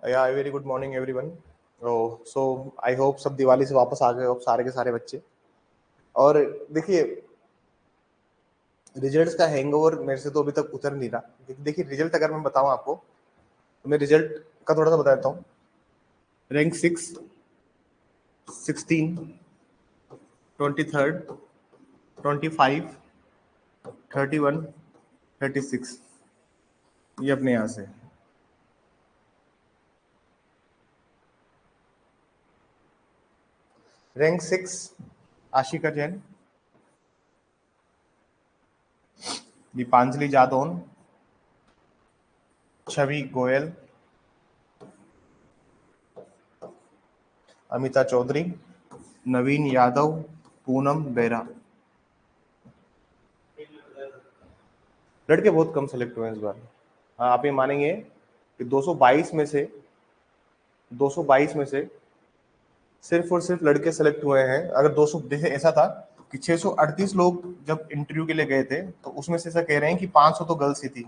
या very good morning everyone. So I hope सब दिवाली से वापस आ गए हो सारे के सारे बच्चे। और देखिए, रिजल्ट्स का हैंगओवर मेरे से तो अभी तक उतर नहीं रहा। देखिए, रिजल्ट अगर मैं बताऊं आपको तो मैं रिजल्ट का थोड़ा सा बता देता हूँ। रैंक 6, 16, 23rd, 25, 31, 36, ये अपने यहाँ से। रैंक 6 आशिका जैन, दीपांजलि जादौन, छवि गोयल, अमिता चौधरी, नवीन यादव, पूनम बेरा। लड़के बहुत कम सेलेक्ट हुए हैं इस बार। आप ये मानेंगे कि 222 में से सिर्फ और सिर्फ लड़के सेलेक्ट हुए हैं। अगर 200 जैसे ऐसा था कि 638 लोग जब इंटरव्यू के लिए गए थे तो उसमें से ऐसा कह रहे हैं कि 500 तो गर्ल्स ही थी।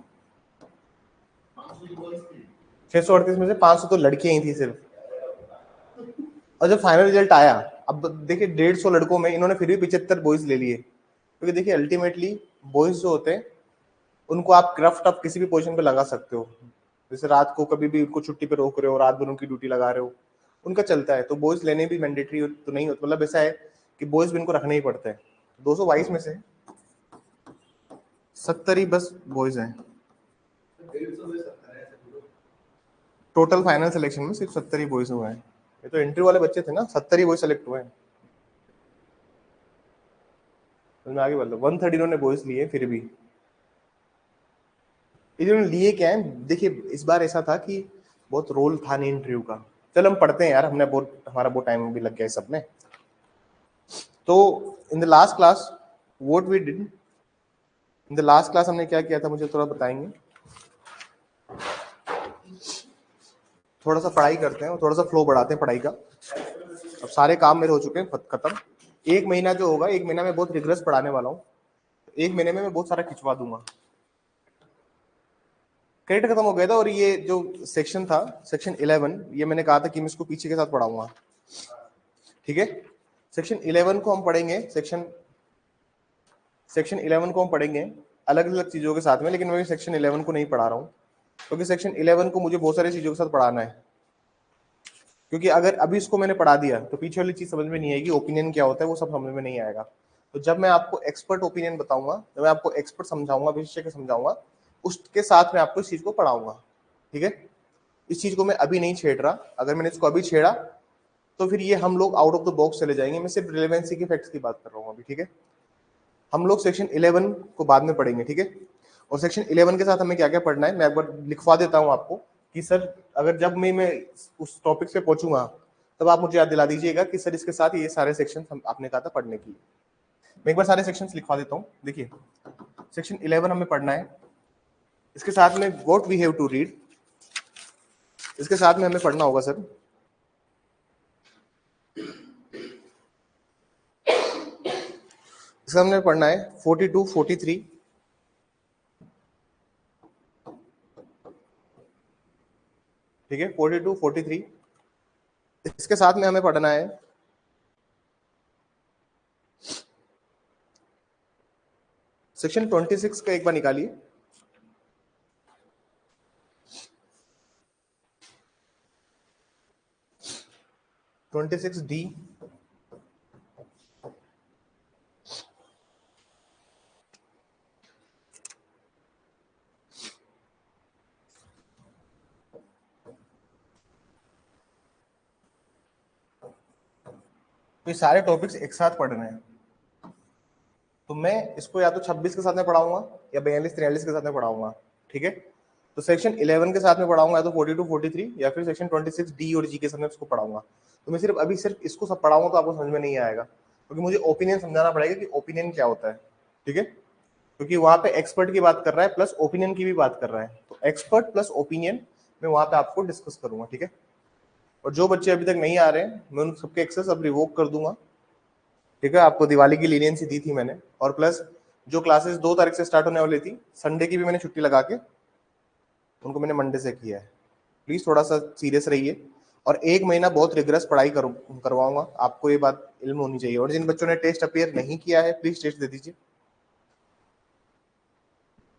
638 में से 500 तो लड़कियां ही थी सिर्फ। और जब फाइनल रिजल्ट आया, अब देखिए 150 लड़कों में इन्होंने फिर भी 75 बॉयज ले लिए, क्योंकि देखिए अल्टीमेटली बॉयज जो होते हैं उनको आप क्रफ्ट आप किसी भी पोजीशन पे लगा सकते हो। जैसे रात को कभी भी उनको छुट्टी पे रोक रहे हो, रात भर उनकी ड्यूटी लगा रहे हो, उनका चलता है। तो बॉयज लेने भी मैंडेटरी तो नहीं होता, मतलब ऐसा है कि बॉयज भी इनको रखने ही पड़ते हैं। 222 में से 70 ही बस बॉयज हैं। टोटल फाइनल सिलेक्शन में सिर्फ 70 ही बॉयज हुए हैं। ये तो एंट्री वाले बच्चे थे ना, 70 ही बॉयज सेलेक्ट हुए हैं। तो मैं आगे बढ़ लो, 130 इन्होंने बॉयज लिए फिर भी। इन्होंने लिए क्या है, देखिए इस बार ऐसा था कि बहुत रोल था नहीं इंटरव्यू का। चल हम पढ़ते हैं यार, हमारा बहुत टाइम भी लग गया सब में। तो in the last class what we did, in the last class हमने क्या किया था मुझे थोड़ा बताएंगे। थोड़ा सा पढ़ाई करते हैं और थोड़ा सा फ्लो बढ़ाते हैं पढ़ाई का। अब सारे काम मेरे हो चुके हैं खत्म। एक महीना जो होगा, एक महीना में बहुत रिग्रेस पढ़ाने वाला हूँ। एक महीने में मैं बहुत सारा खिंचवा दूंगा। क्रेडिट खत्म हो गया था और ये जो सेक्शन था, सेक्शन 11, ये मैंने कहा था कि मैं इसको पीछे के साथ पढ़ाऊंगा। ठीक है, सेक्शन 11 को हम पढ़ेंगे, सेक्शन 11 को हम पढ़ेंगे अलग अलग चीजों के साथ में, लेकिन मैं सेक्शन 11 को नहीं पढ़ा रहा हूँ क्योंकि सेक्शन 11 को मुझे बहुत सारी चीजों के साथ पढ़ाना है। क्योंकि अगर अभी इसको मैंने पढ़ा दिया तो पीछे वाली चीज समझ में नहीं आएगी, ओपिनियन क्या होता है वो सब समझ में नहीं आएगा। तो जब मैं आपको एक्सपर्ट ओपिनियन बताऊंगा, जब मैं आपको एक्सपर्ट समझाऊंगा, विशेषज्ञ को समझाऊंगा, उसके साथ मैं आपको इस चीज को पढ़ाऊंगा। ठीक है, इस चीज को मैं अभी नहीं छेड़ रहा। अगर मैंने इसको अभी छेड़ा तो फिर ये हम लोग आउट ऑफ द बॉक्स चले जाएंगे। मैं सिर्फ रिलेवेंसी के फैक्ट्स की बात कर रहा हूँ अभी। ठीक है, हम लोग सेक्शन 11 को बाद में पढ़ेंगे। ठीक है, और सेक्शन 11 के साथ हमें क्या क्या पढ़ना है मैं एक बार लिखवा देता हूँ आपको कि सर अगर जब मैं उस टॉपिक से पहुंचूंगा तब आप मुझे याद दिला दीजिएगा कि सर इसके साथ ये सारे सेक्शन आपने कहा था पढ़ने की। मैं एक बार सारे सेक्शन लिखवा देता हूँ। देखिए, सेक्शन 11 हमें पढ़ना है, इसके साथ में what we have to read, इसके साथ में हमें पढ़ना होगा सर इसका हमने पढ़ना है 42, 43, ठीक है, 42, 43। इसके साथ में हमें पढ़ना है सेक्शन 26 का, एक बार निकालिए। 26D, ये सारे टॉपिक्स एक साथ पढ़ने हैं। तो मैं इसको या तो 26 के साथ में पढ़ाऊंगा या 42, 43 के साथ में पढ़ाऊंगा। ठीक है, तो सेक्शन 11 के साथ में पढ़ाऊंगा या तो 42, 43, या फिर सेक्शन 26D और जी के साथ में इसको पढ़ाऊंगा। तो मैं सिर्फ अभी सिर्फ इसको सब पढ़ाऊंगा तो आपको समझ में नहीं आएगा, क्योंकि मुझे ओपिनियन समझाना पड़ेगा कि ओपिनियन क्या होता है। ठीक है, क्योंकि वहां पे एक्सपर्ट की बात कर रहा है प्लस ओपिनियन की भी बात कर रहा है, तो एक्सपर्ट प्लस ओपिनियन मैं वहां पे आपको डिस्कस करूंगा। ठीक है, और जो बच्चे अभी तक नहीं आ रहे हैं मैं उन सबके एक्सेस अब रिवोक कर दूंगा। ठीक है, आपको दिवाली की लीनियंसी दी थी मैंने, और प्लस जो क्लासेस 2 तारीख से स्टार्ट होने वाली थी, संडे की भी मैंने छुट्टी लगा के उनको मैंने मंडे से किया है। प्लीज थोड़ा सा सीरियस रहिए, और 1 महीना बहुत रिग्रेस पढ़ाई करवाऊंगा, आपको ये बात इल्म होनी चाहिए। और जिन बच्चों ने टेस्ट अपियर नहीं किया है प्लीज टेस्ट दे दीजिए,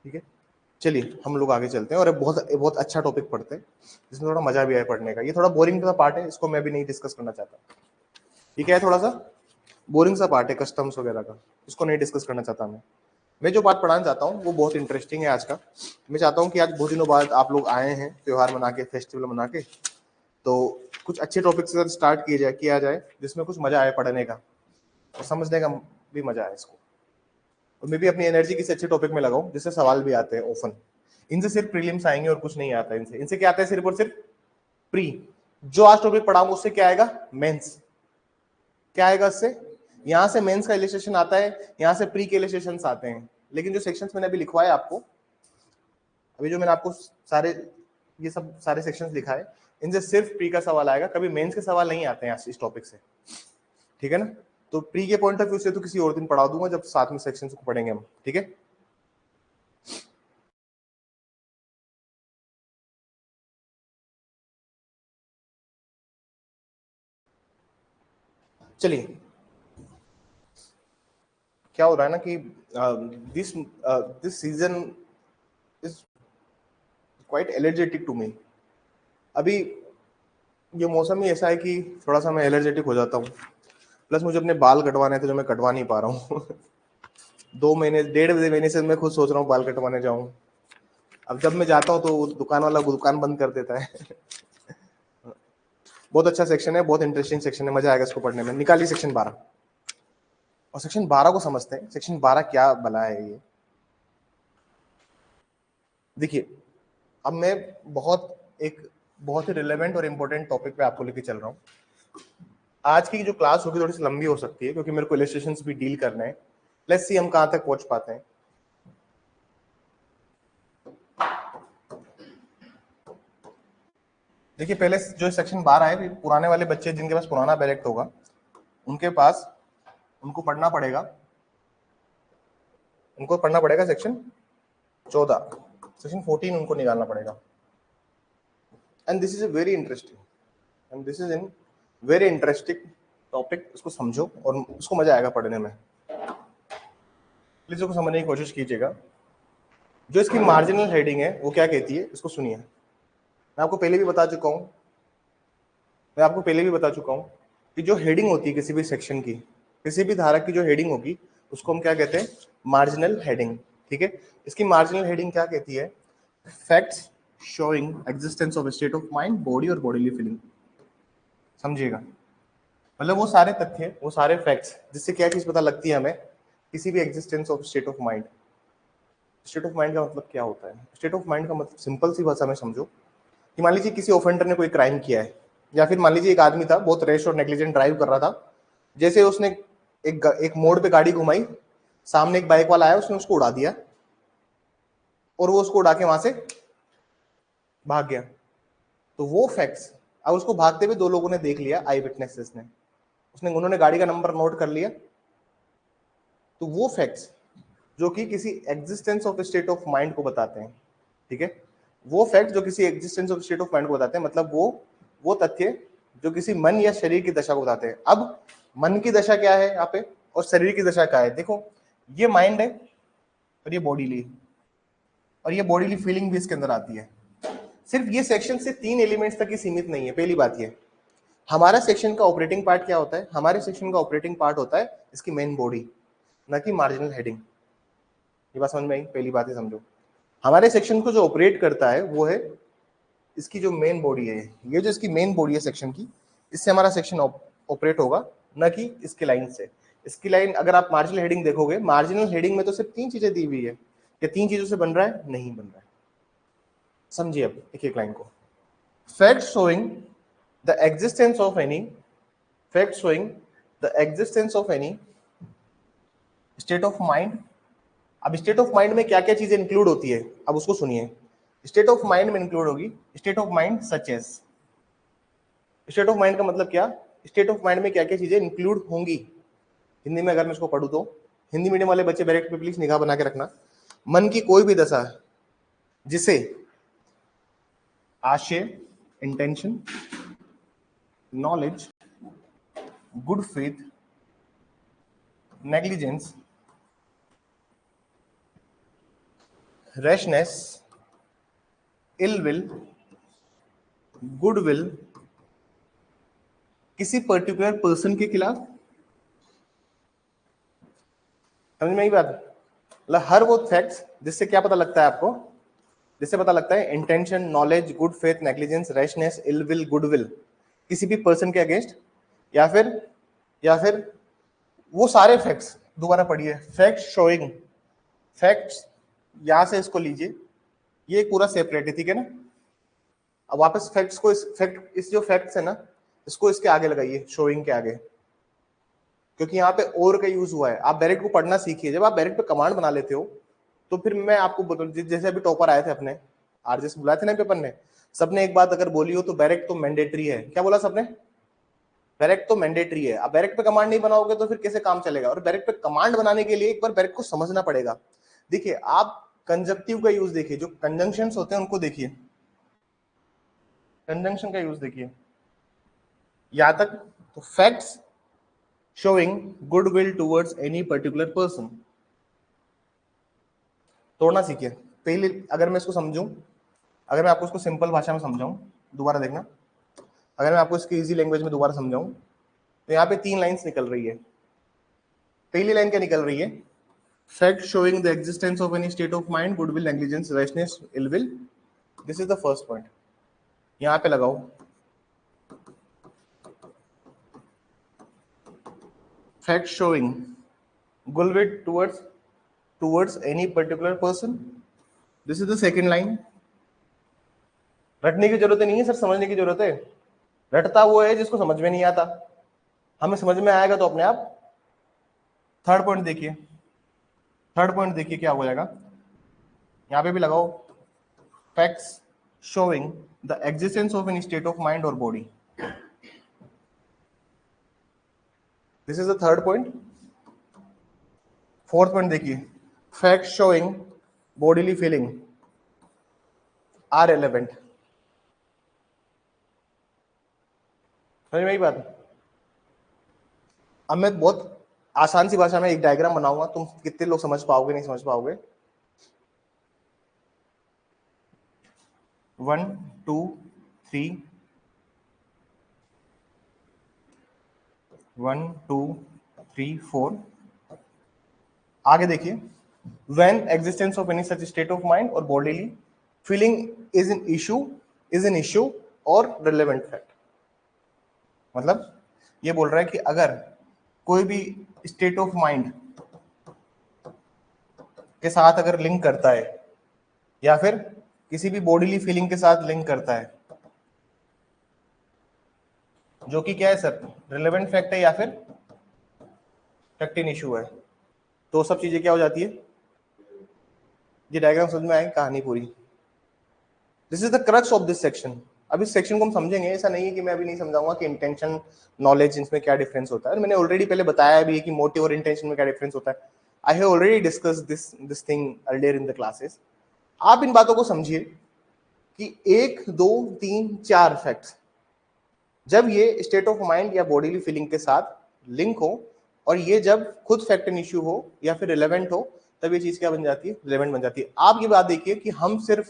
ठीक है। चलिए हम लोग आगे चलते हैं और बहुत बहुत अच्छा टॉपिक पढ़ते हैं जिसमें थोड़ा मजा भी आए पढ़ने का। ये थोड़ा बोरिंग सा पार्ट है, इसको मैं भी नहीं डिस्कस करना चाहता। ठीक है, थोड़ा सा बोरिंग सा पार्ट है कस्टम्स वगैरह का, इसको नहीं डिस्कस करना चाहता मैं जो बात पढ़ाना चाहता हूँ वो बहुत इंटरेस्टिंग है आज का। मैं चाहता हूँ कि आज बहुत दिनों बाद आप लोग आए हैं त्योहार मना के, फेस्टिवल मना के, तो कुछ अच्छे टॉपिक से स्टार्ट किया जाए जिसमें कुछ मजा आए पढ़ने का और समझने का भी मजा आए इसको। और मैं भी अपनी एनर्जी किसी अच्छे टॉपिक में लगाऊं जिससे सवाल भी आते हैं ओपन। इनसे सिर्फ प्रीलिम्स आएंगे और कुछ नहीं आता है इनसे। इनसे क्या आता है? सिर्फ और सिर्फ प्री। जो आज टॉपिक पढ़ाऊंगा उससे क्या आएगा? मेंस। क्या आएगा उससे? यहां से मेंस का इलिस्ट्रेशन आता है, यहां से प्री के इलिस्ट्रेशन आते हैं। लेकिन जो सेक्शंस मैंने अभी लिखवाए आपको, अभी जो मैंने आपको सारे ये सब सारे सेक्शंस लिखा है, इनसे सिर्फ प्री का सवाल आएगा, कभी मेंस के सवाल नहीं आते हैं इस टॉपिक से, ठीक है ना। तो प्री के पॉइंट ऑफ व्यू से तो किसी और दिन पढ़ा दूंगा जब साथ में सेक्शंस को पढ़ेंगे हम, ठीक है। चलिए, क्या हो रहा है ना कि this this season is quite allergic to me. अभी ये मौसम ही ऐसा है कि थोड़ा सा मैं एलर्जेटिक हो जाता हूँ। प्लस मुझे अपने बाल कटवाने थे जो मैं कटवा नहीं पा रहा हूँ 2 महीने 1.5 महीने से मैं खुद सोच रहा हूँ बाल कटवाने जाऊँ। अब जब मैं जाता हूँ तो दुकान वाला दुकान बंद कर देता है बहुत अच्छा सेक्शन है, बहुत इंटरेस्टिंग सेक्शन है, मजा आएगा इसको पढ़ने में। निकालिए सेक्शन 12 और सेक्शन 12 को समझते हैं। सेक्शन 12 क्या बना है ये देखिए। अब मैं बहुत ही रिलेवेंट और इंपॉर्टेंट टॉपिक पे आपको लेके चल रहा हूँ। आज की जो क्लास होगी थोड़ी सी लंबी हो सकती है क्योंकि मेरे को इलस्ट्रेशंस भी डील करने हैं। लेट्स सी हम कहां तक पहुंच पाते हैं। देखिए, पहले जो सेक्शन 12 है, पुराने वाले बच्चे जिनके पास पुराना बैलेक्ट होगा उनके पास उनको पढ़ना पड़ेगा सेक्शन 14, सेक्शन 14 उनको निकालना पड़ेगा। And this is a very interesting and this is in very interesting topic. इसको समझो और उसको मजा आएगा पढ़ने में। प्लीज इसको समझने की कोशिश कीजिएगा। जो इसकी मार्जिनल हेडिंग है वो क्या कहती है, इसको सुनिए। मैं आपको पहले भी बता चुका हूं कि जो हेडिंग होती है किसी भी सेक्शन की, किसी भी धारक की जो हेडिंग होगी उसको हम क्या कहते हैं? मार्जिनल हेडिंग, ठीक है। इसकी मार्जिनल हेडिंग क्या कहती है? Facts showing existence of state of mind, body और बॉडीली फीलिंग। समझिएगा, मतलब वो सारे तथ्य, वो सारे फैक्ट्स जिससे क्या चीज पता लगती है हमें, किसी भी existence of state of mind. State of mind का मतलब क्या होता है? स्टेट ऑफ माइंड का मतलब सिंपल सी भाषा में समझो कि मान लीजिए किसी ऑफेंडर ने कोई क्राइम किया है, या फिर मान लीजिए एक आदमी था बहुत रैश और नेग्लिजेंट ड्राइव कर रहा था। जैसे उसने एक मोड़ पे गाड़ी घुमाई, सामने एक बाइक वाला आया, उसने उसको उड़ा दिया और वो उसको उड़ा के वहां से भाग गया। तो वो फैक्ट्स, अब उसको भागते हुए 2 लोगों ने देख लिया, आई विटनेसेस ने, उन्होंने गाड़ी का नंबर नोट कर लिया। तो वो फैक्ट्स जो कि किसी existence of state of mind को बताते हैं, ठीक है। वो फैक्ट जो किसी existence of state of mind को बताते हैं, मतलब वो तथ्य जो किसी मन या शरीर की दशा को बताते हैं। अब मन की दशा क्या है यहाँ पे और शरीर की दशा क्या है? देखो, ये माइंड है और ये बॉडीली, और ये बॉडीली फीलिंग भी इसके अंदर आती है। सिर्फ ये सेक्शन से 3 एलिमेंट्स तक ही सीमित नहीं है। पहली बात ये, हमारा सेक्शन का ऑपरेटिंग पार्ट क्या होता है? हमारे सेक्शन का ऑपरेटिंग पार्ट होता है इसकी मेन बॉडी, ना कि मार्जिनल हेडिंग। ये बात समझ में आई? पहली बात है, समझो, हमारे सेक्शन को जो ऑपरेट करता है वो है इसकी जो मेन बॉडी है। ये जो इसकी मेन बॉडी है सेक्शन की, इससे हमारा सेक्शन ऑपरेट होगा, ना कि इसकी लाइन से। इसकी लाइन, अगर आप मार्जिनल हेडिंग देखोगे, मार्जिनल हेडिंग में तो सिर्फ 3 चीजें दी हुई है। क्या 3 चीजों से बन रहा है? नहीं बन रहा है। समझिए अब एक एक लाइन को। Fact showing the existence of any fact showing the existence of any state of mind. अब स्टेट ऑफ माइंड में क्या क्या चीजें इंक्लूड होती है, अब उसको सुनिए। स्टेट ऑफ माइंड में इंक्लूड होगी state of mind such as. State of mind का मतलब क्या? स्टेट ऑफ माइंड में क्या क्या चीजें इंक्लूड होंगी। हिंदी में अगर मैं इसको पढ़ूं तो, हिंदी मीडियम वाले बच्चे बैरेक्ट पे प्लीज निगाह बना के रखना। मन की कोई भी दशा जिसे आशय, intention, knowledge, good faith, negligence, rashness, ill will, good will, किसी पर्टिकुलर पर्सन के खिलाफ। समझ में आई बात? मतलब हर वो फैक्ट्स जिससे क्या पता लगता है आपको, जिससे पता लगता है intention, knowledge, good faith, negligence, rashness, ill will, good will, किसी भी पर्सन के अगेंस्ट, या फिर वो सारे फैक्ट्स। दोबारा पढ़िए, फैक्ट्स शोइंग, फैक्ट्स यहां से इसको लीजिए, ये पूरा सेपरेट है, ठीक है ना। अब वापस फैक्ट्स को इस जो फैक्ट्स है ना, इसको इसके आगे लगाइए, शोइंग के आगे, क्योंकि यहाँ पे और का यूज हुआ है। आप डायरेक्ट को पढ़ना सीखिए। जब आप डायरेक्ट पे कमांड बना लेते हो तो फिर मैं आपको जैसे अभी टॉपर आए थे अपने, आरजेस बुलाए थे ना पेपर ने, सबने एक बात अगर बोली हो तो डायरेक्ट तो मैंडेटरी है। क्या बोला सबने? डायरेक्ट तो मैंडेटरी है। आप डायरेक्ट पे कमांड नहीं बनाओगे तो फिर कैसे काम चलेगा? और डायरेक्ट पे कमांड बनाने के लिए एक बार डायरेक्ट को समझना पड़ेगा। देखिए, आप कंजक्टिव का यूज देखिए, जो कंजंक्शंस होते हैं उनको देखिए, कंजंक्शन का यूज देखिए यहां तक। तो facts showing goodwill towards any particular person, तोड़ना सीखिए। पहले अगर मैं इसको समझूं, अगर मैं आपको इसको सिंपल भाषा में समझाऊं, दोबारा देखना, अगर मैं आपको इसकी इजी लैंग्वेज में दोबारा समझाऊं, तो यहाँ पे 3 लाइंस निकल रही है। पहली लाइन क्या निकल रही है? Fact showing the existence of any state of mind, goodwill, negligence, rashness, ill will, this is the first point. यहाँ पे लगाओ fact showing goodwill towards any particular person, this is the second line. रटने की जरूरत नहीं है sir, समझने की जरूरत है। रटता वो है जिसको समझ में नहीं आता, हमें समझ में आएगा तो अपने आप। थर्ड पॉइंट देखिए, थर्ड पॉइंट देखिए क्या हो जाएगा। यहां पे भी लगाओ facts showing the existence of any state of mind और body, this is the third point. Fourth point देखिए, facts showing bodily feeling are relevant. समझ में आई बात? अब मैं बहुत आसान सी भाषा में एक डायग्राम बनाऊंगा, तुम कितने लोग समझ पाओगे नहीं समझ पाओगे। 1 2 3, 1 2 3 4, आगे देखिए, when existence of any such state of mind or bodily feeling is an issue or relevant fact। मतलब ये बोल रहा है कि अगर कोई भी स्टेट ऑफ माइंड के साथ अगर लिंक करता है, या फिर किसी भी बॉडीली फीलिंग के साथ लिंक करता है, जो कि क्या है सर, रिलेवेंट फैक्ट है या फिर फैक्ट इन इशू है, तो सब चीजें क्या हो जाती है। ये डायग्राम समझ में आए, कहानी पूरी। This is the crux of this section. अब इस सेक्शन को हम समझेंगे, ऐसा नहीं है कि मैं अभी नहीं समझाऊंगा कि इंटेंशन, नॉलेज, इसमें क्या डिफरेंस होता है। मैंने ऑलरेडी पहले बताया भी है कि मोटिव और इंटेंशन में क्या डिफरेंस होता है। I have already discuss this thing earlier in the classes. आप इन बातों को समझिए कि 1 2 3 4 फैक्ट्स, जब ये स्टेट ऑफ माइंड या बॉडीली फीलिंग के साथ लिंक हो, और ये जब खुद फैक्ट एन इश्यू हो या फिर रिलेवेंट हो, तब ये चीज क्या बन जाती है, रिलेवेंट बन जाती है। आप ये बात देखिए कि हम सिर्फ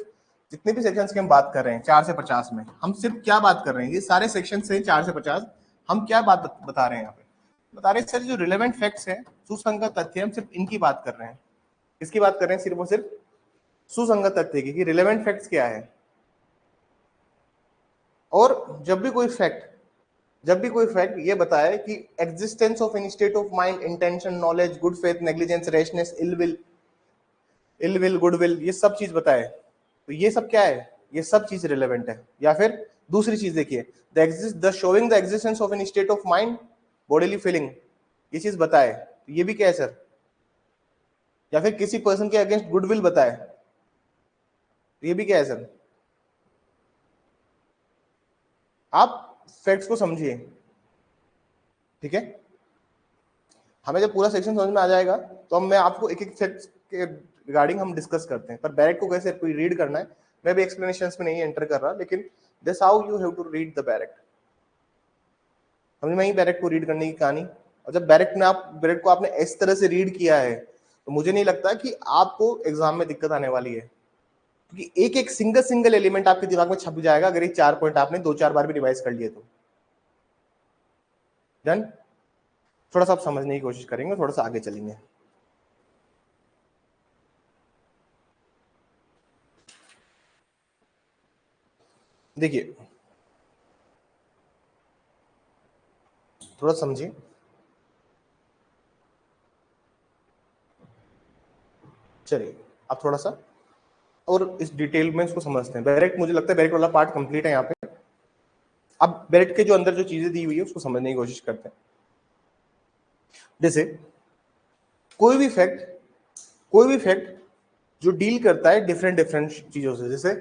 जितने भी सेक्शंस की हम बात कर रहे हैं 4 से 50 में, हम सिर्फ क्या बात कर रहे हैं, ये सारे सेक्शन से 4 से 50 हम क्या बात बता रहे हैं। यहाँ पे बता रहे हैं सर, जो रिलेवेंट फैक्ट्स हैं, सुसंगत तथ्य, हम सिर्फ इनकी बात कर रहे हैं। किसकी बात कर रहे हैं? सिर्फ और सिर्फ सुसंगत तथ्य की, कि रिलेवेंट फैक्ट्स क्या है। और जब भी कोई फैक्ट ये बताए कि existence of any state of mind, intention, knowledge, good faith, negligence, rashness, ill will, good will, ये सब चीज बताए, तो ये सब क्या है, ये सब चीज रिलेवेंट है। या फिर दूसरी चीज देखिए, the showing the existence of any state of mind, bodily feeling, ये चीज बताए, तो ये भी क्या है सर। या फिर किसी पर्सन के अगेंस्ट गुडविल बताए, तो ये भी क्या है सर। आप फैक्ट्स को समझिए, ठीक है। हमें जब पूरा सेक्शन समझ में आ जाएगा तो मैं आपको एक एक फैक्ट्स के रिगार्डिंग हम डिस्कस करते हैं। पर डायरेक्ट को कैसे कोई रीड करना है, मैं भी एक्सप्लेनेशन में नहीं एंटर कर रहा, लेकिन this how you have to read the bare act. समझ में आई बैरेट को रीड करने की कहानी। और जब बैरेट को आपने इस तरह से रीड किया है तो मुझे नहीं लगता कि आपको एग्जाम में दिक्कत आने वाली है, क्योंकि एक एक सिंगल एलिमेंट आपके दिमाग में छप जाएगा अगर ये 4 पॉइंट आपने 2-4 बार भी रिवाइज कर लिए तो। डन। थोड़ा सा आप समझने की कोशिश करेंगे, थोड़ा सा आगे चलेंगे। देखिए थोड़ा समझिए, चलिए आप थोड़ा सा और इस डिटेल में इसको समझते हैं। बैरेट, मुझे लगता है बैरेट वाला पार्ट कंप्लीट है यहाँ पे। अब बैरेट के जो अंदर जो चीजें दी हुई है उसको समझने की कोशिश करते हैं। जैसे कोई भी फैक्ट जो डील करता है डिफरेंट चीजों से, जैसे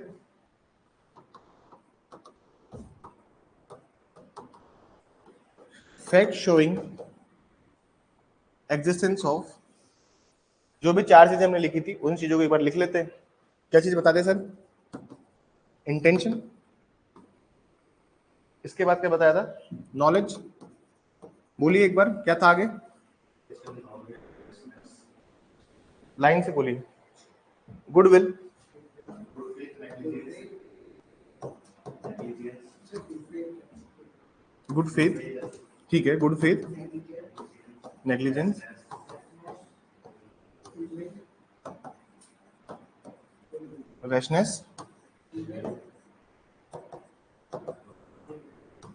फैक्ट शोइंग एग्जिस्टेंस ऑफ, जो भी 4 चीजें हमने लिखी थी उन चीजों को एक बार लिख लेते हैं। क्या चीज बताते हैं सर? इंटेंशन। इसके बाद क्या बताया था? नॉलेज। बोलिए एक बार क्या था आगे, लाइन से बोलिए। गुडविल, गुड फेथ, ठीक है, गुड फेथ, नेग्लिजेंस, रैशनेस,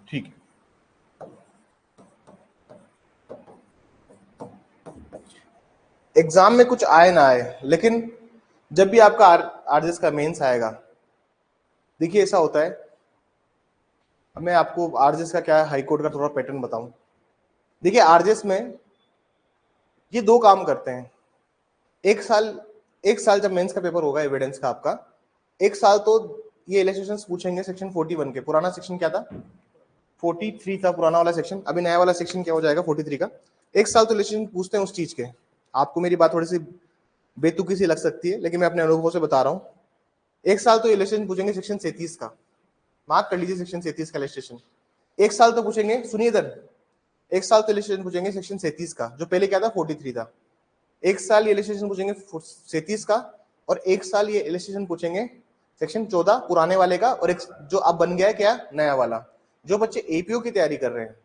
ठीक है। एग्जाम में कुछ आए ना आए, लेकिन जब भी आपका आरजेएस का मेंस आएगा, देखिए ऐसा होता है। अब मैं आपको आरजेएस का क्या हाई कोर्ट का थोड़ा पैटर्न बताऊं। देखिए आरजेएस में ये 2 काम करते हैं। एक साल जब मेंस का पेपर होगा एविडेंस का आपका, एक साल तो ये इलस्ट्रेशंस पूछेंगे सेक्शन 41 के। पुराना सेक्शन क्या था? 43 था पुराना वाला सेक्शन। अभी नया वाला सेक्शन क्या हो जाएगा? 43 का। एक साल तो इलस्ट्रेशन पूछते हैं उस चीज के। आपको मेरी बात थोड़ी सी बेतुकी सी लग सकती है, लेकिन मैं अपने अनुभव से बता रहा हूँ। एक साल तो इलस्ट्रेशन पूछेंगे सेक्शन 37 का। मार्क कर लीजिए सेक्शन 37 का इलस्ट्रेशन। एक साल तो पूछेंगे, सुनिए इधर, एक साल तो इलस्ट्रेशन पूछेंगे सेक्शन 37 का, जो पहले क्या था? 43 था। एक साल ये इलस्ट्रेशन पूछेंगे 37 का, और एक साल ये इलस्ट्रेशन पूछेंगे सेक्शन 14 पुराने वाले का, और एक जो अब बन गया है क्या? नया वाला। जो बच्चे एपीओ की तैयारी कर रहे हैं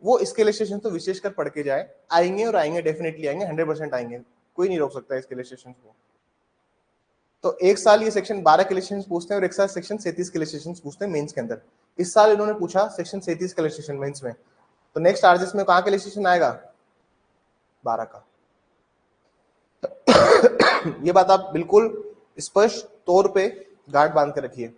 वो इसके इलस्ट्रेशन तो विशेषकर पढ़ के जाए, आएंगे और आएंगे, डेफिनेटली आएंगे, 100% आएंगे, कोई नहीं रोक सकता इसके इलस्ट्रेशन को। तो एक साल ये सेक्शन 12 के इलस्ट्रेशन पूछते हैं और एक साल सेक्शन 37 के इलस्ट्रेशन पूछते हैं मेंस के अंदर। इस साल इन्होंने पूछा सेक्शन 37 का इलस्ट्रेशन मेंस में, तो नेक्स्ट आरजेएस में कहां का इलस्ट्रेशन आएगा? 12 का। ये बात आप बिल्कुल स्पष्ट तौर पे गार्ड बांध के रखिए।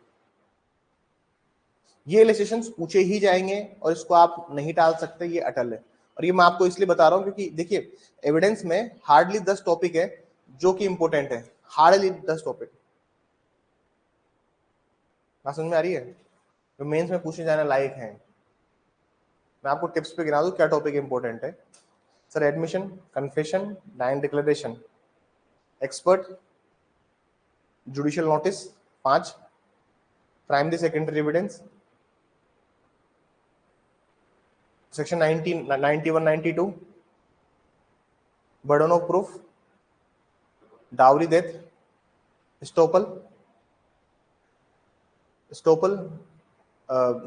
ये इलस्ट्रेशंस पूछे ही जाएंगे और इसको आप नहीं टाल सकते, ये अटल है। और ये मैं आपको इसलिए बता रहा हूं क्योंकि देखिए एविडेंस में हार्डली 10 टॉपिक है जो कि इंपॉर्टेंट है, हार्डली 10 टॉपिक। बात समझ में आ रही है? जो मेंस में पूछे जाने लायक हैं। मैं आपको टिप्स पे गिना दूं क्या टॉपिक इंपॉर्टेंट है। Sir admission, confession, dying declaration, expert, judicial notice 5, primary secondary evidence, section 91, 92, burden of proof, dowry death, estoppel,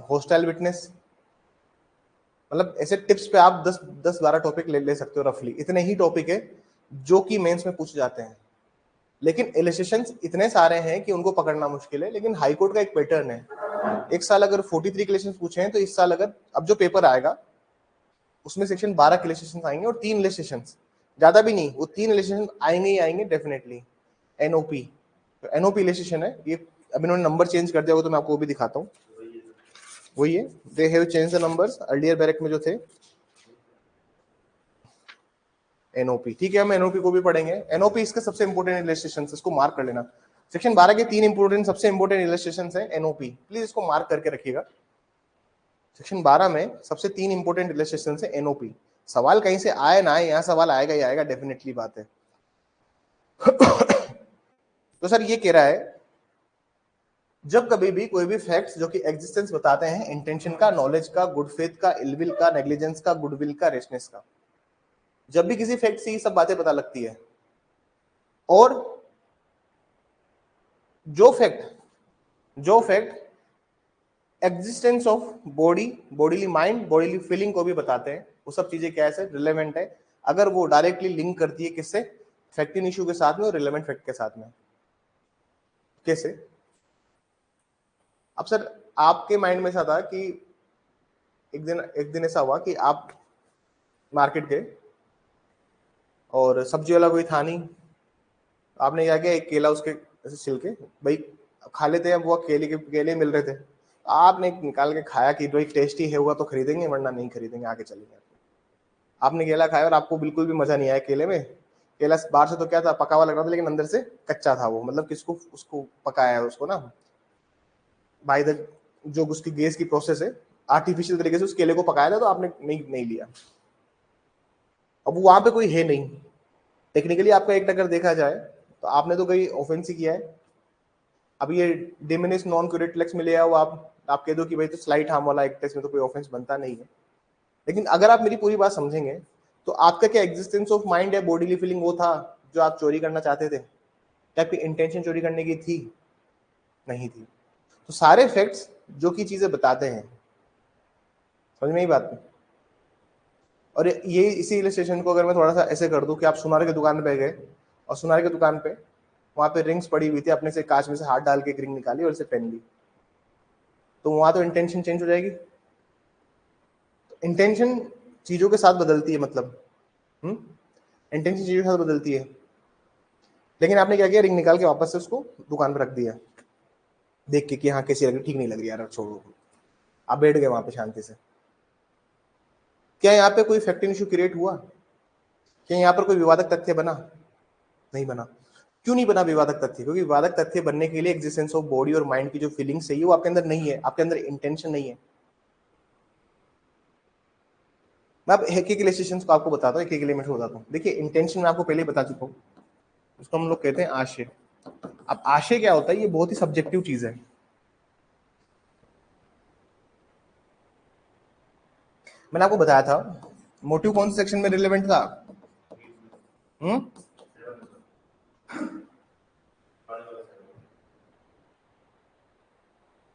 hostile witness. मतलब ऐसे टिप्स पे आप 10-12 टॉपिक ले सकते हो रफली। इतने ही टॉपिक है जो कि मेंस में पूछे जाते हैं, लेकिन इलस्ट्रेशंस इतने सारे हैं कि उनको पकड़ना मुश्किल है। लेकिन हाई कोर्ट का एक पैटर्न है, एक साल अगर 43 इलस्ट्रेशंस पूछे हैं तो इस साल अगर अब जो पेपर आएगा उसमें सेक्शन 12 के इलस्ट्रेशंस आएंगे, और 3 इलस्ट्रेशंस, ज्यादा भी नहीं, वो 3 इलस्ट्रेशन आएंगे ही आएंगे डेफिनेटली। एनओपी, तो एनओपी इलस्ट्रेशन है ये। अब इन्होंने नंबर चेंज कर दिया हो तो मैं आपको वो भी दिखाता हूँ। वही है, they have change the numbers. Earlier barrack में जो थे एनओपी, ठीक है, हम एनओपी को भी पढ़ेंगे। एनओपी इसके सबसे इंपोर्टेंट इलस्ट्रेशन, इसको मार्क कर लेना। सेक्शन 12 के 3 इंपोर्टेंट, सबसे इंपोर्टेंट इलस्ट्रेशन है एनओपी, प्लीज इसको मार्क करके रखिएगा। सेक्शन 12 में सबसे 3 इंपोर्टेंट इलस्ट्रेशन है एनओपी। सवाल कहीं से आए ना आए, यहाँ सवाल आएगा ही आएगा, डेफिनेटली बात है। तो सर ये कह रहा है जब कभी भी कोई भी फैक्ट्स जो कि एग्जिस्टेंस बताते हैं इंटेंशन का, नॉलेज का, गुड फेथ का, इलविल का, नेग्लिजेंस का, गुडविल का, रेशनेस का, जब भी किसी फैक्ट से ये सब बातें पता लगती है, और जो fact existence of body, bodily mind, bodily feeling को भी बताते हैं, वो सब चीजें क्या है, रिलेवेंट है अगर वो डायरेक्टली लिंक करती है किससे, फैक्टिन इशू के साथ में और रिलेवेंट फैक्ट के साथ में। कैसे? अब सर आपके माइंड में ऐसा था कि एक दिन ऐसा हुआ कि आप मार्केट गए और सब्जी वाला कोई था नहीं, आपने क्या किया, एक केला उसके ऐसे छिलके भाई खा लेते हैं, वो केले मिल रहे थे, आपने निकाल के खाया कि भाई टेस्टी है, हुआ तो खरीदेंगे वरना नहीं खरीदेंगे, आगे चलेंगे। आपने केला खाया और आपको बिल्कुल भी मजा नहीं आया केले में। केला बाहर से तो क्या था, पका हुआ लग रहा था, लेकिन अंदर से कच्चा था वो, मतलब किसको उसको पकाया है उसको ना बाय द जो उसकी गैस की प्रोसेस है, आर्टिफिशियल तरीके से उस केले को पकाया था, तो आपने नहीं लिया। अब वहां पे कोई है नहीं, टेक्निकली आपका एक अगर देखा जाए तो आपने तो कोई ऑफेंस ही किया है। अब ये डिमिनिश नॉन क्यूरेटलेक्स में ले आओ, आप कह दो कि भाई तो स्लाइट हार्म वाला एक्ट है, इसमें तो कोई ऑफेंस बनता नहीं है। लेकिन अगर आप मेरी पूरी बात समझेंगे तो आपका क्या एग्जिस्टेंस ऑफ माइंड या बॉडीली फीलिंग वो था जो आप चोरी करना चाहते थे? क्या आपकी इंटेंशन चोरी करने की थी? नहीं थी। तो सारे फैक्ट्स जो कि चीजें बताते हैं, समझ में ही बात नहीं। और ये इसी इलस्ट्रेशन को अगर मैं थोड़ा सा ऐसे कर दूं कि आप सुनार की दुकान पे गए और सुनार की दुकान पे वहां पे रिंग्स पड़ी हुई थी, अपने से कांच में से हाथ डाल के एक रिंग निकाली और इसे पहन ली, तो वहां तो इंटेंशन चेंज हो जाएगी। इंटेंशन चीजों के साथ बदलती है, मतलब इंटेंशन चीजों के साथ बदलती है। लेकिन आपने क्या किया, रिंग निकाल के वापस से उसको दुकान पर रख दिया, देख के कि हाँ कैसी लग रही, ठीक नहीं लग रही यार, छोड़ो। आप बैठ गए वहां पे शांति से। क्या यहाँ पे कोई फैक्टिंग इशू क्रिएट हुआ? क्या यहाँ पर कोई विवादक तथ्य बना? नहीं बना। क्यों नहीं बना विवादक तथ्य? क्योंकि विवादक तथ्य बनने के लिए एग्जिस्टेंस ऑफ बॉडी और माइंड की जो फीलिंग्स चाहिए वो आपके अंदर नहीं है, आपके अंदर इंटेंशन नहीं है। मैं अब एक एक इलस्ट्रेशन को आपको बताता हूँ, एक एक एलिमेंट बताता हूँ। देखिए इंटेंशन मैं आपको पहले ही बता चुका हूँ, उसको हम लोग कहते हैं आशय। अब आशय क्या होता है, ये बहुत ही सब्जेक्टिव चीज है। मैंने आपको बताया था मोटिव कौन से सेक्शन में रिलेवेंट था?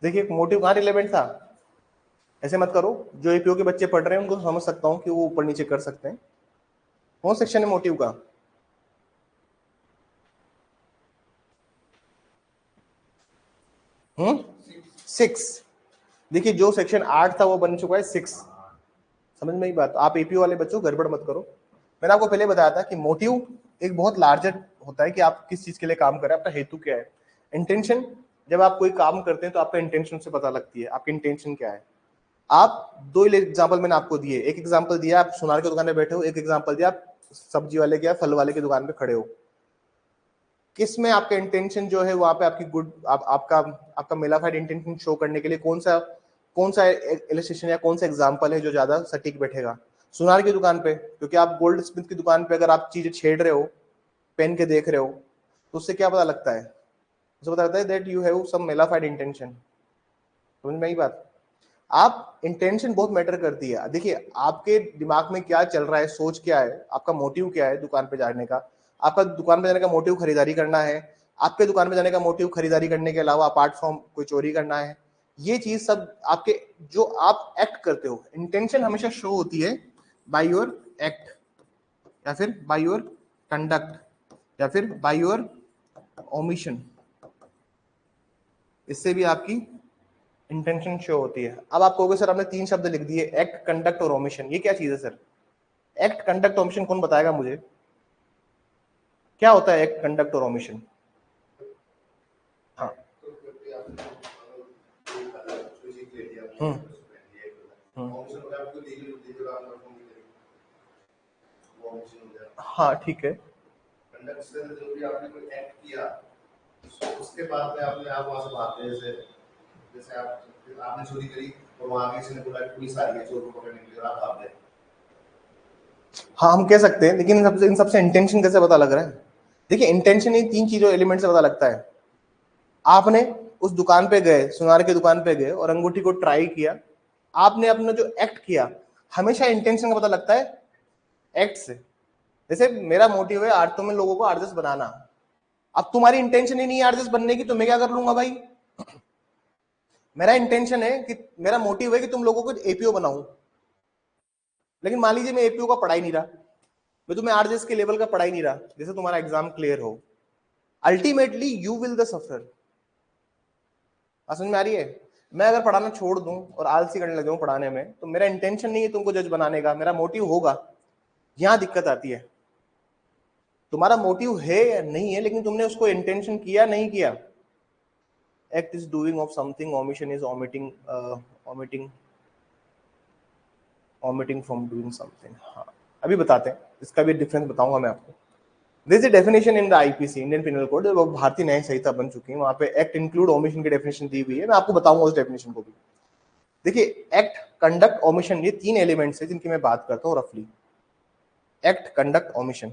देखिए मोटिव कहाँ रिलेवेंट था, ऐसे मत करो, जो एपीओ के बच्चे पढ़ रहे हैं उनको समझ सकता हूँ कि वो ऊपर नीचे कर सकते हैं। कौन सेक्शन है मोटिव का? हम्म 6। देखिए जो सेक्शन 8 था वो बन चुका है 6। समझ में ही बात? आप एपीओ वाले बच्चों गड़बड़ मत करो। मैंने आपको पहले बताया था कि मोटिव एक बहुत लार्जर होता है कि आप किस चीज के लिए काम कर रहे हैं, आपका हेतु क्या है। इंटेंशन, जब आप कोई काम करते हैं तो आपका इंटेंशन से पता लगती है आपकी इंटेंशन क्या है। आप दो एग्जाम्पल मैंने आपको दिए, एक एग्जाम्पल दिया आप सुनार की दुकान में बैठे हो, एक एग्जाम्पल दिया आप सब्जी वाले के या फल वाले की दुकान पे खड़े हो। किस में आपका इंटेंशन जो है वहां पे आपकी आपका मेलाफाइड इंटेंशन शो करने के लिए कौन सा इलस्ट्रेशन या कौन सा एग्जांपल है जो ज्यादा सटीक बैठेगा? सुनार की दुकान पे, क्योंकि आप गोल्ड स्मिथ की दुकान पे अगर आप चीजें छेड़ रहे हो, पहन के देख रहे हो, तो उससे क्या पता लगता है? उससे पता लगता है that you have some mala fide intention. समझ में आई बात? आप इंटेंशन बहुत मैटर करती है। देखिए आपके दिमाग में क्या चल रहा है, सोच क्या है, आपका मोटिव क्या है दुकान पे जाने का। आपका दुकान पे जाने का मोटिव खरीदारी करना है, आपके दुकान पे जाने का मोटिव खरीदारी करने के अलावा अपार्ट फ्रॉम कोई चोरी करना है, ये चीज सब आपके जो आप एक्ट करते हो, इंटेंशन हमेशा शो होती है बाय योर एक्ट, या फिर बाय योर कंडक्ट, या फिर बाय योर ओमिशन। इससे भी आपकी इंटेंशन शो होती है। अब आप कहोगे सर आपने 3 शब्द लिख दिए, एक्ट, कंडक्ट और ओमिशन, ये क्या चीज है सर? एक्ट, कंडक्ट, ओमिशन कौन बताएगा मुझे? क्या होता है एक्ट, कंडक्ट और ओमिशन? हाँ। हम्म हाँ ठीक है। उसके बाद में आपने आप वहां से भागते, जैसे आपने चोरी करी और वहां किसी ने बोला पुलिस आ रही है चोर को पकड़ने के लिए, आप भाग गए। हाँ हम कह सकते हैं, लेकिन इन सबसे इंटेंशन कैसे पता लग रहा है? देखिए इंटेंशन इन 3 चीजों एलिमेंट से पता लगता है। आपने उस दुकान पे गए, सुनार की दुकान पे गए और अंगूठी को ट्राई किया, आपने अपना जो एक्ट किया, हमेशा इंटेंशन का पता लगता है एक्ट से। जैसे मेरा मोटिव है आज तुम्हें लोगों को आरजेस बनाना, अब तुम्हारी इंटेंशन ही नहीं है आरजेस बनने की, तो मैं क्या कर लूंगा भाई? मेरा इंटेंशन है कि मेरा मोटिव है कि तुम लोगों को एपीओ बनाऊं, लेकिन मान लीजिए मैं एपीओ का पढ़ा ही नहीं रहा, मैं तुम्हें आरजेस के लेवल का पढ़ा ही नहीं रहा, जैसे तुम्हारा एग्जाम क्लियर हो, अल्टीमेटली यू विल द सफर। समझ में आ रही है? मैं अगर पढ़ाना छोड़ दूं और आलसी करने लग जाऊं पढ़ाने में, तो मेरा इंटेंशन नहीं है तुमको जज बनाने का, मेरा मोटिव होगा। यहां दिक्कत आती है, तुम्हारा मोटिव है या नहीं है, लेकिन तुमने उसको इंटेंशन किया नहीं किया। Act is doing of something, omission is omitting from doing something। हाँ, अभी बताते हैं, इसका भी डिफरेंस बताऊंगा मैं आपको। This is definition in the IPC, Indian penal code, वो भारतीय न्याय संहिता बन चुकी है, वहां पे एक्ट इंक्लूड ओमिशन की डेफिनेशन दी हुई है, मैं आपको बताऊंगा उस डेफिनेशन को भी। देखिए, एक्ट, कंडक्ट, ओमिशन, ये तीन एलिमेंट्स है जिनकी मैं बात करता हूँ रफली। Act, conduct, omission.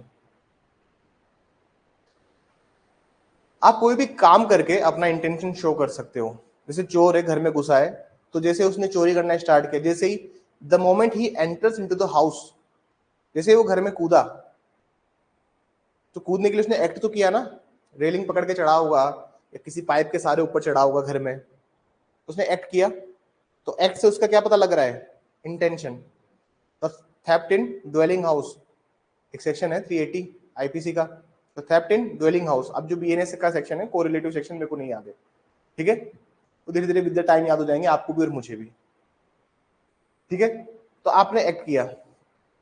आप कोई भी काम करके अपना इंटेंशन शो कर सकते हो। जैसे चोर है, घर में घुसा है, तो जैसे उसने चोरी करना स्टार्ट किया, जैसे ही the moment he enters into the house, जैसे वो घर में कूदा, तो कूदने के लिए उसने एक्ट तो किया ना, रेलिंग पकड़ के चढ़ा होगा या किसी पाइप के सारे ऊपर चढ़ा होगा घर में, उसने एक्ट किया। तो एक्ट से उसका क्या पता लग रहा है? इंटेंशन। तो थेफ्ट इन ड्वेलिंग हाउस, एक सेक्शन है 380 आईपीसी का, तो थेफ्ट इन ड्वेलिंग हाउस। अब जो बीएनएस का सेक्शन है, कोरिलेटिव सेक्शन, मेरे को नहीं याद है, ठीक है, तो धीरे धीरे विद द टाइम याद हो जाएंगे आपको भी और मुझे भी, ठीक है। तो आपने एक्ट किया।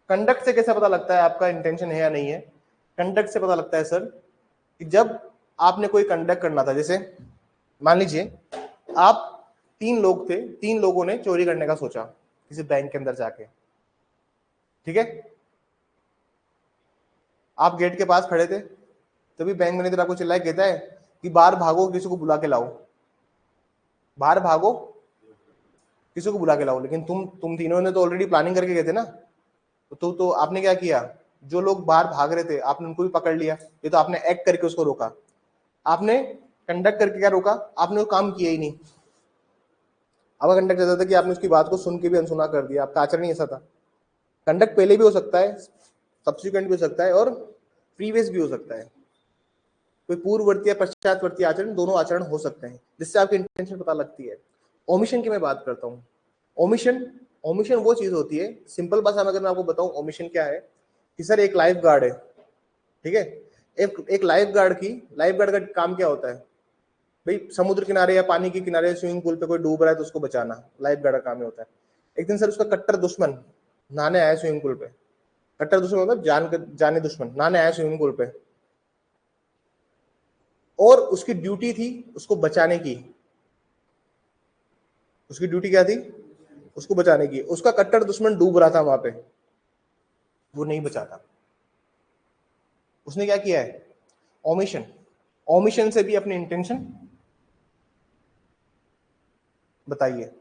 कंडक्ट से कैसे पता लगता है आपका इंटेंशन है या नहीं है? कंडक्ट से पता लगता है सर कि जब आपने कोई कंडक्ट करना था, जैसे मान लीजिए आप तीन लोग थे, तीन लोगों ने चोरी करने का सोचा किसी बैंक के अंदर जाके, ठीक है, आप गेट के पास खड़े थे, तभी बैंक मैनेजर आपको चिल्लाए कहता है कि बाहर भागो, किसी को बुला के लाओ, बाहर भागो, किसी को बुला के लाओ। लेकिन तुम तीनों ने तो ऑलरेडी प्लानिंग करके गए थे ना, तो आपने क्या किया? जो लोग बाहर भाग रहे थे आपने उनको भी पकड़ लिया, ये तो आपने एक्ट करके उसको रोका। आपने कंडक्ट करके क्या रोका? आपने वो काम किया ही नहीं। अब कंडक्ट ऐसा था कि आपने उसकी बात को सुन के भी अनसुना कर दिया, आपका आचरण ऐसा था। कंडक्ट पहले भी हो सकता है, सब्सिक्वेंट भी हो सकता है और प्रीवियस भी हो सकता है, कोई पूर्ववर्ती या पश्चातवर्ती आचरण, दोनों आचरण हो सकते हैं, जिससे आपकी इंटेंशन पता लगती है। ओमिशन की मैं बात करता हूँ। ओमिशन, ओमिशन वो चीज होती है, सिंपल भाषा में अगर मैं आपको बताऊं ओमिशन क्या है, कि सर एक लाइफ गार्ड है, ठीक है, एक लाइफ गार्ड का काम क्या होता है भाई? समुद्र किनारे या पानी के किनारे स्विमिंग पूल पे कोई डूब रहा है तो उसको बचाना लाइफ गार्ड का काम ही होता है। एक दिन सर उसका कट्टर दुश्मन नहाने आया स्विमिंग पूल पे, कट्टर दुश्मन मतलब जाने दुश्मन नहाने आया स्विमिंग पूल पे, और उसकी ड्यूटी थी उसको बचाने की। उसकी ड्यूटी क्या थी? उसको बचाने की। उसका कट्टर दुश्मन डूब रहा था वहां पे, वो नहीं बचाता। उसने क्या किया है? ओमिशन। ओमिशन से भी अपनी इंटेंशन बताइए।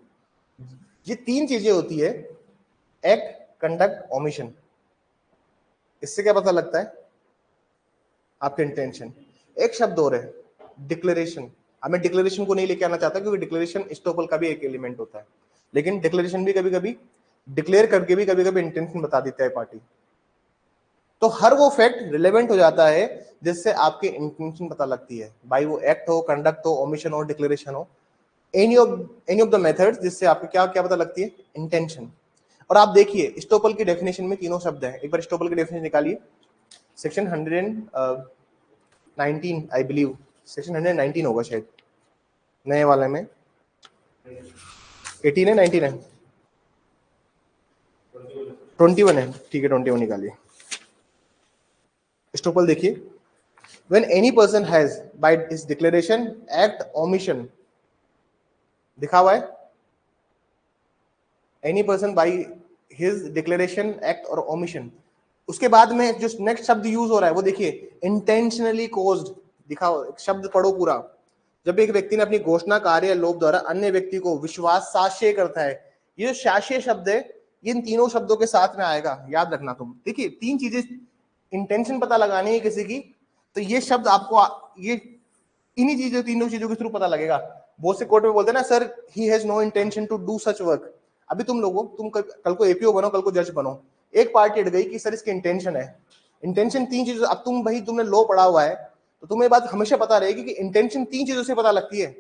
ये तीन चीजें होती है, एक्ट, कंडक्ट, ओमिशन। इससे क्या पता लगता है? आपके इंटेंशन। एक शब्द और है, डिक्लेरेशन। अब मैं डिक्लेरेशन को नहीं लेके आना चाहता क्योंकि डिक्लेरेशन स्टोपल का भी एक एलिमेंट होता है, लेकिन डिक्लेरेशन भी कभी कभी डिक्लेयर करके भी कभी कभी इंटेंशन बता देता है पार्टी। तो हर वो फैक्ट रिलेवेंट हो जाता है जिससे आपकी इंटेंशन पता लगती है, भाई वो एक्ट हो, कंडक्ट हो, ओमिशन हो, डिक्लेरेशन हो, एनी ऑफ द मेथड्स, जिससे आपको क्या क्या पता लगती है? इंटेंशन। और आप देखिए स्टोपल की डेफिनेशन में तीनों शब्द हैं, एक बार स्टोपल की डेफिनेशन निकालिए, सेक्शन 119 आई बिलीव, सेक्शन 119 होगा शायद, नए वाले में 18 है, 19 है, 21 है, ठीक है, 21 निकालिए। स्टोपल देखिए, when any person has by his declaration, act, omission, दिखा हुआ है, any person by his declaration, act और ओमिशन। उसके बाद में जो नेक्स्ट शब्द यूज हो रहा है वो देखिए, इंटेंशनली कोज्ड, दिखाओ शब्द पढ़ो पूरा। जब एक व्यक्ति ने अपनी घोषणा, कार्य या लोभ द्वारा अन्य व्यक्ति को विश्वास साशय करता है, ये जो शाशय शब्द है इन तीनों शब्दों के साथ में आएगा, याद रखना तुम। देखिए तीन चीजें, इंटेंशन पता लगानी है किसी की, तो ये शब्द आपको ये इन्हीं चीजों, तीनों चीजों के थ्रू पता लगेगा। बहुत से कोर्ट में बोलते हैं ना sir he has no intention to do such work. अभी तुम लोगों, तुम कल को एपीओ बनो, कल को जज बनो, एक पार्टी अड़ गई कि सर इसकी इंटेंशन है। इंटेंशन तीन चीजों, अब तुम भाई तुमने लॉ पढ़ा हुआ है तो तुम्हें बात हमेशा पता रहेगी कि इंटेंशन तीन चीजों से पता लगती है,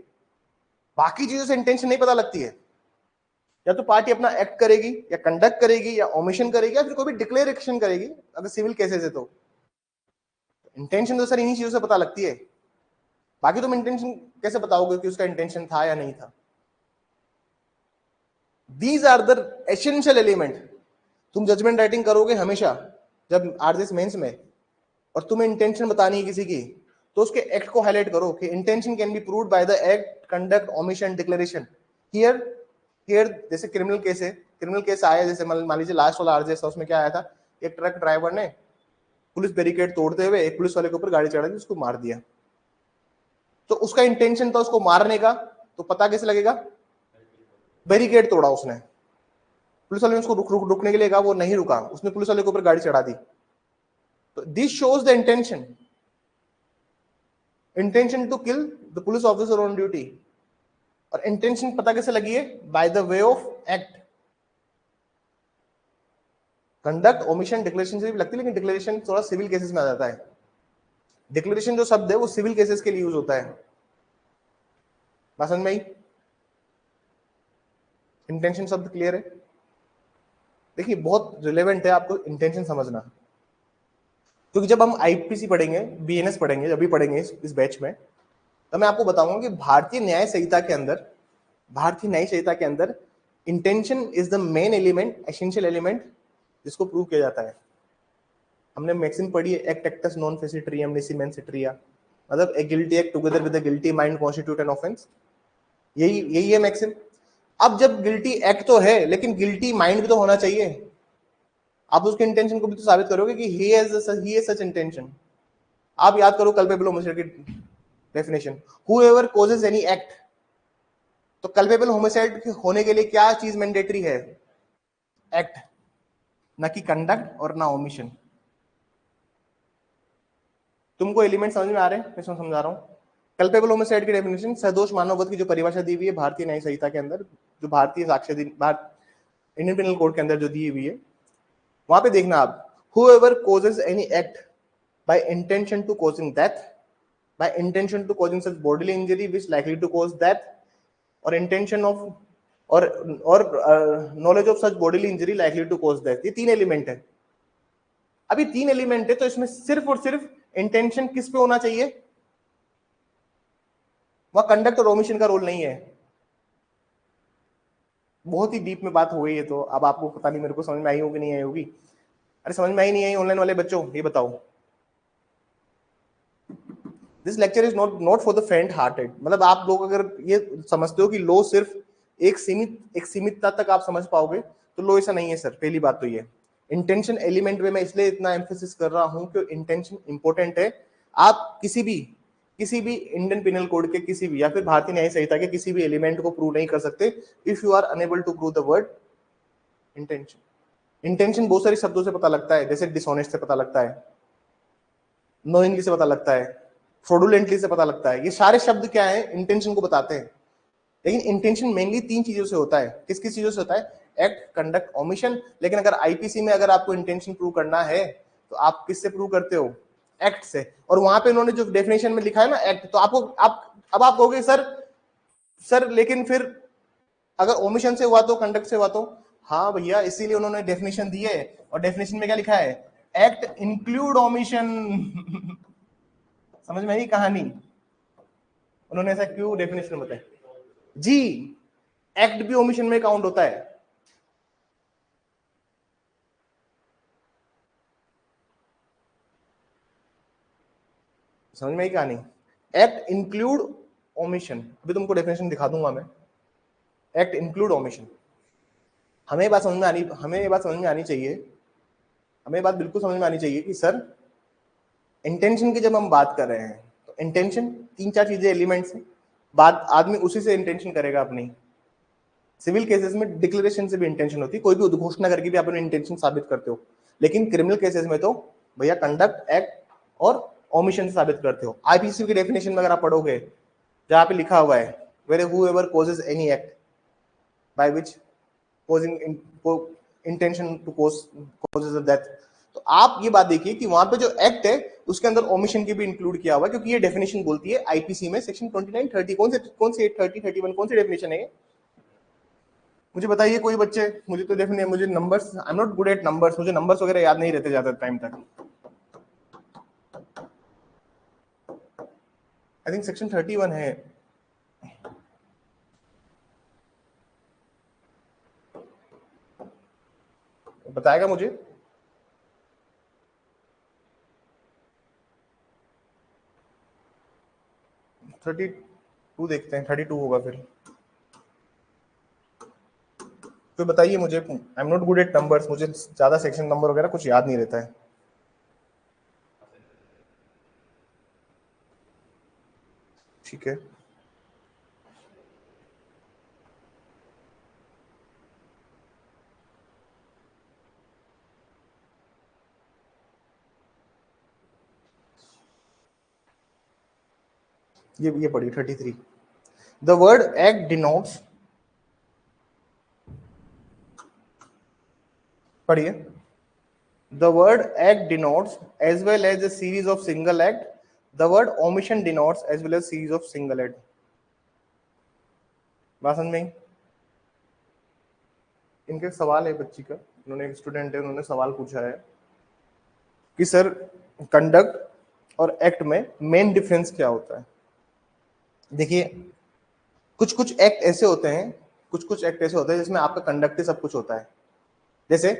बाकी चीजों से इंटेंशन नहीं पता लगती है। या तो पार्टी अपना एक्ट करेगी या कंडक्ट करेगी या ओमिशन करेगी या फिर कोई भी डिक्लेरेशन करेगी, अगर सिविल केसेस है तो। इंटेंशन तो सर इन्हीं चीजों से पता लगती है, बाकी तुम इंटेंशन कैसे बताओगे कि उसका इंटेंशन था या नहीं था। These are the essential element. तुम जजमेंट राइटिंग करोगे हमेशा जब आरजेएस मेंस में, और तुम्हें इंटेंशन बतानी है किसी की, तो उसके एक्ट को हाईलाइट करो कि intention can be proved by the act, conduct, omission, declaration. Here here जैसे क्रिमिनल केस है, क्रिमिनल केस आया, जैसे मान लीजिए लास्ट वाला आरजेएस था, उसमें क्या आया था, एक ट्रक ड्राइवर ने पुलिस बैरिकेड तोड़ते हुए एक पुलिस वाले के ऊपर गाड़ी चढ़ा दी, उसको मार दिया। तो उसका इंटेंशन था उसको मारने का, तो पता कैसे लगेगा, बैरिकेड तोड़ा उसने, पुलिस वाले ने उसको रुकने के लिए कहा, वो नहीं रुका, उसने पुलिस वाले के ऊपर गाड़ी चढ़ा दी। तो this shows the intention to kill the police officer on duty. और इंटेंशन पता कैसे लगी है, by the way of act, conduct, omission, declaration से भी लगती है, लेकिन डिक्लेरेशन थोड़ा सिविल केसेस में आ जाता है। डिक्लेरेशन जो शब्द है वो सिविल केसेस के लिए यूज होता है। बात समझ में आई? इंटेंशन शब्द क्लियर है? देखिए बहुत रिलेवेंट है आपको इंटेंशन समझना, क्योंकि जब हम आईपीसी पढ़ेंगे, बीएनएस पढ़ेंगे, जब भी पढ़ेंगे इस बैच में, तो मैं आपको बताऊंगा कि भारतीय न्याय संहिता के अंदर intention is the main element, essential element, जिसको प्रूव किया जाता है। हमने मैक्सिम पढ़ी है, एक्ट एक्टस नॉन फेसिट्रियम निसी मेंस एट्रिया, मतलब a guilty act together with a guilty mind constitute an offence, यही है मैक्सिम। अब जब गिल्टी एक्ट तो है, लेकिन गिल्टी माइंड भी तो होना चाहिए। आप उसके इंटेंशन को भी तो साबित करोगे कि ही हैज सच इंटेंशन। आप याद करो कल्पेबल होमिसाइड की definition, whoever causes any act. तो कल्पेबल होमिसाइड होने के लिए क्या चीज मैंडेटरी है, एक्ट, ना कि कंडक्ट और ना ओमिशन। तुमको एलिमेंट समझ में आ रहे हैं, मैं समझा रहा हूं। कल्पेबल होमिसाइड की डेफिनेशन, सदोष मानववध की जो परिभाषा दी हुई है भारतीय न्याय संहिता के अंदर, जो भारतीय साक्ष्य इंडियन पिनल कोड के अंदर जो दी हुई है, वहां पे देखना आप, whoever causes any act by intention to causing death, by intention to causing such bodily injury which likely to cause death, or intention of or knowledge of such bodily injury likely to cause death। ये तीन element है। अभी तीन element है, तो इसमें सिर्फ और सिर्फ इंटेंशन किस पे होना चाहिए, वहां कंडक्ट और ओमिशन का रोल नहीं है। बहुत ही डीप में बात हो गई है, तो अब आपको पता नहीं मेरे को समझ में आई होगी नहीं आई होगी। अरे समझ में आई नहीं आई ऑनलाइन वाले बच्चों, ये बताओ। This lecture is not for the फेंट हार्टेड। मतलब आप लोग अगर ये समझते हो कि लो सिर्फ एक सीमितता तक आप समझ पाओगे, तो लो ऐसा नहीं है सर। पहली बात तो ये इंटेंशन एलिमेंट में मैं इसलिए इतना एम्फेसिस कर रहा हूं कि इंटेंशन इंपॉर्टेंट है। आप किसी भी इंडियन पिनल कोड के किसी भी या फिर भारतीय न्याय संहिता के किसी भी एलिमेंट को प्रूव नहीं कर सकते if you are unable to prove the word intention. Intention बहुत सारे शब्दों से पता लगता है, जैसे डिसऑनेस्ट से पता लगता है, नोइंगली से पता लगता है, फ्रॉडुलेंटली से पता लगता है। ये सारे शब्द क्या है, इंटेंशन को बताते हैं। लेकिन इंटेंशन मेनली तीन चीजों से होता है। किस किस चीजों से होता है, एक्ट, कंडक्ट, ओमिशन। लेकिन अगर आईपीसी में अगर आपको इंटेंशन प्रूव करना है तो आप किससे प्रूव करते हो, एक्ट से। और वहां पे उन्होंने जो डेफिनेशन में लिखा है ना एक्ट, तो आपको अब आप कहोगे सर लेकिन फिर अगर ओमिशन से हुआ तो, कंडक्ट से हुआ तो। हाँ भैया, इसीलिए उन्होंने डेफिनेशन दी है। और डेफिनेशन में क्या लिखा है, एक्ट इंक्लूड ओमिशन। समझ में आई कहानी, उन्होंने ऐसा क्यों डेफिनेशन बताया जी। एक्ट भी ओमिशन में काउंट होता है। समझ में आई कहानी, एक्ट इंक्लूड ओमिशन। अभी तुमको डेफिनेशन दिखा दूंगा मैं, एक्ट इंक्लूड ओमिशन। हमें ये बात समझ में आनी चाहिए, हमें बात बिल्कुल समझ में आनी चाहिए कि सर इंटेंशन की जब हम बात कर रहे हैं तो इंटेंशन तीन चार चीजें एलिमेंट्स हैं, बात आदमी उसी से इंटेंशन करेगा अपनी। सिविल केसेस में डिक्लेरेशन से भी इंटेंशन होती है, कोई भी उद्घोषणा करके भी आप अपनी इंटेंशन साबित करते हो। लेकिन क्रिमिनल केसेस में तो भैया कंडक्ट, एक्ट और ओमिशन से साबित करते हो। आईपीसी की डेफिनेशन में अगर आप पढ़ोगे, जहां पे लिखा हुआ है where whoever causes any act by which causing intention to causes a death। तो आप ये बात देखिए कि वहां पे जो एक्ट है उसके अंदर ओमिशन की भी इंक्लूड किया हुआ है, क्योंकि ये डेफिनेशन बोलती है आईपीसी में सेक्शन 29 30 कौन से 30 31 कौन सी डेफिनेशन है ये? मुझे बताइए कोई बच्चे, मुझे तो डेफिनेट, मुझे numbers, I am not good at numbers, मुझे नंबर्स वगैरह याद नहीं रहते ज्यादा टाइम तक। आई थिंक सेक्शन 31 है। बताएगा मुझे? 32 देखते हैं, 32 होगा फिर। तो बताइए मुझे, I am not good at numbers, मुझे ज्यादा सेक्शन नंबर वगैरह कुछ याद नहीं रहता है। ठीक है, ये पढ़िए 33। द वर्ड एक्ट डिनोट्स, पढ़िए। The word act denotes as well as a series of single act. The word omission denotes as well as series of single act. बात समझ में आई? इनके सवाल है बच्ची का, उन्होंने, एक स्टूडेंट है, उन्होंने सवाल पूछा है कि सर कंडक्ट और एक्ट में मेन डिफरेंस क्या होता है। देखिए, कुछ कुछ एक्ट ऐसे होते हैं, कुछ एक्ट ऐसे होते हैं जिसमें आपका कंडक्ट ही सब कुछ होता है। जैसे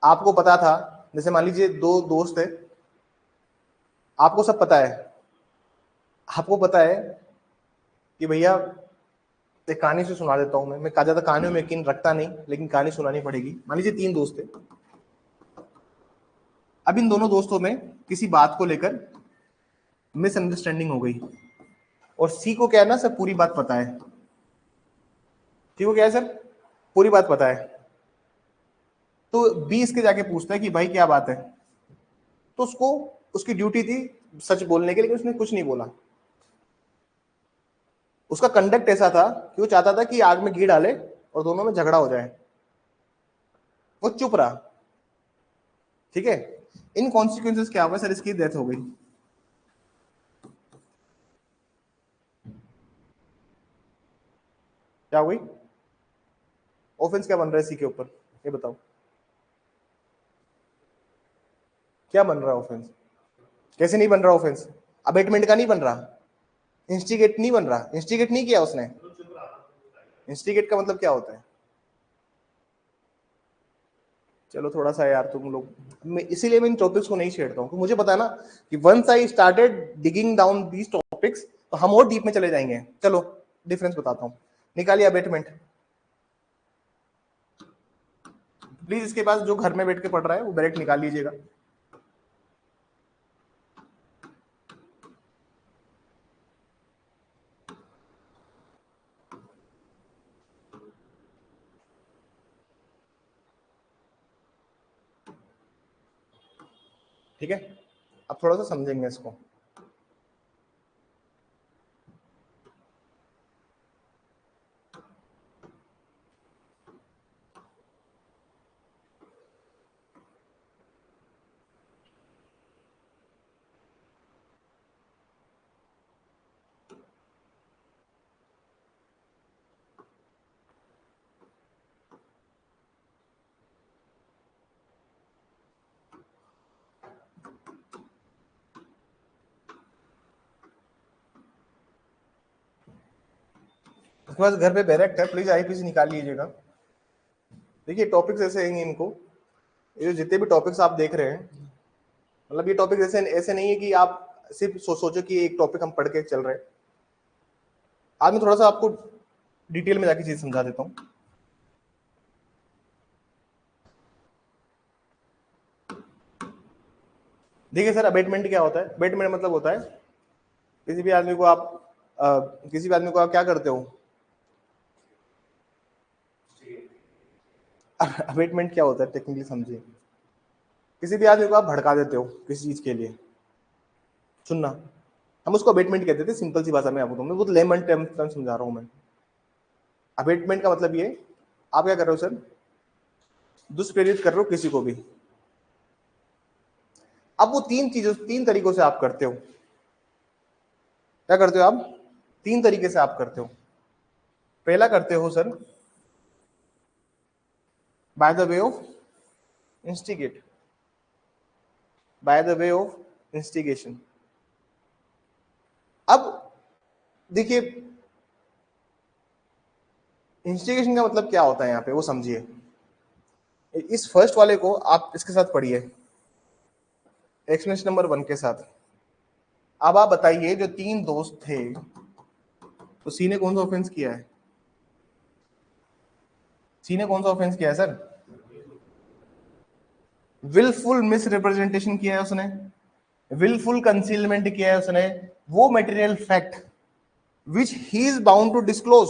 आपको पता था, जैसे मान लीजिए दो दोस्त है, आपको सब पता है, आपको पता है कि भैया एक कहानी से सुना देता हूं मैं ज्यादा कहानियों में यकीन रखता नहीं, लेकिन कहानी सुनानी पड़ेगी। मान लीजिए 3 दोस्त है, अब इन दोनों दोस्तों में किसी बात को लेकर मिसअंडरस्टैंडिंग हो गई, और सी को क्या है ना सर, पूरी बात पता है। सी को क्या है सर, पूरी बात पता है। तो बी इसके जाके पूछता है कि भाई क्या बात है, तो उसको, उसकी ड्यूटी थी सच बोलने की, लेकिन उसने कुछ नहीं बोला। उसका कंडक्ट ऐसा था कि वो चाहता था कि आग में घी डाले और दोनों में झगड़ा हो जाए, वो चुप रहा। ठीक है, इन कॉन्सिक्वेंसेस क्या हुआ सर, इसकी डेथ हो गई। क्या हो गई? ऑफेंस क्या बन रहा है सी के ऊपर, ये बताओ क्या बन रहा है ऑफेंस? कैसे नहीं बन रहा ऑफेंस? अबेटमेंट का नहीं बन रहा, इंस्टिगेट नहीं बन रहा, इंस्टिगेट नहीं किया उसने। इंस्टिगेट का मतलब क्या होता है? चलो थोड़ा सा यार तुम लोग, मैं इसीलिए मैं इन टॉपिक्स को नहीं छेड़ता हूँ, मुझे पता है ना कि once I started digging down these topics तो हम और डीप में चले जाएंगे। चलो डिफरेंस बताता हूँ, निकालिए अबेटमेंट। प्लीज इसके पास जो घर में बैठ के पढ़ रहा है वो डायरेक्ट निकाल लीजिएगा। ठीक है, अब थोड़ा सा समझेंगे इसको। उसके पास घर पे बैरेक्ट है, प्लीज आईपीसी निकाल लीजिएगा। देखिए टॉपिक्स ऐसे हैं इनको, ये जो जितने भी टॉपिक्स आप देख रहे हैं, मतलब ये टॉपिक ऐसे ऐसे नहीं है कि आप सिर्फ सोचो कि एक टॉपिक हम पढ़ के चल रहे हैं। आज मैं थोड़ा सा आपको डिटेल में जाके चीज समझा देता हूँ। देखिए सर, अबेटमेंट क्या होता है? अबेटमेंट मतलब होता है किसी भी आदमी को आप किसी भी आदमी को आप क्या करते हो? अबेटमेंट क्या होता है टेक्निकली समझिए, किसी भी आदमी को आप भड़का देते हो किसी चीज के लिए। सुनना, हम उसको अबेटमेंट कहते थे, सिंपल सी भाषा में आपको बहुत लेमन टर्म समझा रहा हूं मैं। अबेटमेंट का मतलब ये, आप क्या कर रहे हो सर, दुष्प्रेरित कर रहे हो किसी को भी। अब वो तीन तरीकों से आप करते हो। क्या करते हो आप? 3 तरीके से आप करते हो। पहला करते हो sir bye the way of instigate, bye the way of instigation. अब देखिए इंस्टिगेशन का मतलब क्या होता है यहाँ पे, वो समझिए। इस फर्स्ट वाले को आप इसके साथ पढ़िए, एक्सप्लेनेशन नंबर 1 के साथ। अब आप बताइए जो 3 दोस्त थे, तो सी ने कौन सा ऑफेंस किया है? सी ने कौन सा ऑफेंस किया है सर? विलफुल मिसरिप्रेजेंटेशन किया है उसने, विलफुल कंसीलमेंट किया है उसने, वो material fact which he is bound to disclose.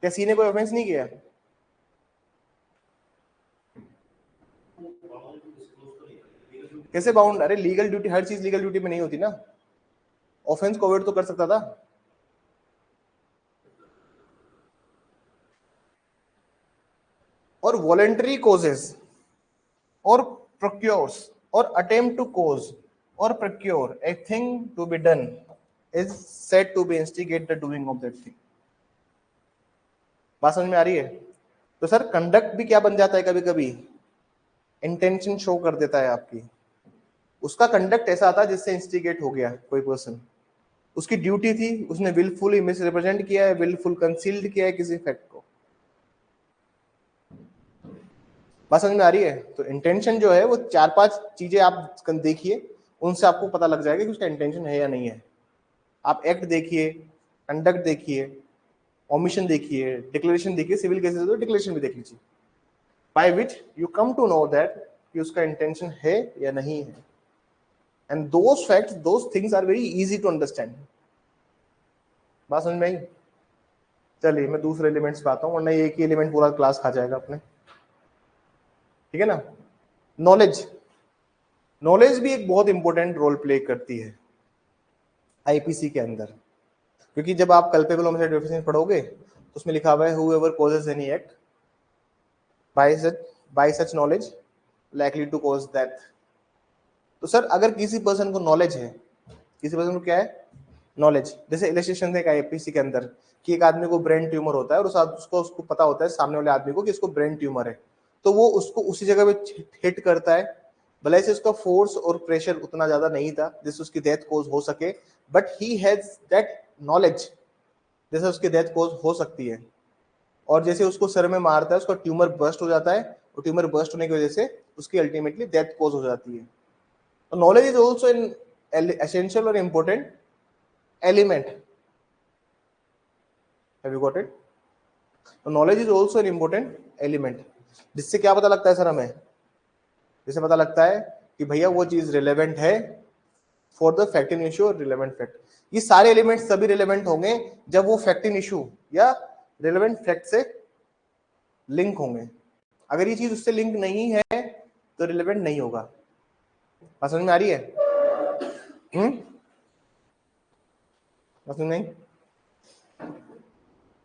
क्या सी ने कोई ऑफेंस नहीं किया? कैसे बाउंड? अरे लीगल ड्यूटी, हर चीज लीगल ड्यूटी में नहीं होती ना। ऑफेंस को अवॉइड तो कर सकता था। और वॉलेंटरी कोजेस और प्रोक्योर्स और attempt to cause or procure a thing to be done is said to be instigate the doing of that thing. बात समझ में आ रही है? तो सर कंडक्ट भी क्या बन जाता है, कभी कभी इंटेंशन शो कर देता है आपकी। उसका कंडक्ट ऐसा था जिससे इंस्टिगेट हो गया कोई पर्सन, उसकी ड्यूटी थी, उसने विलफुली मिसरिप्रेजेंट किया है, विलफुल कंसील्ड किया है किसी फैक्ट को। बात समझ में आ रही है? तो इंटेंशन जो है वो 4-5 चीजें आप देखिए, उनसे आपको पता लग जाएगा कि उसका इंटेंशन है या नहीं है। आप एक्ट देखिए, कंडक्ट देखिए, ओमिशन देखिए, डिक्लेरेशन देखिए, सिविल केसेस तो डिक्लेरेशन भी देख लीजिए, by which you come to know that कि उसका इंटेंशन है या नहीं है। And those facts, those things are very easy to understand. बात समझ में आई? चलिए मैं दूसरे एलिमेंट्स पे आता हूँ, वरना एक ही एलिमेंट पूरा क्लास खा जाएगा अपने, ठीक है ना। नॉलेज, नॉलेज भी एक बहुत इंपॉर्टेंट रोल प्ले करती है आईपीसी के अंदर, क्योंकि जब आप कल्पेबल होमिसाइड डेफिनेशन पढ़ोगे तो उसमें लिखा हुआ है whoever causes any act by such knowledge likely to cause death. तो सर अगर किसी पर्सन को नॉलेज है, किसी पर्सन को क्या है, नॉलेज, जैसे इलस्ट्रेशन है आईपीसी के अंदर कि एक आदमी को ब्रेन ट्यूमर होता है और उसको पता होता है सामने वाले आदमी को कि इसको ब्रेन ट्यूमर है, तो वो उसको उसी जगह पे हिट करता है, भले से उसका फोर्स और प्रेशर उतना ज्यादा नहीं था जिससे उसकी डेथ कोज हो सके, but he has that knowledge जैसे उसकी डेथ कोज हो सकती है। और जैसे उसको सर में मारता है उसका ट्यूमर बर्स्ट हो जाता है, और ट्यूमर बर्स्ट होने की वजह से उसकी अल्टीमेटली डेथ कोज हो जाती है। तो knowledge is also an essential और important element. Have you got it? तो knowledge is also an important element, जिससे क्या पता लगता है सर हमें, जिससे पता लगता है कि भैया वो चीज रिलेवेंट है for the fact in issue और रिलेवेंट फैक्ट। ये सारे एलिमेंट्स तभी रिलेवेंट होंगे जब वो फैक्ट इन इशू या रिलेवेंट फैक्ट से लिंक होंगे। अगर ये चीज उससे लिंक नहीं है तो रिलेवेंट नहीं होगा। समझ में आ रही है? समझ नहीं?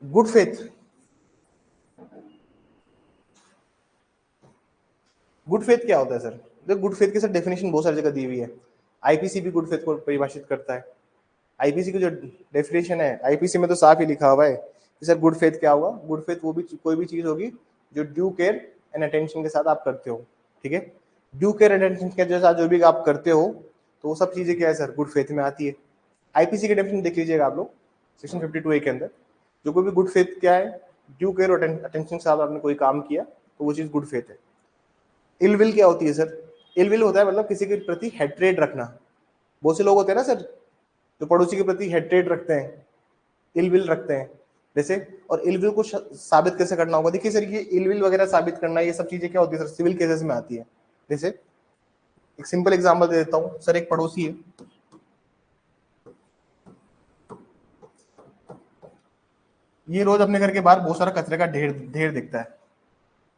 गुड फेथ, गुड फेथ क्या होता है सर? देखो गुड फेथ की सर डेफिनेशन बहुत सारी जगह दी हुई है, आईपीसी भी गुड फेथ को परिभाषित करता है। आईपीसी की जो डेफिनेशन है, आईपीसी में तो साफ ही लिखा हुआ है कि सर गुड फेथ क्या होगा, गुड फेथ वो भी कोई भी चीज होगी जो ड्यू केयर एंड अटेंशन के साथ आप करते हो, ठीक है। ड्यू केयर एंड अटेंशन के साथ जो भी आप करते हो तो वो सब चीजें क्या है सर, गुड फेथ में आती है। आईपीसी की डेफिनेशन देख लीजिएगा आप लोग, सेक्शन 52A के अंदर, जो कोई भी गुड फेथ क्या है, ड्यू केयर और अटेंशन के साथ आपने कोई काम किया तो वो चीज गुड फेथ है। इल विल क्या होती है सर? इल विल होता है मतलब किसी के प्रति हेट्रेड रखना। बहुत से लोग होते हैं ना सर जो पड़ोसी के प्रति हेट्रेड रखते हैं, इल विल रखते हैं जैसे। और इल विल को साबित कैसे करना होगा, देखिए सर ये इल विल वगैरह साबित करना, ये सब चीजें क्या होती है सर, सिविल केसेस में आती है। जैसे एक सिंपल एग्जांपल दे देता हूँ सर, एक पड़ोसी है, ये रोज अपने घर के बाहर बहुत सारा कचरे का ढेर ढेर दिखता है,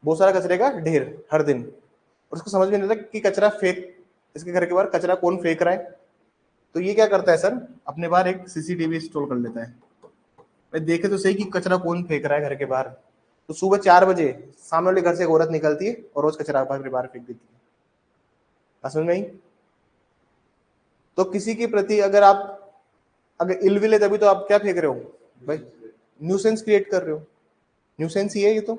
बहुत सारा कचरे का ढेर हर दिन, और उसको समझ में नहीं आता कि कचरा फेंक, इसके घर के बाहर कचरा कौन फेंक रहा है। तो ये क्या करता है सर, अपने बाहर एक सीसीटीवी इंस्टॉल कर लेता है। भाई देखे तो सही कि कचरा कौन फेंक रहा है घर के बाहर। तो सुबह 4 बजे सामने वाले घर से एक औरत निकलती है और रोज कचरा घर के बाहर फेंक देती है। समझ में आई? तो किसी के प्रति अगर इलविल है तभी तो आप क्या फेंक रहे हो भाई, न्यूसेंस क्रिएट कर रहे हो, न्यूसेंस ही है ये तो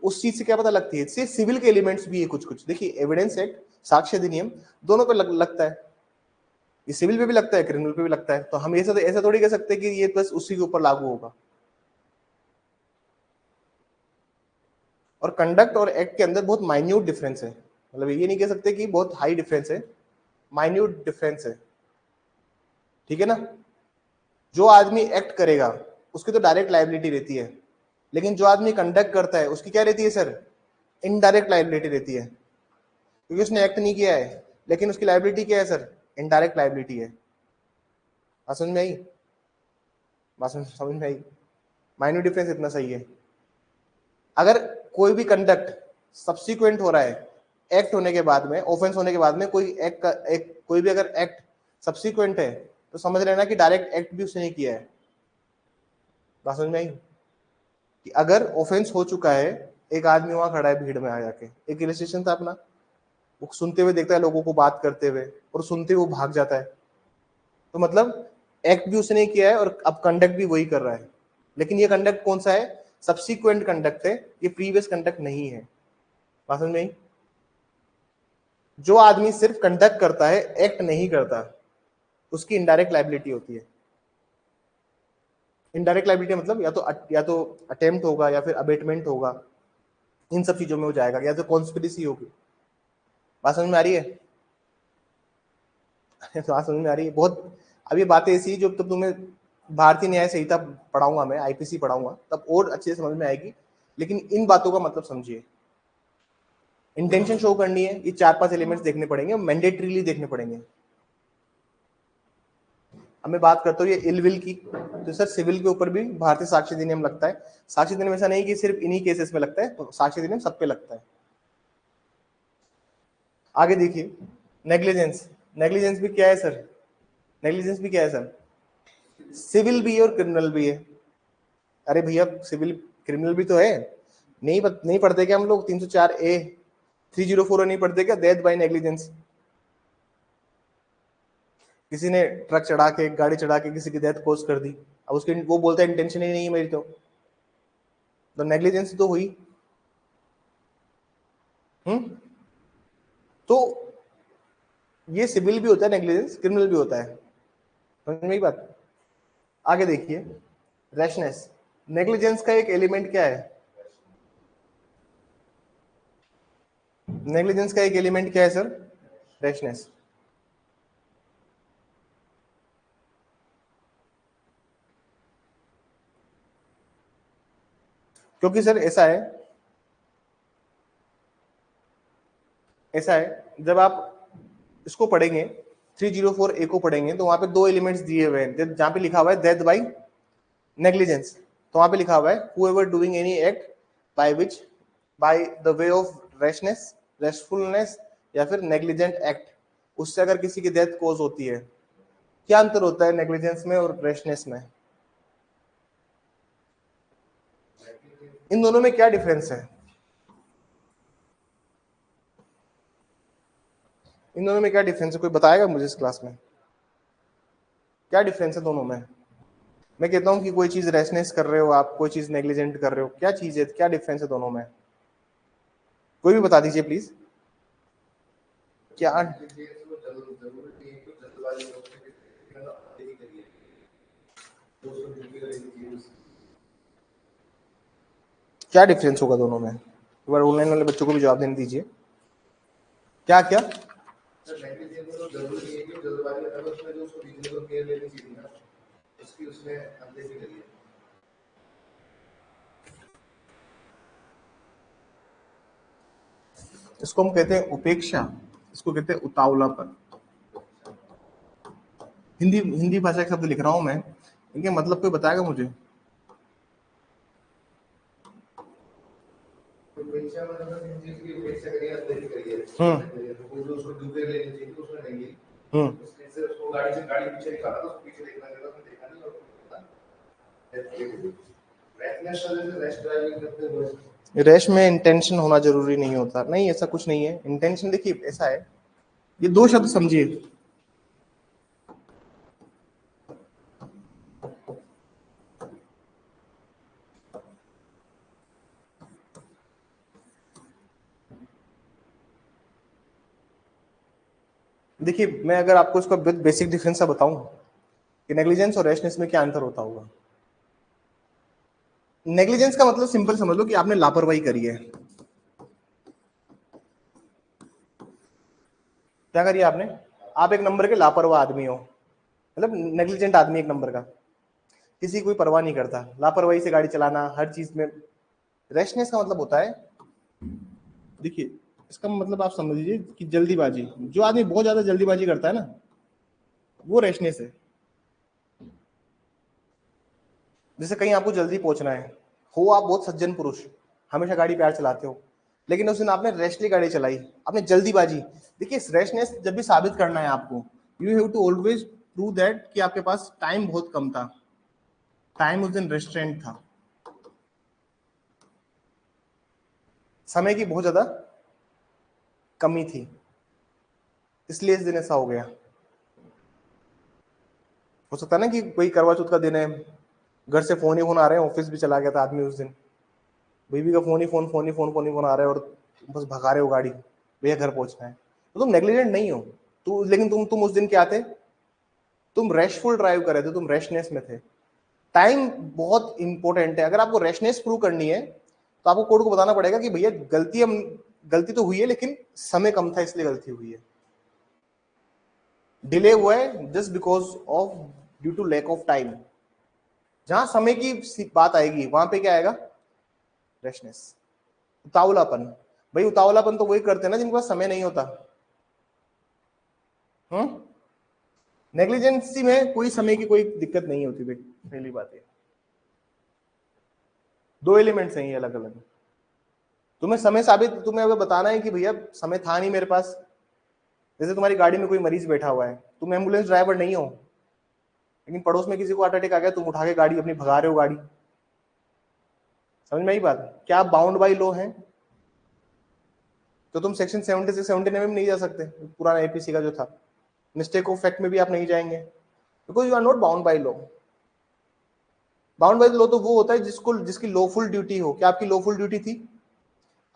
उस चीज से क्या पता लगती है, इससे सिविल के एलिमेंट्स भी है कुछ कुछ। देखिए एविडेंस एक्ट, साक्ष्य अधिनियम दोनों पे लगता है, ये सिविल पे भी लगता है, क्रिमिनल पे भी लगता है। तो हम ऐसा थोड़ी कह सकते कि ये बस उसी के ऊपर लागू होगा। और कंडक्ट और एक्ट के अंदर बहुत माइन्यूट डिफरेंस है, मतलब ये नहीं कह सकते कि बहुत हाई डिफरेंस है, माइन्यूट डिफरेंस है, ठीक है ना। जो आदमी एक्ट करेगा उसकी तो डायरेक्ट लायबिलिटी रहती है, लेकिन जो आदमी कंडक्ट करता है उसकी क्या रहती है सर, इनडायरेक्ट लायबिलिटी रहती है, क्योंकि उसने एक्ट नहीं किया है, लेकिन उसकी लायबिलिटी क्या है सर, इनडायरेक्ट लायबिलिटी है। समझ में आई? समझ में आई? माइन्यूट डिफरेंस इतना सही है। अगर कोई भी कंडक्ट सब्सिक्वेंट हो रहा है एक्ट होने के बाद में, ऑफेंस होने के बाद में, कोई भी अगर एक्ट सब्सिक्वेंट है तो समझ लेना कि डायरेक्ट एक्ट भी उसने किया है। बात समझ में आई? कि अगर ऑफेंस हो चुका है, एक आदमी वहां खड़ा है भीड़ में आ जाके, एक इलस्ट्रेशन था अपना, वो सुनते हुए देखता है लोगों को बात करते हुए और सुनते हुए वो भाग जाता है, तो मतलब एक्ट भी उसने किया है और अब कंडक्ट भी वही कर रहा है। लेकिन ये कंडक्ट कौन सा है, सब्सिक्वेंट कंडक्ट है, ये प्रीवियस कंडक्ट नहीं है। बात समझ में आई? जो आदमी सिर्फ कंडक्ट करता है, एक्ट नहीं करता, उसकी इनडायरेक्ट लायबिलिटी होती है। इनडायरेक्ट लायबिलिटी मतलब या तो अटेम्प्ट होगा या फिर अबेटमेंट होगा, इन सब चीजों में हो जाएगा, या तो कॉन्स्पिरेसी होगी। बात समझ में आ रही है? तो बात समझ में आ रही है बहुत। अब ये बातें ऐसी जो तब तुम्हें भारतीय न्याय संहिता पढ़ाऊंगा मैं, आईपीसी पढ़ाऊंगा, तब और अच्छे से समझ में आएगी। लेकिन इन बातों का मतलब समझिए, इंटेंशन शो करनी है, ये 4-5 एलिमेंट्स देखने पड़ेंगे, मैंडेटरीली देखने पड़ेंगे। अब मैं बात करता हूँ ये इलविल की, तो सर सिविल के ऊपर भी भारतीय साक्ष्य अधिनियम लगता है। साक्ष्य अधिनियम ऐसा नहीं कि सिर्फ इन्हीं केसेस में लगता है, तो साक्ष्य अधिनियम सब पे लगता है। आगे देखिए, नेग्लिजेंस। नेग्लिजेंस भी क्या है सर, नेग्लिजेंस भी क्या है सर, सिविल भी है और क्रिमिनल भी है। अरे भैया सिविल क्रिमिनल भी तो है, नहीं पढ़ते क्या हम लोग 304A 304 नहीं पढ़ते क्या, डेथ बाय नेग्लिजेंस। किसी ने ट्रक चढ़ा के, गाड़ी चढ़ा के किसी की डेथ कॉज कर दी, अब उसके वो बोलता है इंटेंशन ही नहीं है मेरी, तो नेग्लिजेंस तो हुई। तो ये सिविल भी होता है नेग्लिजेंस, क्रिमिनल भी होता है। समझ में बात? आगे देखिए, रैशनेस। नेग्लिजेंस का एक एलिमेंट क्या है, नेग्लिजेंस का एक एलिमेंट क्या है सर, रैशनेस। क्योंकि सर ऐसा है जब आप इसको पढ़ेंगे 304A को पढ़ेंगे तो वहां पे 2 एलिमेंट्स दिए हुए हैं, जहां पे लिखा हुआ है डेथ बाय नेग्लिजेंस, तो वहां पे लिखा हुआ है whoever doing any act by which by the way of rashness, restfulness या फिर नेग्लिजेंट एक्ट, उससे अगर किसी की डेथ कॉज होती है। क्या अंतर होता है नेग्लिजेंस में और रेशनेस में, इन दोनों में क्या डिफरेंस है, इन दोनों में क्या डिफरेंस है, कोई बताएगा मुझे इस क्लास में, क्या डिफरेंस है दोनों में। मैं कहता हूँ कि कोई चीज रेशनेस कर रहे हो आप, कोई चीज नेग्लिजेंट कर रहे हो, क्या चीज है, क्या डिफरेंस है दोनों में, कोई भी बता दीजिए प्लीज। क्या क्या डिफरेंस होगा दोनों में, एक बार ऑनलाइन वाले बच्चों को भी जवाब देने दीजिए। क्या क्या इसको हम कहते हैं उपेक्षा, इसको कहते हैं उतावलापन। हिंदी हिंदी भाषा का शब्द लिख रहा हूं मैं, इनके मतलब कोई बताएगा मुझे। हम्म उसको गाड़ी से गाड़ी पीछे निकाला तो पीछे देखना चाहिए, उसने देखा नहीं और रेस्ट में इंटेंशन होना जरूरी नहीं होता, नहीं ऐसा कुछ नहीं है। इंटेंशन देखिए ऐसा है, ये दो शब्द समझिए। देखिए मैं अगर आपको इसका बेसिक डिफरेंस बताऊं कि नेग्लिजेंस और रैशनेस में क्या अंतर होता होगा। नेग्लिजेंस का मतलब सिंपल समझ लो कि आपने लापरवाही करी है। क्या करिए आपने, आप एक नंबर के लापरवाह आदमी हो, मतलब नेग्लिजेंट आदमी एक नंबर का, किसी कोई परवाह नहीं करता, लापरवाही से गाड़ी चलाना हर चीज में। रैशनेस का मतलब होता है, देखिए इसका मतलब आप समझ लीजिए कि जल्दीबाजी, जो आदमी बहुत ज्यादा जल्दीबाजी करता है ना, वो रैशनेस है। जैसे कहीं आपको जल्दी पहुंचना है, हो आप बहुत सज्जन पुरुष, हमेशा गाड़ी प्यार चलाते हो, लेकिन उस दिन आपने रैशली गाड़ी चलाई, आपने जल्दीबाजी। देखिए रैशनेस जब भी साबित करना है आपको, you have to always prove that कि आपके पास टाइम बहुत कम था, टाइम उस दिन रेस्ट्रेंट था, समय की बहुत ज्यादा कमी थी, इसलिए इस दिन ऐसा हो गया। हो सकता है ना कि कोई करवा चौथ का दिन है, घर से फोन ही फोन आ रहे हैं, ऑफिस भी चला गया था आदमी उस दिन, बीवी का फोन आ रहा है और बस भगा रहे हो गाड़ी, भैया घर पहुंचना है, तो तुम नेग्लिजेंट नहीं हो, तू लेकिन तुम उस दिन क्या थे, तुम रैशफुल ड्राइव कर रहे थे, तुम रैशनेस में थे। टाइम बहुत इंपॉर्टेंट है। अगर आपको रैशनेस प्रूव करनी है तो आपको कोर्ट को बताना पड़ेगा कि भैया गलती तो हुई है, लेकिन समय कम था इसलिए गलती हुई है, डिले हुआ है just because of due to lack of time. जहां समय की बात आएगी वहां पे क्या आएगा, रैशनेस, उतावलापन। भाई उतावलापन तो वही करते हैं ना जिनके पास समय नहीं होता। हम्म, नेग्लिजेंसी में कोई समय की कोई दिक्कत नहीं होती। देख पहली बात है, दो एलिमेंट्स हैं ये अलग अलग। तुम्हें समय साबित, तुम्हें अगर बताना है कि भैया समय था नहीं मेरे पास, जैसे तुम्हारी गाड़ी में कोई मरीज बैठा हुआ है, तुम एम्बुलेंस ड्राइवर नहीं हो, लेकिन पड़ोस में किसी को हार्ट अटैक आ गया, तुम उठा के गाड़ी अपनी भगा रहे हो गाड़ी, समझ में आई बात, क्या आप बाउंड बाई लॉ हैं? तो तुम सेक्शन 76 79 में नहीं जा सकते, पुराना एपीसी का जो था, मिस्टेक ऑफ फैक्ट में भी आप नहीं जाएंगे, because you are not bound by law. Bound by law तो वो होता है जिसको, जिसकी लॉफुल ड्यूटी हो। क्या आपकी लॉफुल ड्यूटी थी?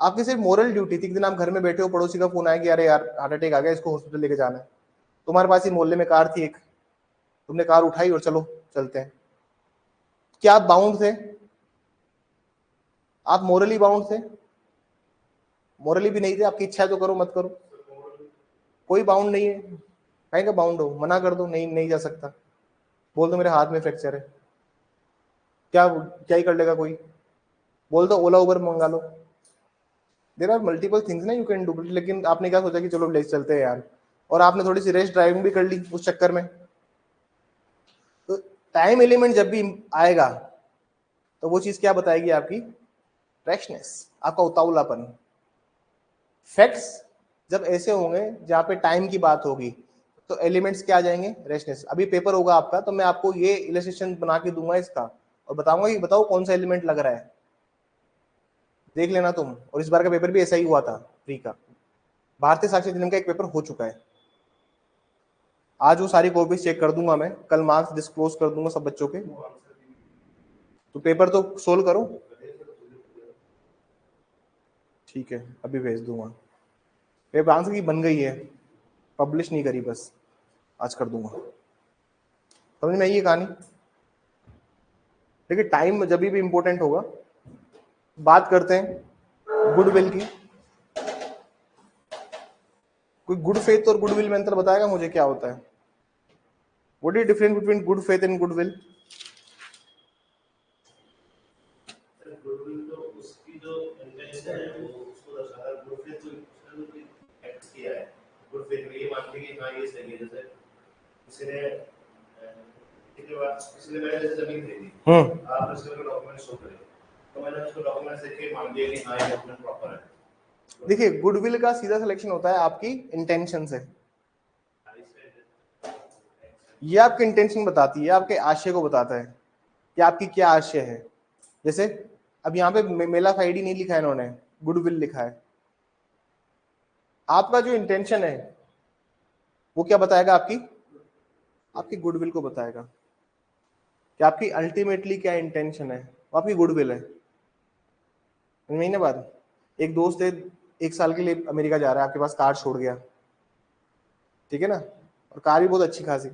आपकी सिर्फ मोरल ड्यूटी थी। एक दिन आप घर में बैठे हो, पड़ोसी का फोन आया कि अरे यार हार्ट अटैक आ गया, इसको हॉस्पिटल लेके जाना है, तुम्हारे पास ही मोहल्ले में कार थी एक, तुमने कार उठाई और चलो चलते हैं। क्या आप बाउंड थे? आप मोरली बाउंड थे? मोरली भी नहीं थे, आपकी इच्छा है तो करो मत करो, कोई बाउंड नहीं है। कहीं का बाउंड हो, मना कर दो, नहीं नहीं जा सकता, बोल दो मेरे हाथ में फ्रैक्चर है, क्या क्या ही कर लेगा कोई, बोल दो ओला उबर मंगा लो, देयर आर मल्टीपल थिंग्स ना यू कैन डू। लेकिन आपने क्या सोचा कि चलो ले चलते हैं यार, और आपने थोड़ी सी रेस ड्राइविंग भी कर ली उस चक्कर में। तो टाइम एलिमेंट जब भी आएगा तो वो चीज क्या बताएगी, आपकी रैशनेस, आपका उतावलापन। फैक्ट्स जब ऐसे होंगे जहां पे टाइम की बात होगी तो एलिमेंट्स क्या आ जाएंगे, रैशनेस। अभी पेपर होगा आपका तो मैं आपको ये इलस्ट्रेशन बना के दूंगा इसका, और बताऊंगा कि बताओ कौन सा एलिमेंट लग रहा है, देख लेना तुम। और इस बार का पेपर भी ऐसा ही हुआ था प्री का, भारतीय साक्ष्य अधिनियम का एक पेपर हो चुका है। आज वो सारी कॉपीज चेक कर दूंगा मैं, कल मार्क्स डिस्क्लोज कर दूंगा सब बच्चों के, तो पेपर तो सोल्व करो। ठीक है अभी भेज दूंगा, पेपर आंसर की बन गई है, पब्लिश नहीं करी बस, आज कर दूंगा। समझ में आई ये कहानी? देखिए टाइम जब भी इंपॉर्टेंट होगा। बात करते हैं गुडविल की। कोई गुड फेथ और गुडविल में अंतर बताएगा मुझे क्या होता है? What is difference between good faith and goodwill? Goodwill तो उसकी जो इंटेंशन है वो उसको दर्शाता है। गुड फेथ तो उसने जो एक्ट किया है, गुड फेथ में ये मान के कि हाँ ये सही है। जैसे किसी ने किसी ने मैंने जैसे जमीन खरीदी, आपने उसके डॉक्यूमेंट शो करे, तो मैंने उसको डॉक्यूमेंट देख के मान लिया कि हाँ ये डॉक्यूमेंट प्रॉपर है। देखिए गुडविल का सीधा सिलेक्शन होता है आपकी इंटेंशन से। ये आपके इंटेंशन बताती है, आपके आशय को बताता है कि आपकी क्या आशय है। जैसे अब यहाँ पे मेला आईडी नहीं लिखा है इन्होंने, गुडविल लिखा है। आपका जो इंटेंशन है वो क्या बताएगा, आपकी गुडविल को बताएगा कि आपकी अल्टीमेटली क्या इंटेंशन है, वो आपकी गुडविल है। नहीं ना बात। एक दोस्त है, 1 साल के लिए अमेरिका जा रहा है, आपके पास कार छोड़ गया, ठीक है ना, और कार भी बहुत अच्छी खासी,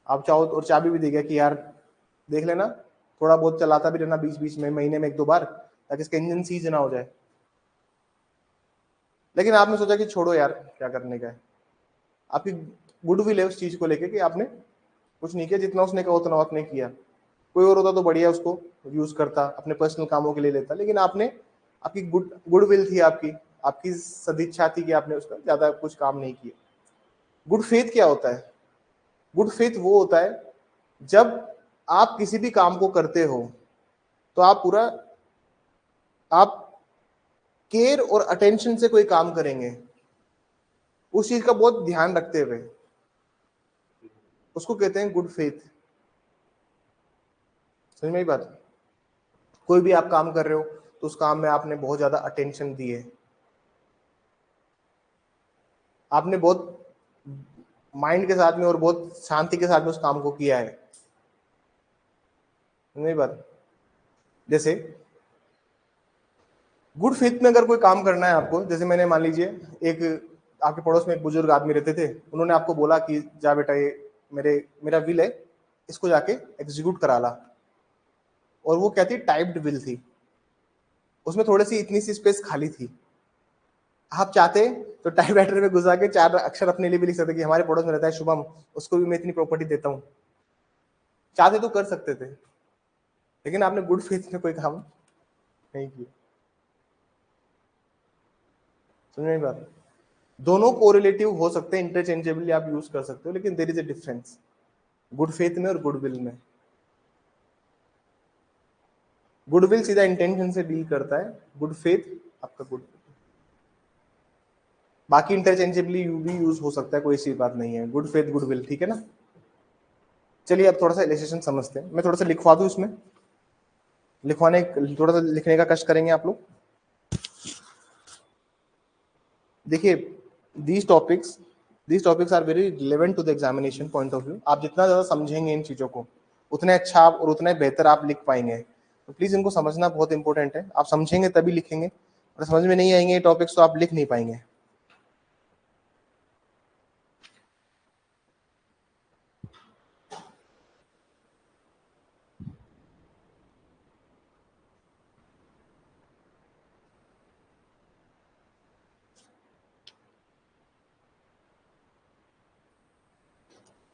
आप चाहो और चाबी भी दे गया कि यार देख लेना, थोड़ा बहुत चलाता भी रहना बीच बीच में, महीने में 1-2 बार, ताकि इसका इंजन सीज ना हो जाए। लेकिन आपने सोचा कि छोड़ो यार, क्या करने का है। आपकी गुडविल है उस चीज को लेके कि आपने कुछ नहीं किया, जितना उसने कहा उतना आपने किया। कोई और होता तो बढ़िया, उसको यूज करता, अपने पर्सनल कामों के लिए लेता, लेकिन आपने, आपकी गुडविल थी, आपकी सदिच्छा थी कि आपने उसका ज्यादा कुछ काम नहीं किया। गुड फेथ क्या होता है? गुड फेथ वो होता है जब आप किसी भी काम को करते हो तो आप केयर और अटेंशन से कोई काम करेंगे, उस चीज का बहुत ध्यान रखते हुए, उसको कहते हैं गुड फेथ। समझ में आई बात? कोई भी आप काम कर रहे हो तो उस काम में आपने बहुत ज्यादा अटेंशन दी है, आपने बहुत माइंड के साथ में और बहुत शांति के साथ में उस काम को किया है। समझ में आई बात? जैसे गुड फेथ में अगर कोई काम करना है आपको, जैसे मैंने मान लीजिए एक आपके पड़ोस में एक बुजुर्ग आदमी रहते थे, उन्होंने आपको बोला कि जा बेटा ये मेरा विल है, इसको जाके एग्जीक्यूट करा ला। और वो क्या थी? टाइप्ड विल थी, उसमें थोड़ी सी इतनी सी स्पेस खाली थी। आप चाहते तो टाइपराइटर में घुसा के 4 अक्षर अपने लिए भी लिख सकते कि हमारे पड़ोस में रहता है शुभम, उसको भी मैं इतनी प्रॉपर्टी देता हूँ। चाहते तो कर सकते थे, लेकिन आपने गुड फेथ में कोई काम नहीं किया। समझ में बात? दोनों कोरिलेटिव हो सकते हैं, इंटरचेंजेबली आप यूज कर सकते हो, लेकिन there is a difference good faith में और गुडविल में। गुडविल सीधा इंटेंशन से डील करता है, गुड फेथ आपका गुड, बाकी इंटरचेंजेबली भी यूज हो सकता है, कोई सी बात नहीं है, गुड फेथ गुडविल, ठीक है ना। चलिए अब थोड़ा सा इलस्ट्रेशन समझते हैं, मैं थोड़ा सा लिखवा दूं इसमें, लिखवाने थोड़ा सा लिखने का कष्ट करेंगे आप लोग। देखिए these topics are very relevant to the examination point of view. आप जितना ज्यादा समझेंगे इन चीजों को, उतने अच्छा आप और उतने बेहतर आप लिख पाएंगे। तो प्लीज इनको समझना बहुत इंपॉर्टेंट है, आप समझेंगे तभी लिखेंगे, और समझ में नहीं आएंगे टॉपिक्स तो आप लिख नहीं पाएंगे।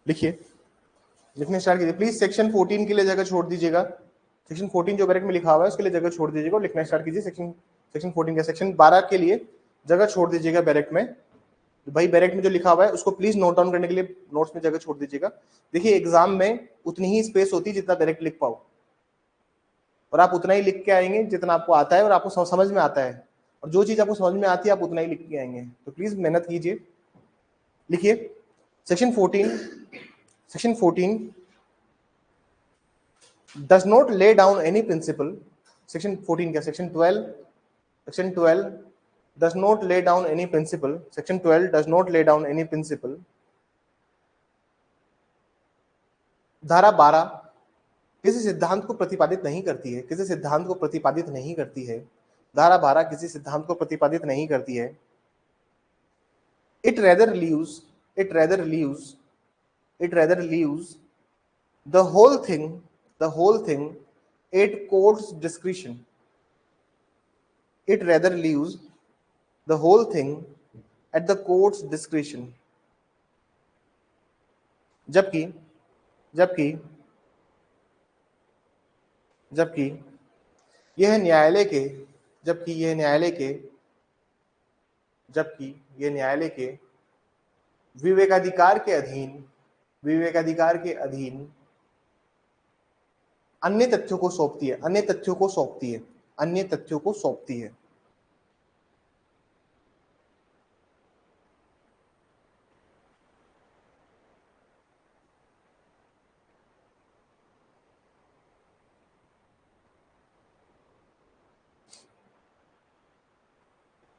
लिखिए, लिखने स्टार्ट कीजिए प्लीज। सेक्शन 14 के लिए जगह छोड़ दीजिएगा, सेक्शन 14 जो ब्रैकेट में लिखा हुआ है उसके लिए जगह छोड़ दीजिएगा और लिखना स्टार्ट कीजिए। सेक्शन 14 का सेक्शन 12 के लिए जगह छोड़ दीजिएगा बैरेक्ट में। भाई बैरेक्ट में जो लिखा हुआ है उसको प्लीज नोट डाउन करने के लिए नोट्स में जगह छोड़ दीजिएगा। देखिए एग्जाम में उतनी ही स्पेस होती है जितना डायरेक्ट लिख पाओ, और आप उतना ही लिख के आएंगे जितना आपको आता है और आपको समझ में आता है, और जो चीज आपको समझ में आती है आप उतना ही लिख के आएंगे। तो प्लीज मेहनत कीजिए, लिखिए। Section 14 does not lay down any principle. Section 14 क्या, section 12 does not lay down any principle. Section 12 does not lay down any principle. धारा 12 किसी सिद्धांत को प्रतिपादित नहीं करती है, किसी सिद्धांत को प्रतिपादित नहीं करती है। धारा 12 किसी सिद्धांत को प्रतिपादित नहीं करती है। It rather leaves, it rather leaves, it rather leaves the whole thing at court's discretion. It rather leaves the whole thing at the court's discretion. जबकि जबकि जबकि यह न्यायालय के जबकि यह न्यायालय के जबकि यह न्यायालय के विवेकाधिकार के अधीन अन्य तथ्यों को सौंपती है, अन्य तथ्यों को सौंपती है।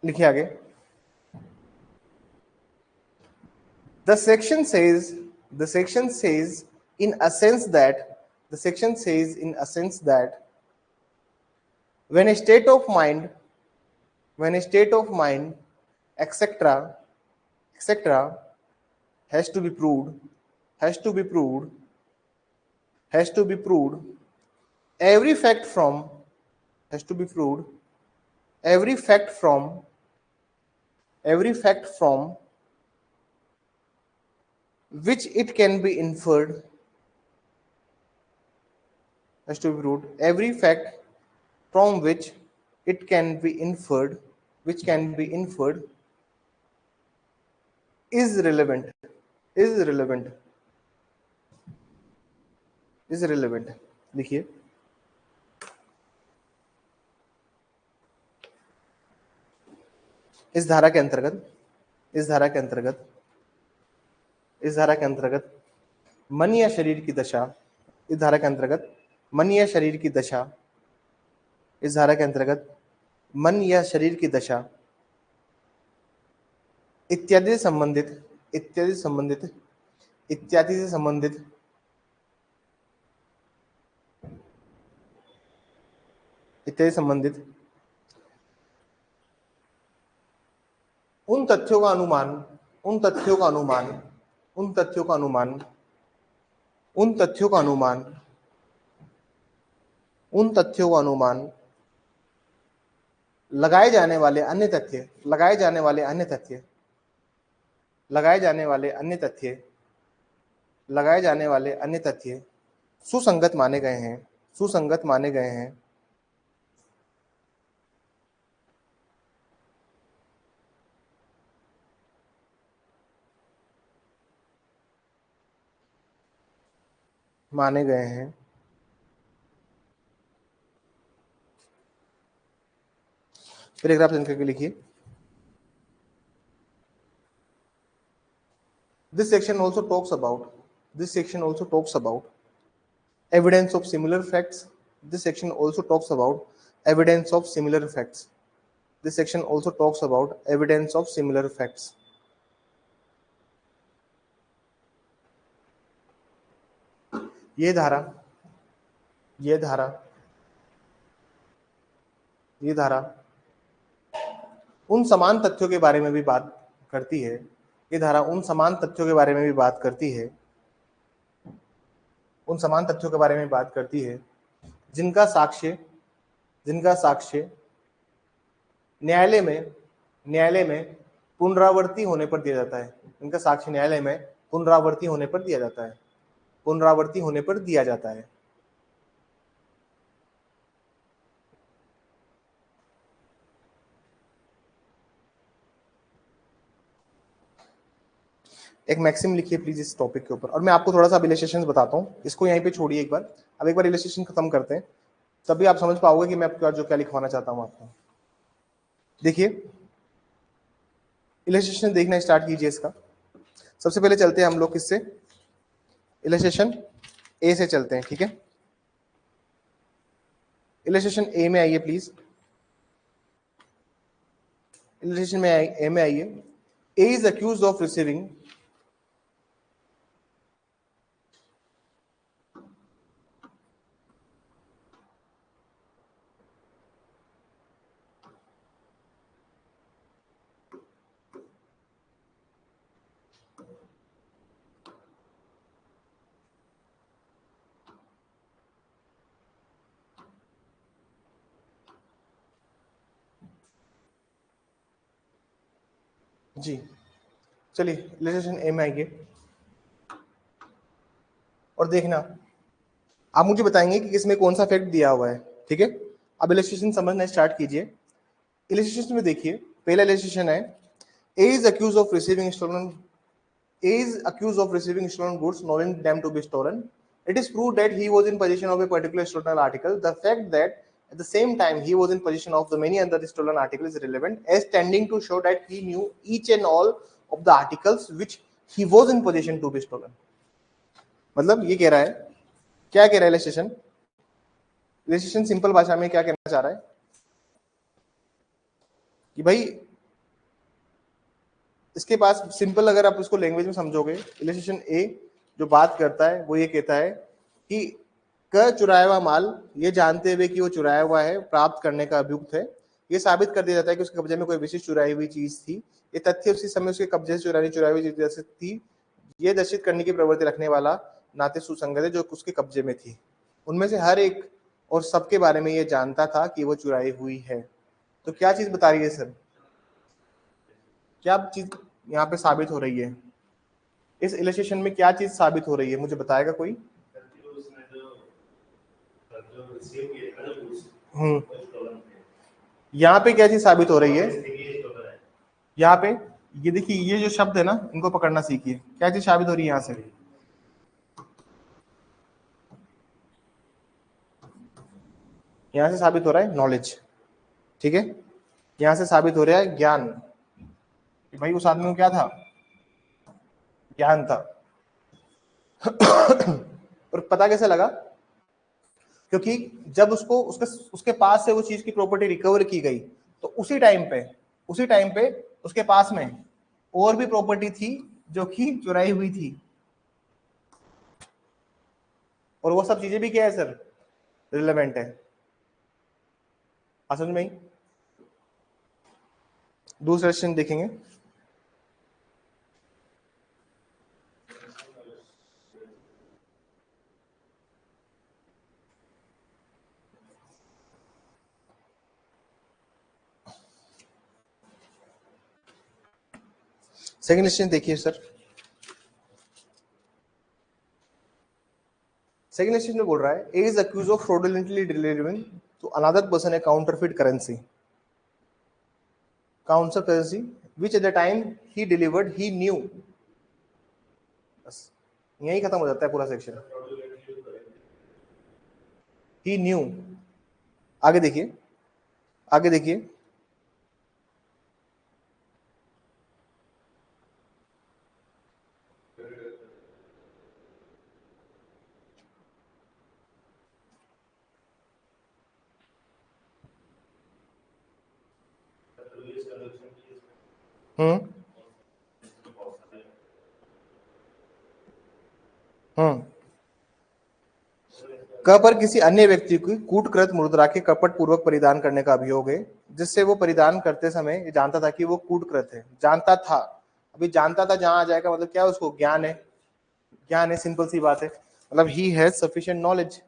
लिखिए आगे। The section says, the section says in a sense that, the section says in a sense that when a state of mind, etc., etc., has to be proved, has to be proved, has to be proved, every fact from, has to be proved, every fact from, every fact from which it can be inferred, has to be proved, every fact from which it can be inferred, which can be inferred, is relevant, is relevant, is relevant। लिखिए, इस धारा के अंतर्गत, इस धारा के अंतर्गत, इस धारा के अंतर्गत मन या शरीर की दशा, इस धारा के अंतर्गत मन या शरीर की दशा, इस धारा के अंतर्गत मन या शरीर की दशा इत्यादि से संबंधित, इत्यादि से संबंधित, इत्यादि से संबंधित इत्यादि संबंधित उन तथ्यों का अनुमान, उन तथ्यों का अनुमान, उन तथ्यों का अनुमान, उन तथ्यों का अनुमान, उन तथ्यों का अनुमान लगाए जाने वाले अन्य तथ्य, लगाए जाने वाले अन्य तथ्य, लगाए जाने वाले अन्य तथ्य, लगाए जाने वाले अन्य तथ्य सुसंगत माने गए हैं, सुसंगत माने गए हैं, माने गए हैं। पैराग्राफ चेंज करके लिखिए। This section also talks about, this section also talks about evidence of similar facts. This section also talks about evidence of similar facts. This section also talks about evidence of similar facts. ये धारा, ये धारा, ये धारा उन समान तथ्यों के बारे में भी बात करती है, ये धारा उन समान तथ्यों के बारे में भी बात करती है, उन समान तथ्यों के बारे में बात करती है जिनका साक्ष्य, जिनका साक्ष्य न्यायालय में, न्यायालय में पुनरावर्ती होने पर दिया जाता है, इनका साक्ष्य न्यायालय में पुनरावर्ती होने पर दिया जाता है, पुनरावर्ती होने पर दिया जाता है। एक मैक्सिम लिखिए प्लीज इस टॉपिक के ऊपर, और मैं आपको थोड़ा सा इलस्ट्रेशंस बताता हूँ, इसको यहीं पे छोड़िए एक बार, अब एक बार इलस्ट्रेशन खत्म करते हैं, तभी आप समझ पाओगे कि मैं आपको जो क्या लिखवाना चाहता हूँ आपको। देखिए, इलस्ट्रेशन देखना स्टार्ट कीजिए इसका। सबसे पहले चलते हैं हम लोग किससे, इलस्ट्रेशन ए से चलते हैं, ठीक है। इलस्ट्रेशन ए में आइए प्लीज, इलस्ट्रेशन में ए में आइए। ए इज अक्यूज्ड ऑफ रिसीविंग, जी चलिए इलस्ट्रेशन ए में आइए और देखना, आप मुझे बताएंगे कि किसमें कौन सा फैक्ट दिया हुआ है, ठीक है। अब इलस्ट्रेशन समझना स्टार्ट कीजिए। इलस्ट्रेशन में देखिए, पहला इलस्ट्रेशन है, A is accused of receiving stolen, A is accused of receiving stolen goods knowing them to be stolen. It is proved that he was in possession of a particular stolen article. The fact that at the same time he was in possession of the many other stolen articles is relevant as tending to show that he knew each and all of the articles which he was in possession to be stolen. मतलब ये कह रहा है, क्या कह रहा है illustration, illustration simple भाषा में क्या कहना चाह रहा है कि भाई इसके पास सिंपल, अगर आप इसको लैंग्वेज में समझोगे, इलस्ट्रेशन ए जो बात करता है वो ये कहता है कि क चुराया हुआ माल ये जानते हुए कि वो चुराया हुआ है प्राप्त करने का अभियुक्त है, ये साबित कर दिया जाता है कि उसके कब्जे में कोई विशिष्ट चुराई हुई चीज थी, ये तथ्य उसी समय उसके कब्जे से चुराई हुई चीज थी, ये दर्शित करने की प्रवृत्ति रखने वाला नाते सुसंगत है जो उसके कब्जे में थी। उनमें से हर एक और सबके बारे में ये जानता था कि वो चुराई हुई है। तो क्या चीज बता रही है सर, क्या चीज यहाँ पे साबित हो रही है? इस इलस्ट्रेशन में क्या चीज साबित हो रही है, मुझे बताएगा कोई? यहाँ पे क्या चीज साबित हो रही है? यहाँ पे ये देखिए, ये जो शब्द है ना, इनको पकड़ना सीखिए। क्या चीज साबित हो रही है यहाँ से? यहाँ से साबित हो रहा है नॉलेज, ठीक है। यहाँ से साबित हो रहा है ज्ञान, कि भाई उस आदमी को क्या था, ज्ञान था। और पता कैसे लगा? क्योंकि जब उसको उसके पास से वो चीज की प्रॉपर्टी रिकवर की गई, तो उसी टाइम पे उसके पास में और भी प्रॉपर्टी थी जो कि चुराई हुई थी। और वो सब चीजें भी क्या है सर, रिलेवेंट है। समझ में? दूसरा क्वेश्चन देखेंगे। सेकंड क्वेश्चन देखिए सर। सेकंड क्वेश्चन में बोल रहा है, A is accused of fraudulently delivering to another person a counterfeit currency which at the time he delivered he knew। बस यही खत्म हो जाता है पूरा सेक्शन। he knew। आगे देखिए, आगे देखिए। हम्म हम्म क पर किसी अन्य व्यक्ति की कूटकृत मुद्रा के कपट पूर्वक परिधान करने का अभियोग है, जिससे वो परिधान करते समय ये जानता था कि वो कूटकृत है। जानता था, अभी जानता था जहां आ जाएगा मतलब क्या, उसको ज्ञान है। ज्ञान है, सिंपल सी बात है, मतलब ही हैज सफिशिएंट नॉलेज।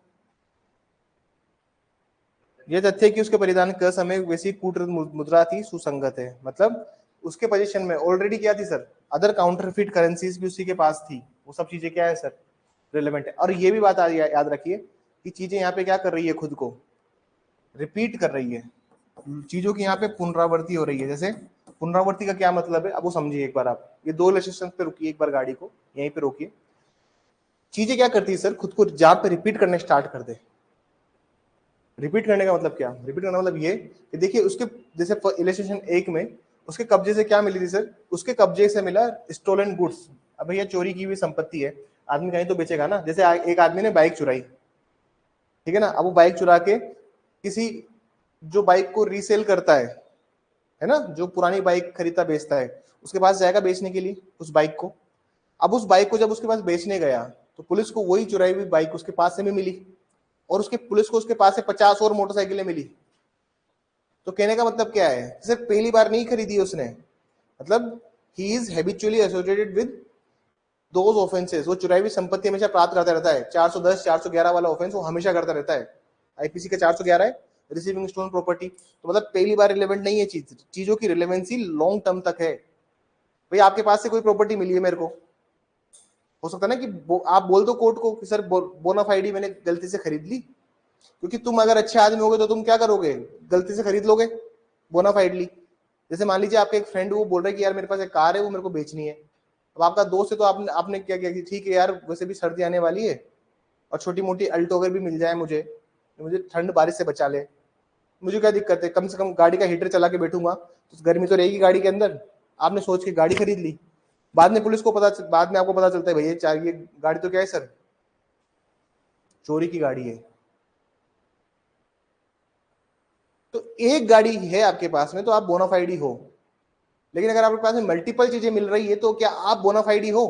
ये तथ्य कि उसके परिधान के समय वैसी कूटकृत मुद्रा थी सुसंगत है, मतलब उसके पोजीशन में ऑलरेडी क्या थी सर, अदर काउंटरफिट करेंसीज भी उसी के पास थी। वो सब चीजें क्या है सर, रिलेवेंट है। और ये भी बात याद रखिए कि चीजें यहाँ पे क्या कर रही है, खुद को रिपीट कर रही है, चीजों की यहाँ पे पुनरावृत्ति हो रही है। जैसे पुनरावृत्ति का क्या मतलब है, अब वो समझिए एक बार आप। ये दो इलस्ट्रेशन पे रुकिए एक बार, गाड़ी को यहीं पे रोकिए। चीजें क्या करती है सर, खुद को जहां पे रिपीट करने स्टार्ट कर दे। रिपीट करने का मतलब क्या, रिपीट करने का मतलब ये कि देखिए उसके, जैसे इलस्ट्रेशन 1 में उसके कब्जे से क्या मिली थी सर, उसके कब्जे से मिला स्टोलन गुड्स। अब भैया चोरी की हुई संपत्ति है, आदमी कहीं तो बेचेगा ना। जैसे एक आदमी ने बाइक चुराई, ठीक है ना, अब वो बाइक चुरा के किसी जो बाइक को रीसेल करता है ना, जो पुरानी बाइक खरीदता बेचता है, उसके पास जाएगा बेचने के लिए उस बाइक को। अब उस बाइक को जब उसके पास बेचने गया, तो पुलिस को वही चुराई हुई बाइक उसके पास से भी मिली, और उसके पुलिस को उसके पास से 50 और मोटरसाइकिलें मिली। तो कहने का मतलब क्या है, सिर्फ पहली बार नहीं खरीदी उसने, मतलब he is habitually associated with those offences. वो चुराई हुई संपत्ति हमेशा प्राप्त करता रहता है। 410 411 वाला ऑफेंस वो हमेशा करता रहता है। आईपीसी का 411 है, रिसीविंग स्टोलन प्रॉपर्टी। तो मतलब पहली बार रिलेवेंट नहीं है चीज, चीजों की रिलेवेंसी लॉन्ग टर्म तक है। भाई आपके पास से कोई प्रॉपर्टी मिली है मेरे को, हो सकता है ना कि आप बोल दो कोर्ट को कि सर बोनाफाइडी मैंने गलती से खरीद ली, क्योंकि तुम अगर अच्छे आदमी होगे तो तुम क्या करोगे, गलती से खरीद लोगे बोनाफाइडली। जैसे मान लीजिए आपके एक फ्रेंड वो बोल रहा है कि यार मेरे पास एक कार है, वो मेरे को बेचनी है। अब आपका दोस्त है तो आपने आपने क्या किया कि ठीक है यार, वैसे भी सर्दी आने वाली है और छोटी मोटी अल्टो अगर भी मिल जाए मुझे, तो मुझे ठंड बारिश से बचा ले, मुझे क्या दिक्कत है, कम से कम गाड़ी का हीटर चला के बैठूंगा तो गर्मी तो रहेगी गाड़ी के अंदर। आपने सोच के गाड़ी खरीद ली। बाद में पुलिस को बाद में आपको पता चलता है भैया ये गाड़ी तो क्या है सर, चोरी की गाड़ी है। तो एक गाड़ी है आपके पास में तो आप बोनाफाइडी हो, लेकिन अगर आपके पास में मल्टीपल चीजें मिल रही है तो क्या आप बोनाफाइडी हो?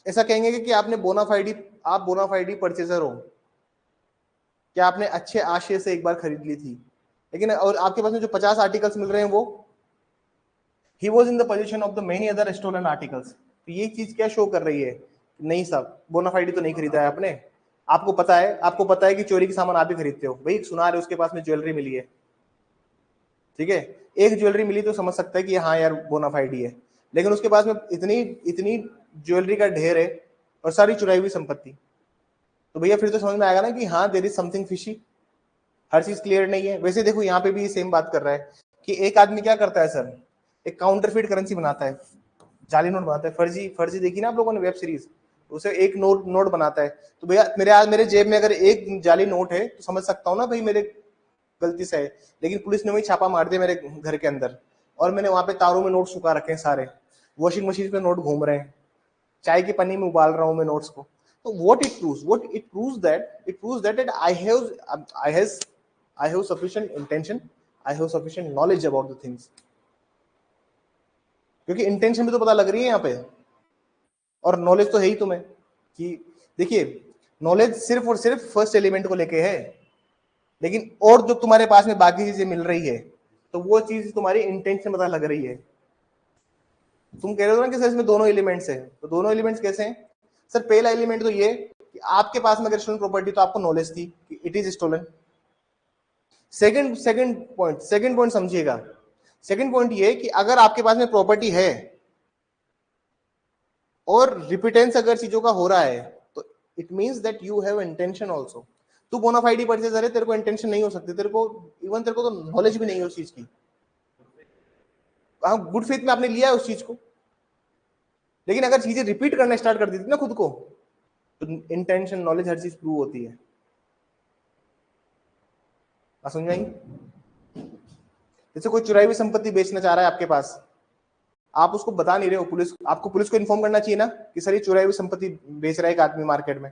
ऐसा कहेंगे कि आपने बोनाफाइडी, आप बोनाफाइडी परचेजर हो, क्या आपने अच्छे आशय से एक बार खरीद ली थी, लेकिन और आपके पास में जो 50 आर्टिकल्स मिल रहे हैं वो he was in the position of the many other stolen articles. तो ये चीज क्या शो कर रही है? नहीं साहब, बोनाफाइडी तो नहीं खरीदा है आपने। आपको पता है कि चोरी के सामान आप ही खरीदते हो। भाई सुनार है, उसके पास में ज्वेलरी मिली है, ठीक है, एक ज्वेलरी मिली तो समझ सकता है कि हाँ यार बोनाफाइडी है, लेकिन उसके पास में इतनी इतनी ज्वेलरी का ढेर है और सारी चुराई हुई संपत्ति, तो भैया फिर तो समझ में आएगा ना कि हाँ देयर इज समथिंग फिशी, हर चीज क्लियर नहीं है। वैसे देखो यहाँ पे भी सेम बात कर रहा है कि एक आदमी क्या करता है सर, एक काउंटरफिट करेंसी बनाता है, जाली नोट बनाता है, फर्जी फर्जी देखी ना आप लोगों ने वेब सीरीज, उसे एक नोट बनाता है। तो भैया मेरे जेब में अगर एक जाली नोट है तो समझ सकता हूँ ना भाई मेरे गलती से है, लेकिन पुलिस ने वही छापा मार दिया मेरे घर के अंदर, और मैंने वहां पे तारों में नोट सुखा रखे हैं सारे, वॉशिंग मशीन पे नोट घूम रहे हैं, चाय की पन्नी में उबाल रहा हूं मैं नोट्स को। तो it proves that I have sufficient intention, I have sufficient knowledge about the things, क्योंकि इंटेंशन भी तो पता लग रही है यहाँ पे, और नॉलेज तो है ही तुम्हें कि देखिए नॉलेज सिर्फ और सिर्फ फर्स्ट एलिमेंट को लेके है, लेकिन और जो तुम्हारे पास में बाकी चीजें मिल रही है तो वो चीज तुम्हारी इंटेंशन पता लग रही है। तुम कह रहे हो ना कि सर इसमें दोनों एलिमेंट्स है, तो दोनों एलिमेंट्स कैसे हैं सर? पहला एलिमेंट तो ये कि आपके पास में अगर स्टोलन प्रॉपर्टी तो आपको नॉलेज थी कि it is stolen. Second point समझिएगा, सेकंड पॉइंट ये कि अगर आपके पास में प्रॉपर्टी है और रिपीटेंस अगर चीजों का हो रहा है तो it means that you have intention also. तू बोनाफाइडी परचेजर है, तेरे को इंटेंशन नहीं हो सकती, तेरे को तो नॉलेज भी नहीं है उस चीज की। हाँ, गुड फेथ में आपने लिया है उस चीज को, लेकिन अगर चीजें रिपीट करना स्टार्ट कर देती ना खुद को, तो इंटेंशन नॉलेज हर चीज प्रूव होती है। समझ में आई? जैसे कोई चुराई हुई संपत्ति बेचना चाह रहा है आपके पास, आप उसको बता नहीं रहे हो, आपको पुलिस को इन्फॉर्म करना चाहिए ना कि सर ये चुराई हुई संपत्ति बेच रहा है एक आदमी मार्केट में।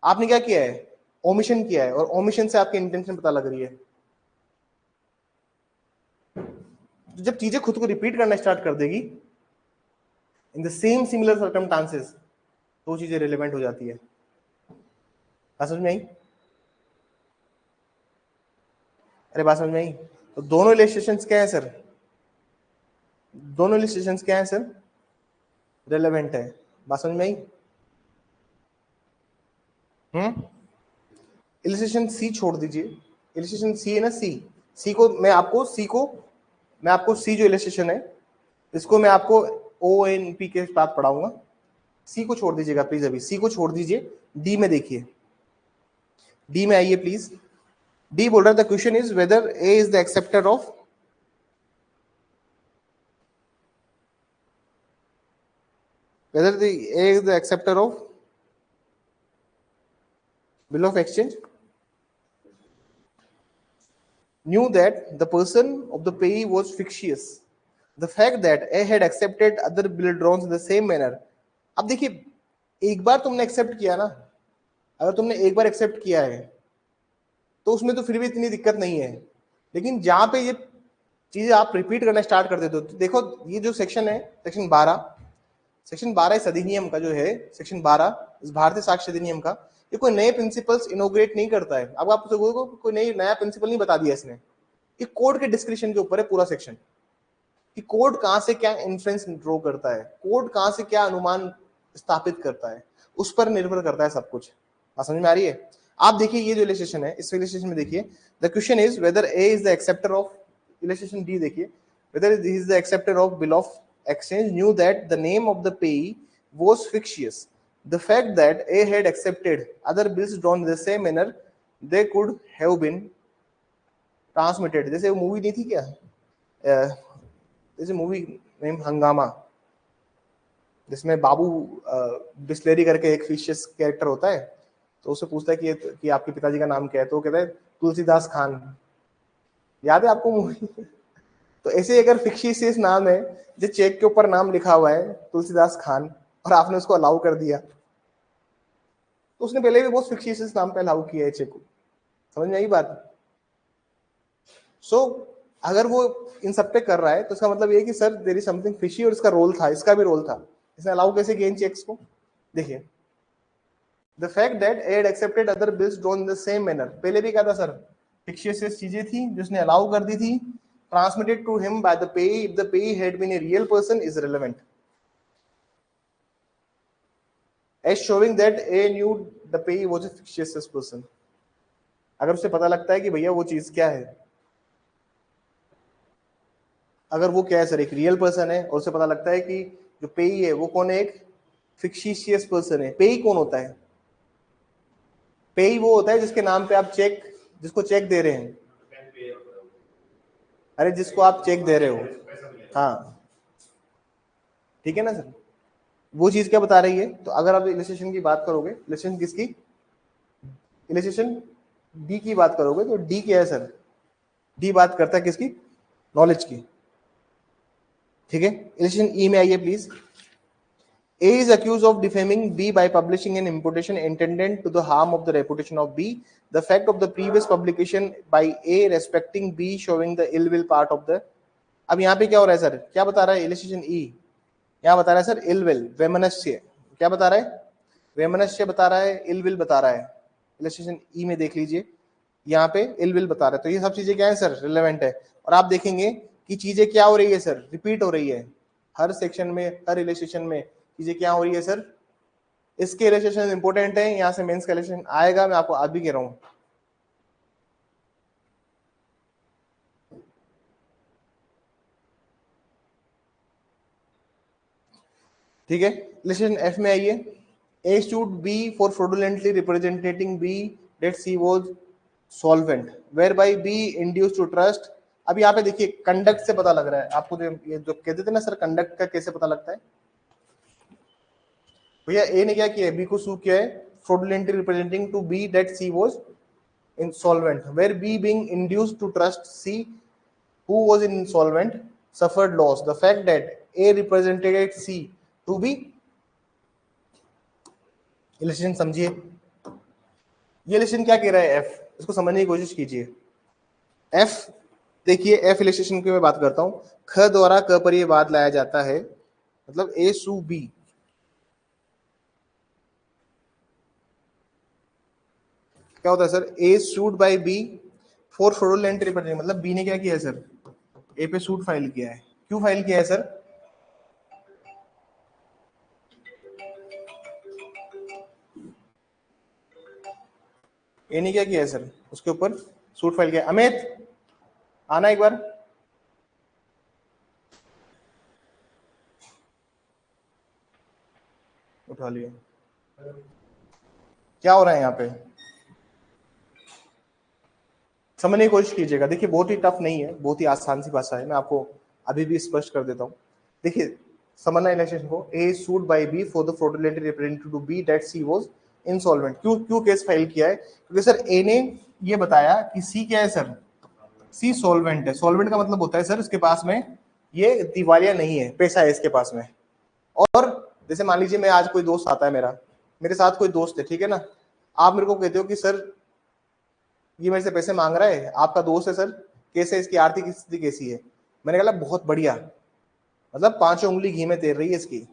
आपने क्या किया है? ओमिशन किया है, और ओमिशन से आपकी इंटेंशन पता लग रही है। तो जब चीजें खुद को रिपीट करना स्टार्ट कर देगी in the same similar circumstances, तो चीजें रिलेवेंट हो जाती है। समझ में आई? अरे बात समझ में आई? तो दोनों इलस्ट्रेशंस क्या है सर? दोनों इलस्ट्रेशंस क्या है सर? रिलेवेंट है। बात समझ में आई? इलस्ट्रेशन सी छोड़ दीजिए, इलस्ट्रेशन सी है ना, सी को मैं आपको सी जो इलस्ट्रेशन है इसको मैं आपको ONP के साथ पढ़ाऊंगा। सी को छोड़ दीजिएगा प्लीज, अभी सी को छोड़ दीजिए, डी में देखिए, डी में आइए प्लीज। डी बोल रहा है the question is whether A is the acceptor of, whether the A is the acceptor of bill of exchange, knew that the person of the payee was fictitious, the fact that A had accepted other bill drawings in the same manner। अब देखिए एक बार तुमने accept किया ना, अगर तुमने एक बार accept किया है तो उसमें तो फिर भी इतनी दिक्कत नहीं है, लेकिन जहां पे ये चीजें आप रिपीट करना स्टार्ट कर देते हो, तो देखो ये जो सेक्शन है सेक्शन 12 इस अधिनियम का जो है, सेक्शन 12 इस भारतीय साक्ष्य अधिनियम का, ये कोई नए प्रिंसिपल्स इनोग्रेट नहीं करता है। अब आप कोई नया प्रिंसिपल नहीं बता दिया इसने, ये कोर्ट के डिस्क्रिप्शन के ऊपर है पूरा सेक्शन, कि कोर्ट कहां से क्या इन्फ्लुएंस ड्रॉ करता है, कोर्ट कहां से क्या अनुमान स्थापित करता है, उस पर निर्भर करता है सब कुछ। समझ में आ रही है? आप देखिए ये जो इलस्ट्रेशन है, इस इलस्ट्रेशन में देखिए, the question is whether A is the acceptor of, illustration D देखिए, whether he is the acceptor of bill of exchange, knew that the name of the payee was fictitious, the fact that A had accepted other bills drawn in the same manner, they could have been transmitted। जैसे वो movie नहीं थी क्या, जैसे movie name हंगामा, जिसमें बाबू Bisleri करके एक फिशियस कैरेक्टर होता है, तो उससे पूछता है कि आपके पिताजी का नाम क्या है, तो वो कहता है तुलसीदास खान। याद है आपको मूवी? तो ऐसे अगर फिक्शियस नाम है, जो चेक के ऊपर नाम लिखा हुआ है तुलसीदास खान, और आपने उसको अलाउ कर दिया, तो उसने पहले भी बहुत फिक्शियस नाम पे अलाउ किया है चेक को। समझ में आई बात? सो अगर वो इन सब पे कर रहा है तो इसका मतलब ये है कि sir there is something fishy और इसका रोल था, इसका भी रोल था। इसने अलाउ कैसे किया इन चेक्स को? देखिए, the fact that A had accepted other bills drawn in the same manner, पहले भी कहा था सर फिक्शियस चीजें थी जिसने अलाउ कर दी थी, transmitted to him by the payee if the payee had been a real person is relevant, as showing that A knew the payee was a fictitious person। अगर उसे पता लगता है कि भैया वो चीज क्या है, अगर वो क्या है सर एक रियल पर्सन है और उसे पता लगता है कि जो पेई है वो कौन है, एक फिक्शिशियस पर्सन है। पेई कौन होता है? पेई वो होता है जिसके नाम पे आप चेक, जिसको चेक दे रहे हैं, अरे जिसको आप चेक दे रहे हो, हाँ ठीक है ना सर, वो चीज क्या बता रही है? तो अगर आप इलस्ट्रेशन की बात करोगे, इलस्ट्रेशन किसकी, इलस्ट्रेशन डी की बात करोगे तो डी क्या है सर? डी बात करता है किसकी? नॉलेज की, ठीक है। इलस्ट्रेशन ई में आइए please. A is accused of defaming B by publishing an imputation intended to the harm of the reputation of B. The fact of the previous publication by A respecting B showing the ill will part of the। अब यहाँ पे क्या हो रहा है sir? क्या बता रहा है इलस्ट्रेशन ई? यहाँ बता रहा है सर इल विल, वैमनस्य। क्या बता रहा है? वैमनस्य बता रहा है, इल विल बता रहा है। इलस्ट्रेशन ई में देख लीजिए, यहाँ पे इल विल बता रहा है। तो ये सब चीजें क्या है सर? रिलेवेंट है। और आप देखेंगे कि चीजें क्या हो रही है सर? रिपीट हो रही है हर सेक्शन में, हर इलस्ट्रेशन में चीजें क्या हो रही है सर? इसके इलस्ट्रेशन इंपॉर्टेंट है, यहाँ से मेंस का इलस्ट्रेशन आएगा, मैं आपको अभी कह रहा हूँ। ठीक है, इलस्ट्रेशन एफ में आइए। A sued B for fraudulently representing B that C was solvent, whereby B induced to trust। अब यहाँ पे देखिए कंडक्ट से पता लग रहा है आपको, ये जो कहते थे ना सर कंडक्ट का कैसे पता लगता है भैया? ए ने क्या किया है? बी को सू किया है fraudulently representing to B that C was insolvent, where B being induced to trust C who was insolvent suffered loss। The fact that A represented C to be, illustration समझिए, ये इलस्ट्रेशन क्या कह रहा है? F, इसको समझने की कोशिश कीजिए। एफ देखिए, एफ इलस्ट्रेशन की मैं बात करता हूं, ख द्वारा क पर ये बात लाया जाता है, मतलब ए सू बी। क्या होता है sir? A sued by B for fraudulent representation, मतलब बी ने क्या किया है सर? ए पे सूट फाइल किया है। क्यों फाइल किया है सर? ए ने क्या किया है सर? उसके ऊपर सूट फाइल किया। अमित आना एक बार। उठा लिया। क्या हो रहा है यहाँ पे? समझने की कोशिश कीजिएगा। देखिए बहुत ही टफ नहीं है, बहुत ही आसान सी भाषा है, मैं आपको अभी भी स्पष्ट कर देता हूँ। देखिए समझना इलस्ट्रेशन को। A sued by B for the fraudulent represented to be that C was insolvent. क्यों क्यों केस फाइल किया है? क्योंकि सर ए ने ये बताया कि सी क्या है सर? सी सॉल्वेंट है। सॉल्वेंट का मतलब होता है सर इसके पास में ये दिवालिया नहीं है, पैसा है इसके पास में। और जैसे मान लीजिए मैं आज कोई दोस्त आता है मेरा, मेरे साथ कोई दोस्त है, ठीक है ना, आप मेरे को कहते हो कि सर ये मेरे से पैसे मांग रहा है, आपका दोस्त है सर, कैसे इसकी आर्थिक स्थिति कैसी है? मैंने कहा बहुत बढ़िया, मतलब 5 उंगली घी में तैर रही है इसकी।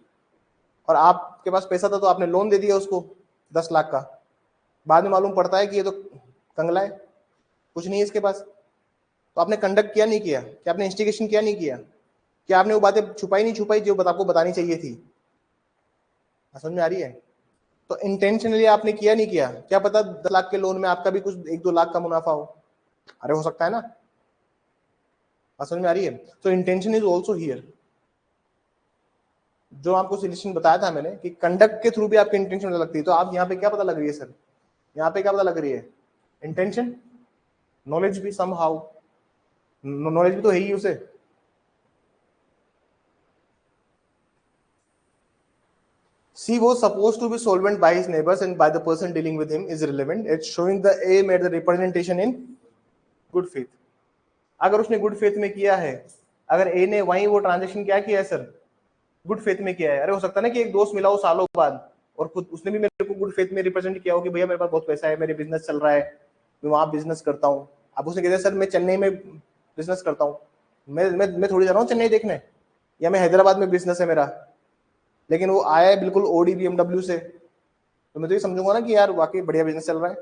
और आपके पास पैसा था तो आपने लोन दे दिया उसको 10 लाख का, बाद में मालूम पड़ता है कि ये तो कंगला है, कुछ नहीं है इसके पास। तो आपने कंडक्ट किया नहीं किया? क्या आपने इंस्टिगेशन किया नहीं किया? क्या आपने वो बातें छुपाई नहीं छुपाई जो आपको बतानी चाहिए थी? समझ में आ रही है? तो इंटेंशनली आपने किया नहीं किया? क्या पता 10 लाख के लोन में आपका भी कुछ 1-2 लाख का मुनाफा हो, अरे हो सकता है ना। समझ में आ रही है? तो इंटेंशन इज ऑल्सो हियर। जो आपको सोल्यूशन बताया था मैंने कि कंडक्ट के थ्रू भी आपकी इंटेंशन पता लगती है। तो आप यहाँ पे क्या पता लग रही है सर? यहाँ पे क्या पता लग रही है? इंटेंशन। नॉलेज भी समहाउ, नॉलेज भी तो है ही उसे। C was supposed to be solvent by his neighbors and by the person dealing with him is irrelevant. It's showing the A made the representation in good faith। अगर उसने good faith में किया है, अगर ए ने वहीं वो ट्रांजेक्शन क्या किया है सर? गुड फेथ में किया है। अरे हो सकता है ना कि एक दोस्त मिला हो सालों बाद और खुद उसने भी मेरे को गुड फेथ में रिप्रेजेंट किया हो कि भैया मेरे पास बहुत पैसा है, मेरे बिजनेस चल रहा है, मैं वहां बिजनेस करता हूँ। अब उसने कहते सर मैं चेन्नई में बिजनेस करता हूँ, मैं थोड़ी जा रहा हूँ चेन्नई देखने, या मैं हैदराबाद में बिजनेस है मेरा, लेकिन वो आया है बिल्कुल ओडी BMW से, तो मैं तो ये समझूंगा ना कि यार वाकई बढ़िया बिजनेस चल रहा है।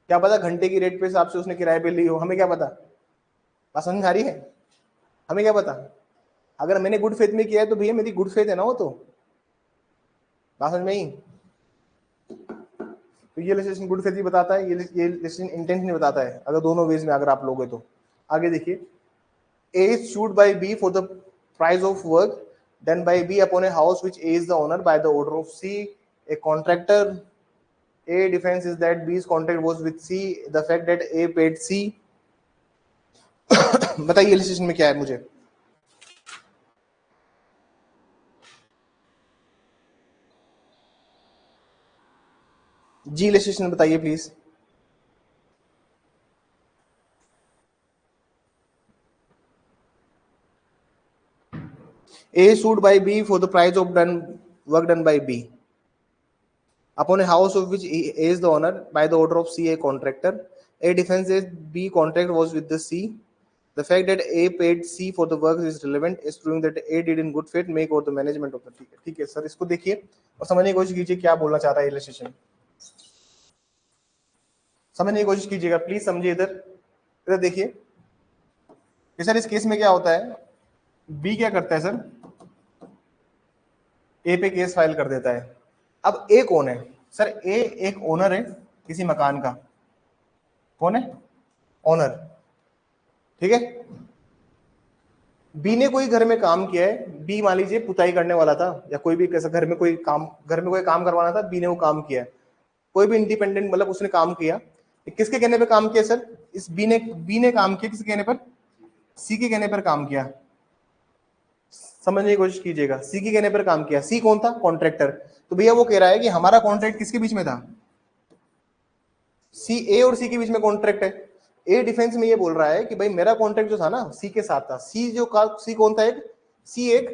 क्या पता घंटे की रेट पे हिसाब से उसने किराए पे ली हो, हमें क्या पता। बात समझ में आ रही है? हमें क्या पता। अगर मैंने गुड फेथ में किया है तो भैया मेरी गुड फेथ है ना वो, तो बात समझ में आई। तो ये लेजिस्लेशन गुड फेथ भी बताता है, ये लेजिस्लेशन इंटेंट नहीं बताता है, अगर दोनों वेज में अगर आप लोगे तो। आगे देखिए, A is sued by B for the price of work done by B upon a house which A is the owner by the order of C, a contractor. A defense is that B's contract was with C, the fact that A paid C. बताइए legislation में क्या है मुझे। जी legislation बताइए please. A is sued by B for the price of work done by B upon a house of which A is the owner by the order of C, a contractor. A defense is B contract was with the C. The fact that A paid C for the work is relevant, is proving that A did in good faith make or the management of the। ठीक है sir, इसको देखिए और समझने की कोशिश कीजिए क्या बोलना चाह रहा है इलस्ट्रेशन, समझने की कोशिश कीजिएगा प्लीज, समझिए इधर, इधर देखिए कि सर इस केस में क्या होता है, बी क्या करता है सर, ए पे केस फाइल कर देता है। अब ए कौन है सर, ए एक ओनर है किसी मकान का, कौन है, ओनर, ठीक है। बी ने कोई घर में काम किया है, बी मान लीजिए पुताई करने वाला था या कोई भी कैसा घर में कोई काम करवाना था, बी ने वो काम किया है, कोई भी इंडिपेंडेंट मतलब उसने काम किया, किसके कहने पे काम किया सर, इस बी ने काम किया किसके कहने पर, सी के कहने पर काम किया, समझने की कोशिश कीजिएगा, सी के कहने पर काम किया। सी कौन था, कॉन्ट्रैक्टर। तो भैया वो कह रहा है कि हमारा कॉन्ट्रैक्ट किसके बीच में था, सी, ए और सी के बीच में कॉन्ट्रैक्ट है। ए डिफेंस में ये बोल रहा है कि भाई मेरा कॉन्ट्रैक्ट जो था ना सी के साथ था, सी कौन था, एक सी एक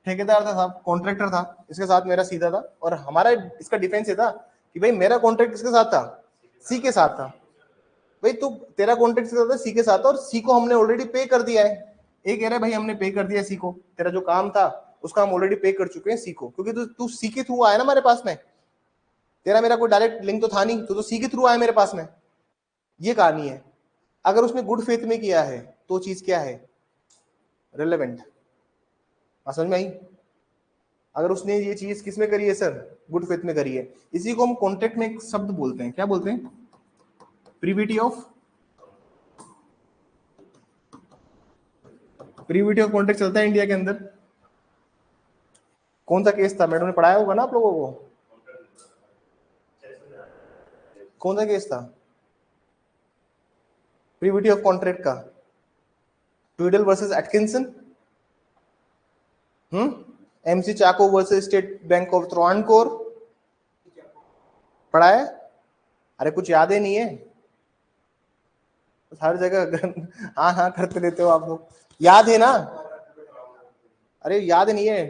ठेकेदार था साहब, कॉन्ट्रैक्टर था, इसके साथ मेरा सीधा था, और हमारा इसका डिफेंस ये था कि भाई मेरा कॉन्ट्रैक्ट किसके साथ था, सी के साथ था। भाई तू तेरा कॉन्ट्रैक्ट किसके साथ था, सी के साथ, और सी को हमने ऑलरेडी पे कर दिया है। ए कह रहा है भाई हमने पे कर दिया सी को, तेरा जो काम था उसका हम ऑलरेडी पे कर चुके हैं सी को, क्योंकि तू सी के थ्रू आया ना हमारे पास में, तेरा मेरा कोई डायरेक्ट लिंक तो था नहीं, तो सी के थ्रू आया मेरे पास में, ये कहानी है। अगर उसने गुड फेथ में किया है तो चीज क्या है, रिलेवेंट, समझ में आई। अगर उसने ये चीज किस में करी है सर, गुड फेथ में करी है, इसी को हम कॉन्ट्रैक्ट में एक शब्द बोलते हैं, क्या बोलते हैं, प्रीविटी ऑफ कॉन्ट्रैक्ट चलता है इंडिया के अंदर। कौन सा केस था, मैडम ने पढ़ाया होगा ना आप लोगों को, कौन सा केस था प्रीविटी ऑफ कॉन्ट्रैक्ट का, Tweddle versus Atkinson, M C Chacko versus State Bank of Travancore, पढ़ा है। अरे कुछ याद ही नहीं है, हर जगह हाँ हाँ करते रहते हो आप लोग, याद है ना, अरे याद नहीं है,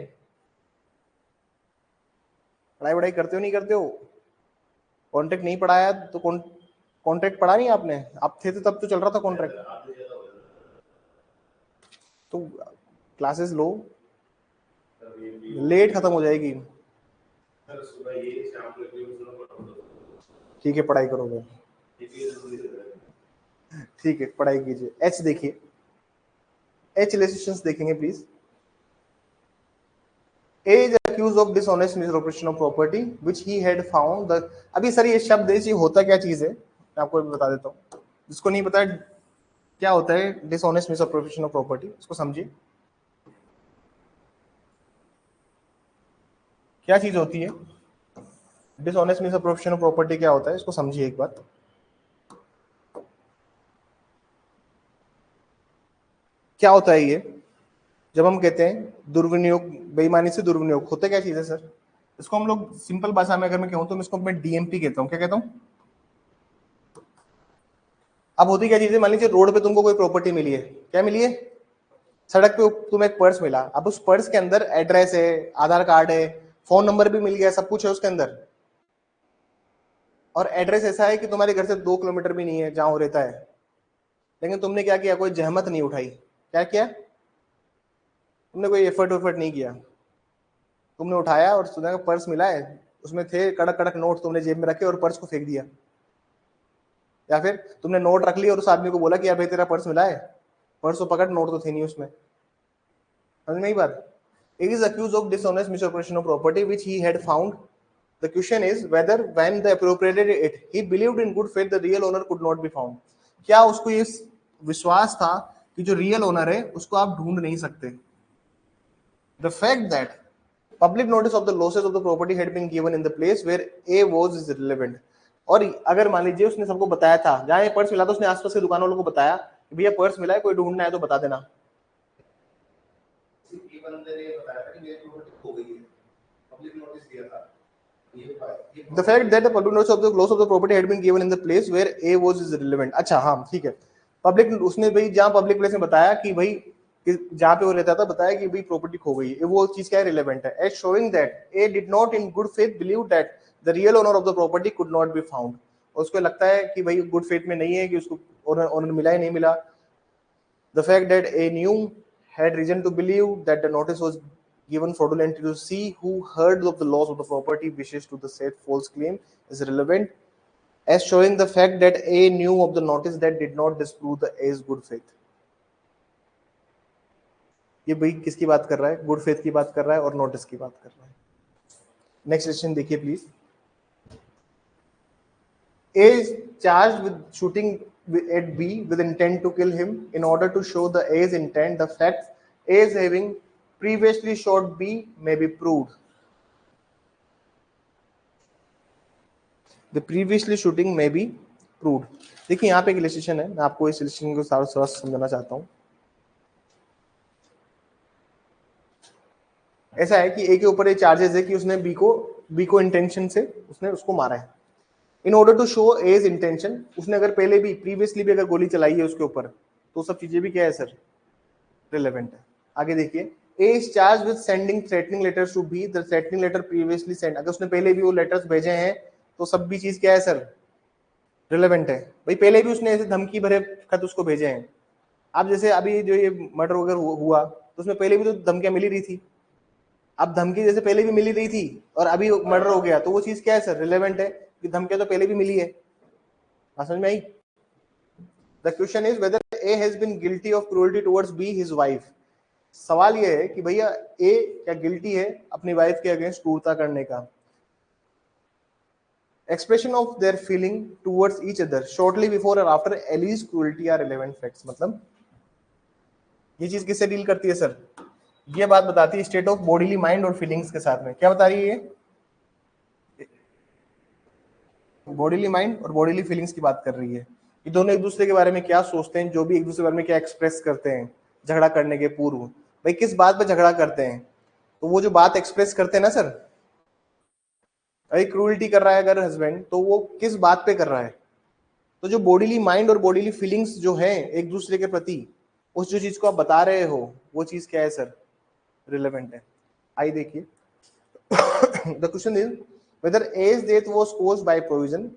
पढ़ाई वढ़ाई करते हो नहीं करते हो, कॉन्ट्रैक्ट नहीं पढ़ाया तो कॉन्ट्रैक्ट पढ़ा नहीं आपने, आप थे तो तब तो चल रहा था कॉन्ट्रैक्ट, तो क्लासेस लो, लेट खत्म हो जाएगी, ठीक है पढ़ाई करोगे, ठीक है पढ़ाई कीजिए। एच देखिए, एच लेजिस्लेशंस देखेंगे please. A is accused of dishonest misappropriation of property which he had found the। अभी सर ये शब्द ये होता क्या चीज है, मैं आपको बता देता हूँ, जिसको नहीं पता क्या होता है डिसऑनेस्ट मिसअप्रोप्रिएशन ऑफ प्रॉपर्टी, इसको समझिए क्या चीज होती है, डिसऑनेस्ट मिसअप्रोप्रिएशन ऑफ प्रॉपर्टी क्या होता है, इसको समझिए एक बात। क्या होता है ये, जब हम कहते हैं दुर्विनियोग, बेईमानी से दुर्विनियोग, होता क्या चीज है सर, इसको हम लोग सिंपल भाषा में अगर मैं कहूं तो मैं इसको मैं डीएमपी कहता हूं, क्या कहता हूं। अब होती क्या चीज है, मान लीजिए रोड पे तुमको कोई प्रॉपर्टी मिली है, क्या मिली है, सड़क पे तुम्हें एक पर्स मिला, अब उस पर्स के अंदर एड्रेस है, आधार कार्ड है, फोन नंबर भी मिल गया, सब कुछ है उसके अंदर, और एड्रेस ऐसा है कि तुम्हारे घर से 2 किलोमीटर भी नहीं है जहां वो रहता है, लेकिन तुमने क्या किया, कोई जहमत नहीं उठाई। क्या किया तुमने, कोई एफर्ट नहीं किया। तुमने उठाया और सुना पर्स मिला है, उसमें थे कड़क कड़क नोट, तुमने जेब में रखे और पर्स को फेंक दिया। या फिर तुमने नोट रख लिया और उस आदमी को बोला कि यार भाई तेरा पर्स मिला है, पर्स को पकड़, नोट तो थे नहीं उसमें। समझ में ही बात। He is accused of dishonest misappropriation of property which he had found. The question is whether when they appropriated it, he believed in good faith the real owner could not be found. क्या उसको ये विश्वास था कि जो real owner है उसको आप ढूंढ नहीं सकते। The fact that public notice of the losses of the property had been given in the place where A was is irrelevant. और अगर मान लीजिए उसने सबको बताया था, जहां ये पर्स मिला था उसने आसपास के दुकान वालों को बताया कि भैया पर्स मिला है, कोई ढूंढना है तो बता देना। ये बंदे ने बताया था कि मेरी प्रॉपर्टी खो गई है, पब्लिक नोटिस दिया था। The fact that the public notice of the loss of the property had been given in the place where A was is irrelevant. अच्छा हाँ ठीक है, पब्लिक उसने भाई जहाँ पब्लिक प्लेस में बताया कि भाई जहाँ पे वो रहता था बताया कि भाई प्रॉपर्टी खो गई है, वो चीज क्या है, रिलेवेंट है। As showing that A did not in good faith believe that the real owner of the property could not be found. उसको लगता है कि भाई गुड फेथ में नहीं है कि उसको ओनर मिला ही नहीं मिला। The fact that A knew had reason to believe that the notice was given fraudulently to see who heard of the loss of the property wishes to the said false claim is relevant, as showing the fact that A knew of the notice that did not disprove the A's good faith. ये भाई किसकी बात कर रहा है, good faith की बात कर रहा है और नोटिस की बात कर रहा है। नेक्स्ट क्वेश्चन देखिए please. A is charged with shooting at B with intent to kill him. In order to show the A's intent, the fact A is having previously shot B may be proved. The previously shooting may be proved. देखिए यहाँ पे एक illustration है, मैं आपको इस illustration को थोड़ा समझाना चाहता हूँ। ऐसा है कि ए के ऊपर ये चार्जेस है कि उसने बी को इंटेंशन से उसने उसको मारा है। In order to show as intention, उसने अगर पहले भी प्रीवियसली भी अगर गोली चलाई है उसके ऊपर, तो सब चीजें भी क्या है सर, रिलेवेंट है। आगे देखिए, A is charge with sending threatening letters to B, the threatening letter previously send, अगर उसने पहले भी वो लेटर्स भेजे हैं तो सब भी चीज क्या है सर, रिलेवेंट है। भाई पहले भी उसने ऐसे धमकी भरे खत उसको भेजे हैं। अब जैसे अभी जो ये मर्डर वगैरह हुआ तो उसमें पहले भी तो धमकियां मिली रही थी, अब धमकी जैसे पहले भी मिली रही थी और अभी मर्डर हो गया तो वो चीज क्या है सर, रिलेवेंट है कि धमकियां तो पहले भी मिली है। समझ में आई। The question is whether A has been guilty of cruelty towards B his wife. सवाल ये है कि भैया ए क्या गिल्टी है अपनी वाइफ के अगेंस्ट क्रूरता करने का। Expression of their feeling towards each other shortly before और after alleged cruelty are relevant facts. मतलब ये चीज किससे डील करती है सर, ये बात बताती है स्टेट ऑफ बॉडीली माइंड और फीलिंग्स के साथ में। क्या बता रही है ये, बॉडीली माइंड और बॉडीली फीलिंग्स की बात कर रही है कि दोनों एक दूसरे के बारे में क्या सोचते हैं, जो भी एक दूसरे के बारे में क्या एक्सप्रेस करते हैं झगड़ा करने के पूर्व। भाई किस बात पे झगड़ा करते हैं, तो वो जो बात एक्सप्रेस करते हैं ना सर, अरे क्रूरल्टी कर रहा है अगर हस्बैंड तो वो किस बात पे कर रहा है, तो जो बॉडीली माइंड और बॉडीली फीलिंग्स जो है एक दूसरे के प्रति, उस जो चीज को आप बता रहे हो वो चीज क्या है सर, रिलेवेंट है। आई देखिए, the question is whether A's death was caused by provision,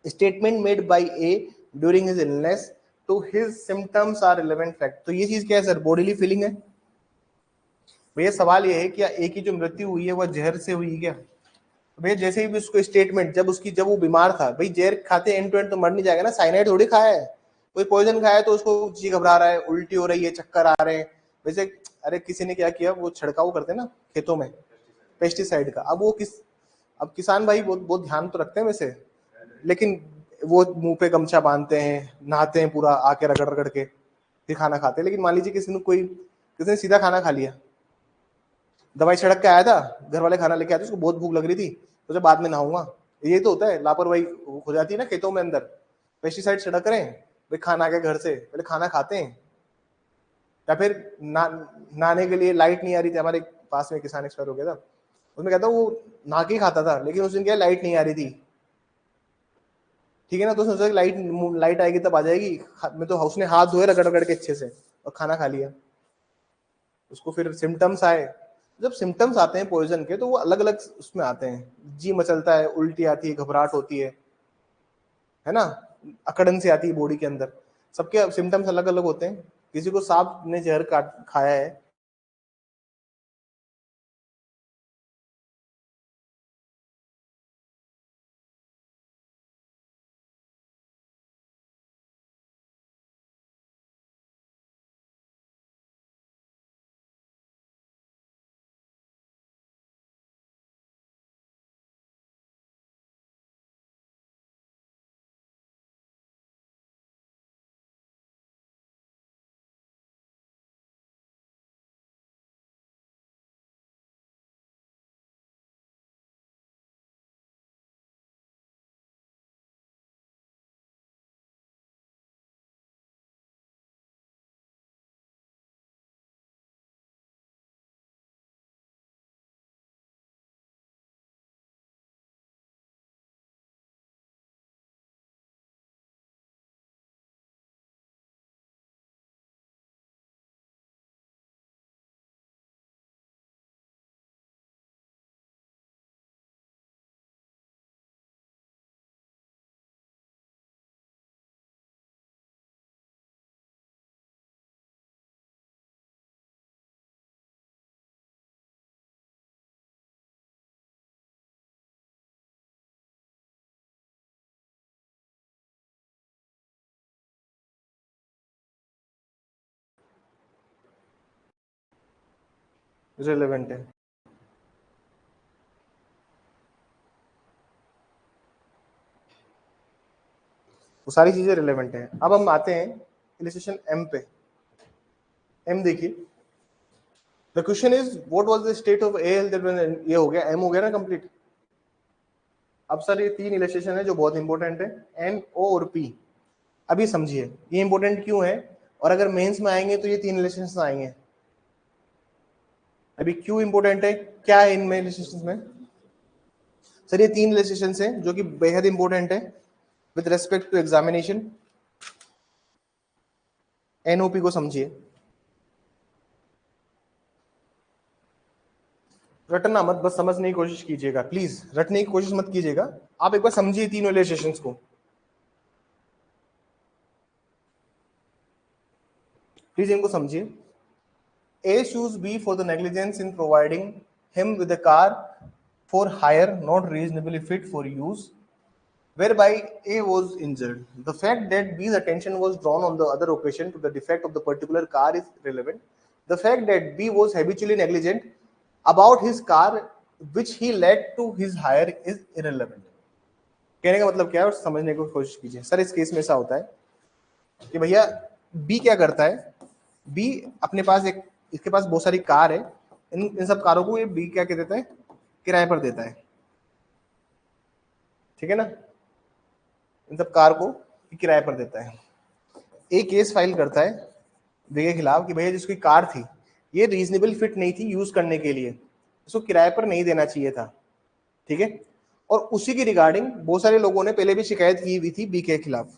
statement made by A during his illness to his symptoms are relevant fact. तो ये चीज क्या है सर, बॉडीली फीलिंग है। भैया सवाल ये है कि एक की जो मृत्यु हुई है वह जहर से हुई क्या। भैया जैसे ही उसको स्टेटमेंट, जब वो बीमार था, भाई जहर खाते एंड टू एंड तो मर नहीं जाएगा ना, साइनाइड थोड़ी खाया है, कोई पॉइजन खाया है तो उसको जी घबरा रहा है, उल्टी हो रही है, चक्कर आ रहे हैं। वैसे अरे किसी ने क्या किया, वो छिड़काव करते हैं ना खेतों में पेस्टिसाइड का, अब किसान भाई बहुत ध्यान तो रखते हैं वैसे, लेकिन वो मुंह पे गमछा बांधते हैं, नहाते हैं पूरा आके रगड़ रगड़ के, फिर खाना खाते हैं। लेकिन मान लीजिए किसी ने सीधा खाना खा लिया, दवाई छिड़क के आया था, घर वाले खाना लेके आए थे, उसको बहुत भूख लग रही थी, तो जब बाद में नहाऊंगा, ये तो होता है, लापरवाही हो जाती है ना खेतों में, अंदर पेस्टिसाइड छिड़क रहे हैं, भाई खाना के घर से पहले खाना खाते हैं। या फिर नहाने के लिए लाइट नहीं आ रही थी, हमारे पास में किसान एक्सपायर हो गया था, उसमें कहता वो नहा के खाता था, लेकिन उस दिन क्या लाइट नहीं आ रही थी, ठीक है ना, तो सोचा लाइट आएगी तब आ जाएगी, मैं तो उसने हाथ धोए रगड़ रगड़ के अच्छे से और खाना खा लिया। उसको फिर सिम्टम्स आए, जब सिम्टम्स आते हैं पॉइजन के तो वो अलग अलग उसमें आते हैं, जी मचलता है, उल्टी आती है, घबराहट होती है ना, अकड़न से आती है बॉडी के अंदर। सबके सिम्टम्स अलग अलग होते हैं। किसी को सांप ने जहर काट खाया है, रिलेवेंट है। वो सारी चीजें रिलेवेंट है। अब हम आते हैं इलिस्ट्रेशन एम पे। एम देखिए, the question is what was the state of A health, ये हो गया, एम हो गया ना कंप्लीट। अब सर ये 3 इलिस्ट्रेशन है जो बहुत इंपॉर्टेंट है, एन, ओ और पी। अभी समझिए ये इंपॉर्टेंट क्यों है, और अगर मेंस में आएंगे तो ये 3 इलिस्ट्रेशन आएंगे। अभी क्यों इंपॉर्टेंट है, क्या है इनमें इलिस्ट्रेशन में? सर ये 3 इलिस्ट्रेशन है जो कि बेहद इंपॉर्टेंट है with respect to examination. NOP को समझिए, रटना मत, बस समझने की कोशिश कीजिएगा, प्लीज रटने की कोशिश मत कीजिएगा। आप एक बार समझिए तीनों इलिस्ट्रेशंस को, प्लीज इनको समझिए। A sues B for the negligence in providing him with a car for hire not reasonably fit for use, whereby A was injured. The fact that B's attention was drawn on the other occasion to the defect of the particular car is relevant. The fact that B was habitually negligent about his car which he led to his hire is irrelevant. कहने का मतलब क्या है और समझने की कोशिश कीजिए। सर इस केस में ऐसा होता है कि भैया बी क्या करता है, बी अपने पास एक, इसके पास बहुत सारी कार है, इन सब कारों को ये बी क्या कह देता है, किराए पर देता है, ठीक है ना, इन सब कार को किराए पर देता है। एक केस फाइल करता है बी के खिलाफ कि भैया जिसकी कार थी ये रीजनेबल फिट नहीं थी यूज करने के लिए, इसको किराए पर नहीं देना चाहिए था, ठीक है। और उसी की रिगार्डिंग बहुत सारे लोगों ने पहले भी शिकायत की हुई थी बी के खिलाफ,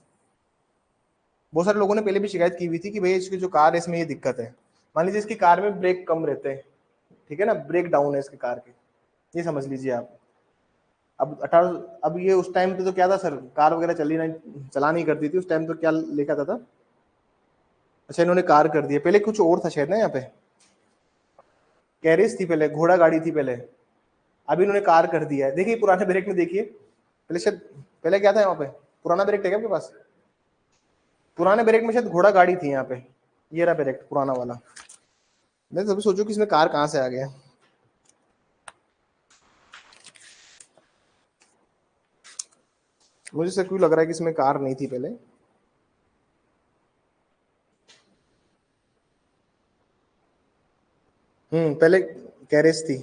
बहुत सारे लोगों ने पहले भी शिकायत की हुई थी कि भैया इसकी जो कार है इसमें ये दिक्कत है। मान लीजिए इसकी कार में ब्रेक कम रहते हैं, ठीक है ना, ब्रेक डाउन है इसकी कार के, ये समझ लीजिए आप। अब ये उस टाइम पे तो क्या था सर, कार वगैरह चला नहीं करती थी उस टाइम, तो क्या लेकर आता था, अच्छा इन्होंने कार कर दिया, पहले कुछ और था शायद ना, यहाँ पे कैरिस थी पहले, घोड़ा गाड़ी थी पहले, अभी इन्होंने कार कर दिया है। देखिए पुराने ब्रेक में देखिए, पहले शायद, पहले क्या था यहाँ पे, पुराना ब्रेक था क्या आपके पास? पुराने ब्रेक में शायद घोड़ा गाड़ी थी यहाँ पे, ये रहा ब्रेक पुराना वाला। मैं तभी सोचू कि इसमें कार कहाँ से आ गया। मुझे सर क्यों लग रहा है कि इसमें कार नहीं थी पहले। पहले कैरिस थी,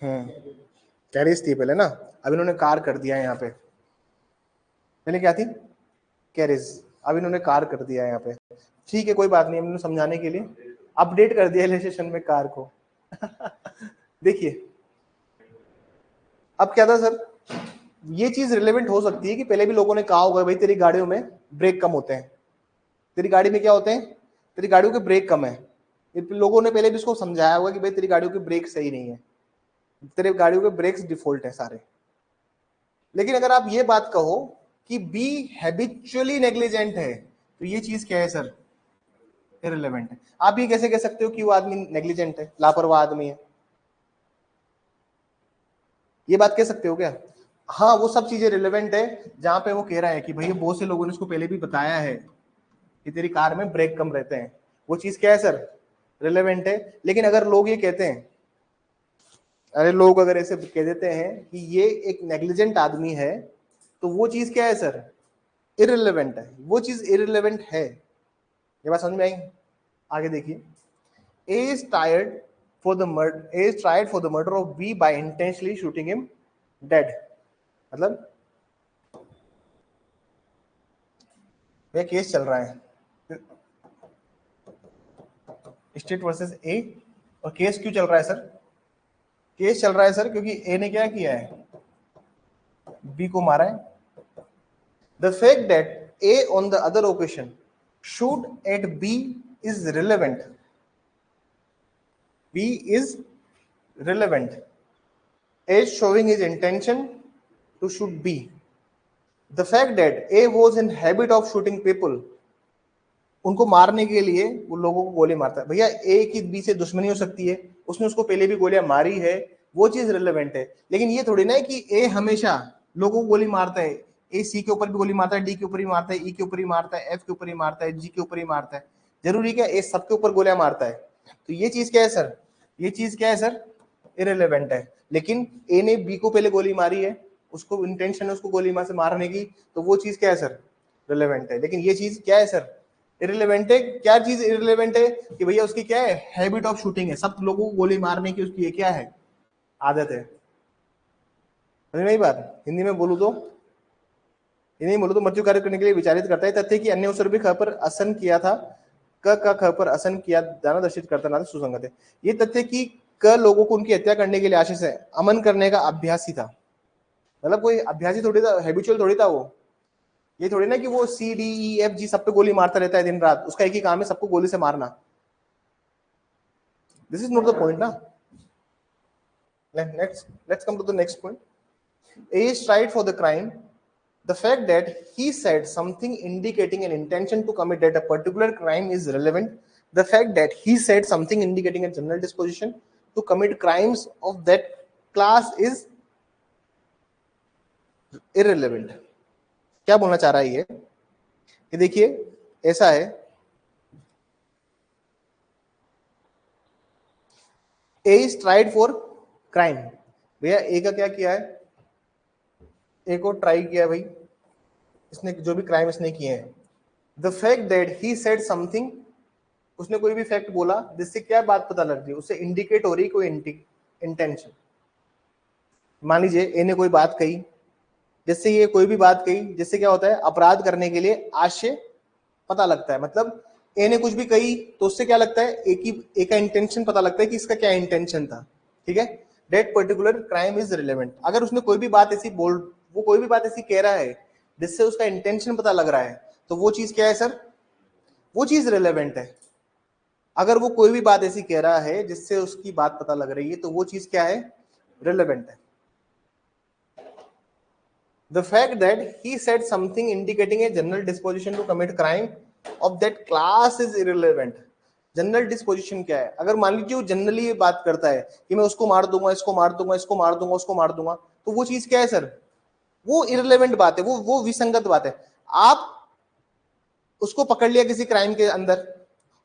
कैरिस थी पहले ना, अब इन्होंने कार कर दिया है यहाँ पे। पहले क्या थी, कैरिस, अब इन्होंने कार कर दिया है यहाँ पे, ठीक है कोई बात नहीं, इन्होंने समझाने के लिए अपडेट कर दिया रजिस्ट्रेशन में कार को। देखिए अब क्या था सर, ये चीज रिलेवेंट हो सकती है कि पहले भी लोगों ने कहा होगा भाई तेरी गाड़ियों में ब्रेक कम होते हैं, तेरी गाड़ी में क्या होते हैं, तेरी गाड़ियों के ब्रेक कम है। लोगों ने पहले भी इसको समझाया होगा कि भाई तेरी गाड़ियों के ब्रेक सही नहीं है, तेरे गाड़ियों के ब्रेक्स डिफॉल्ट है सारे। लेकिन अगर आप ये बात कहो कि बी हैबिचुअली नेग्लिजेंट है, तो ये चीज क्या है सर? इररिलेवेंट है। आप ये कैसे कह सकते हो कि वो आदमी नेग्लिजेंट है, लापरवाह आदमी है? ये बात कह सकते हो क्या? हाँ, वो सब चीजें रिलेवेंट है जहां पे वो कह रहा है कि भाई बहुत से लोगों ने उसको पहले भी बताया है कि तेरी कार में ब्रेक कम रहते हैं, वो चीज क्या है सर? रिलेवेंट है। लेकिन अगर लोग ये कहते हैं, अरे लोग अगर ऐसे कह देते हैं कि ये एक नेग्लिजेंट आदमी है, तो वो चीज क्या है सर? इररिलेवेंट है। वो चीज इररिलेवेंट है। ये बात समझ में आई? आगे देखिए, A is tried for the murder of B by intentionally shooting him dead. मतलब यह केस चल रहा है स्टेट वर्सेस ए, और केस क्यों चल रहा है सर? केस चल रहा है सर क्योंकि ए ने क्या किया है? बी को मारा है। The fact that A on the other occasion shoot at B is relevant. B is relevant as showing his intention to shoot B. The fact that A was in habit of shooting people, उनको मारने के लिए वो लोगों को गोली मारता है। भैया ए की बी से दुश्मनी हो सकती है, उसने उसको पहले भी गोलियां मारी है, वो चीज रिलेवेंट है। लेकिन ये थोड़ी ना है कि ए हमेशा लोगों को गोली मारता है। ए सी के ऊपर भी गोली मारता है, डी के ऊपर ही मारता है, ई के ऊपर ही मारता है, एफ के ऊपर ही मारता है, जी के ऊपर ही मारता है। जरूरी क्या ए सबके ऊपर गोलियां मारता है? तो ये चीज क्या है सर? ये चीज क्या है सर? इरेलीवेंट है। लेकिन ए ने बी को पहले गोली मारी है, उसको इंटेंशन है उसको गोली मार से मारने की, तो वो चीज क्या है सर? रिलेवेंट है। लेकिन ये चीज क्या है सर? इररिलेवेंट है। क्या चीज इररिलेवेंट है? कि भैया उसकी क्या है? हैबिट ऑफ शूटिंग है, सब लोगों को गोली मारने की उसकी ये क्या है? आदत है। समझ में आई बात? हिंदी में बोलूं तो, हिंदी में बोलूं तो मृत्यु कार्य करने के लिए विचारित करता है तथ्य कि अन्य अवसर भी ख पर आसन किया था, क ख पर आसन किया जाना दर्शित करता ना सुसंगत है। ये तथ्य कि क लोगों को उनकी हत्या करने के लिए आशीष है, अमन करने का अभ्यासी था। मतलब कोई अभ्यासी थोड़ी था, हैबिचुअल थोड़ी था वो। ये थोड़ी ना कि वो C D E F G सब पे गोली मारता रहता है दिन रात, उसका एक ही काम है सबको गोली से मारना। This is not the point ना। Let's come to the next point. A is tried for the crime. The fact that he said something indicating an intention to commit that a particular crime is relevant. The fact that he said something indicating a general disposition to commit crimes of that class is irrelevant. क्या बोलना चाह रहा है ये? कि देखिए ऐसा है, A is tried for crime. भैया ए का क्या किया है? ए को ट्राई किया भाई, इसने जो भी क्राइम इसने किए हैं। The fact that he said something, उसने कोई भी फैक्ट बोला जिससे क्या बात पता लग रही है? उससे इंडिकेट हो रही कोई इंटेंशन। मान लीजिए ए ने कोई बात कही, जिससे ये कोई भी बात कही जिससे क्या होता है? अपराध करने के लिए आशय पता लगता है। मतलब ए ने कुछ भी कही तो उससे क्या लगता है? ए का इंटेंशन पता लगता है कि इसका क्या इंटेंशन था। ठीक है, that particular crime is relevant. अगर उसने कोई भी बात ऐसी वो कोई भी बात ऐसी कह रहा है जिससे उसका इंटेंशन पता लग रहा है, तो वो चीज क्या है सर? वो चीज रिलेवेंट है। अगर वो कोई भी बात ऐसी कह रहा है जिससे उसकी बात पता लग रही है, तो वो चीज क्या है? रिलेवेंट है। The fact that he said something indicating a general disposition to commit crime of that class is irrelevant. General disposition क्या है? अगर मान लीजिए वो जनरली ये बात करता है कि मैं उसको मार दूंगा, इसको मार दूंगा, इसको मार दूंगा, उसको मार दूंगा, तो वो चीज क्या है सर? वो इररिलेवेंट बात है, वो विसंगत बात है। आप उसको पकड़ लिया किसी क्राइम के अंदर,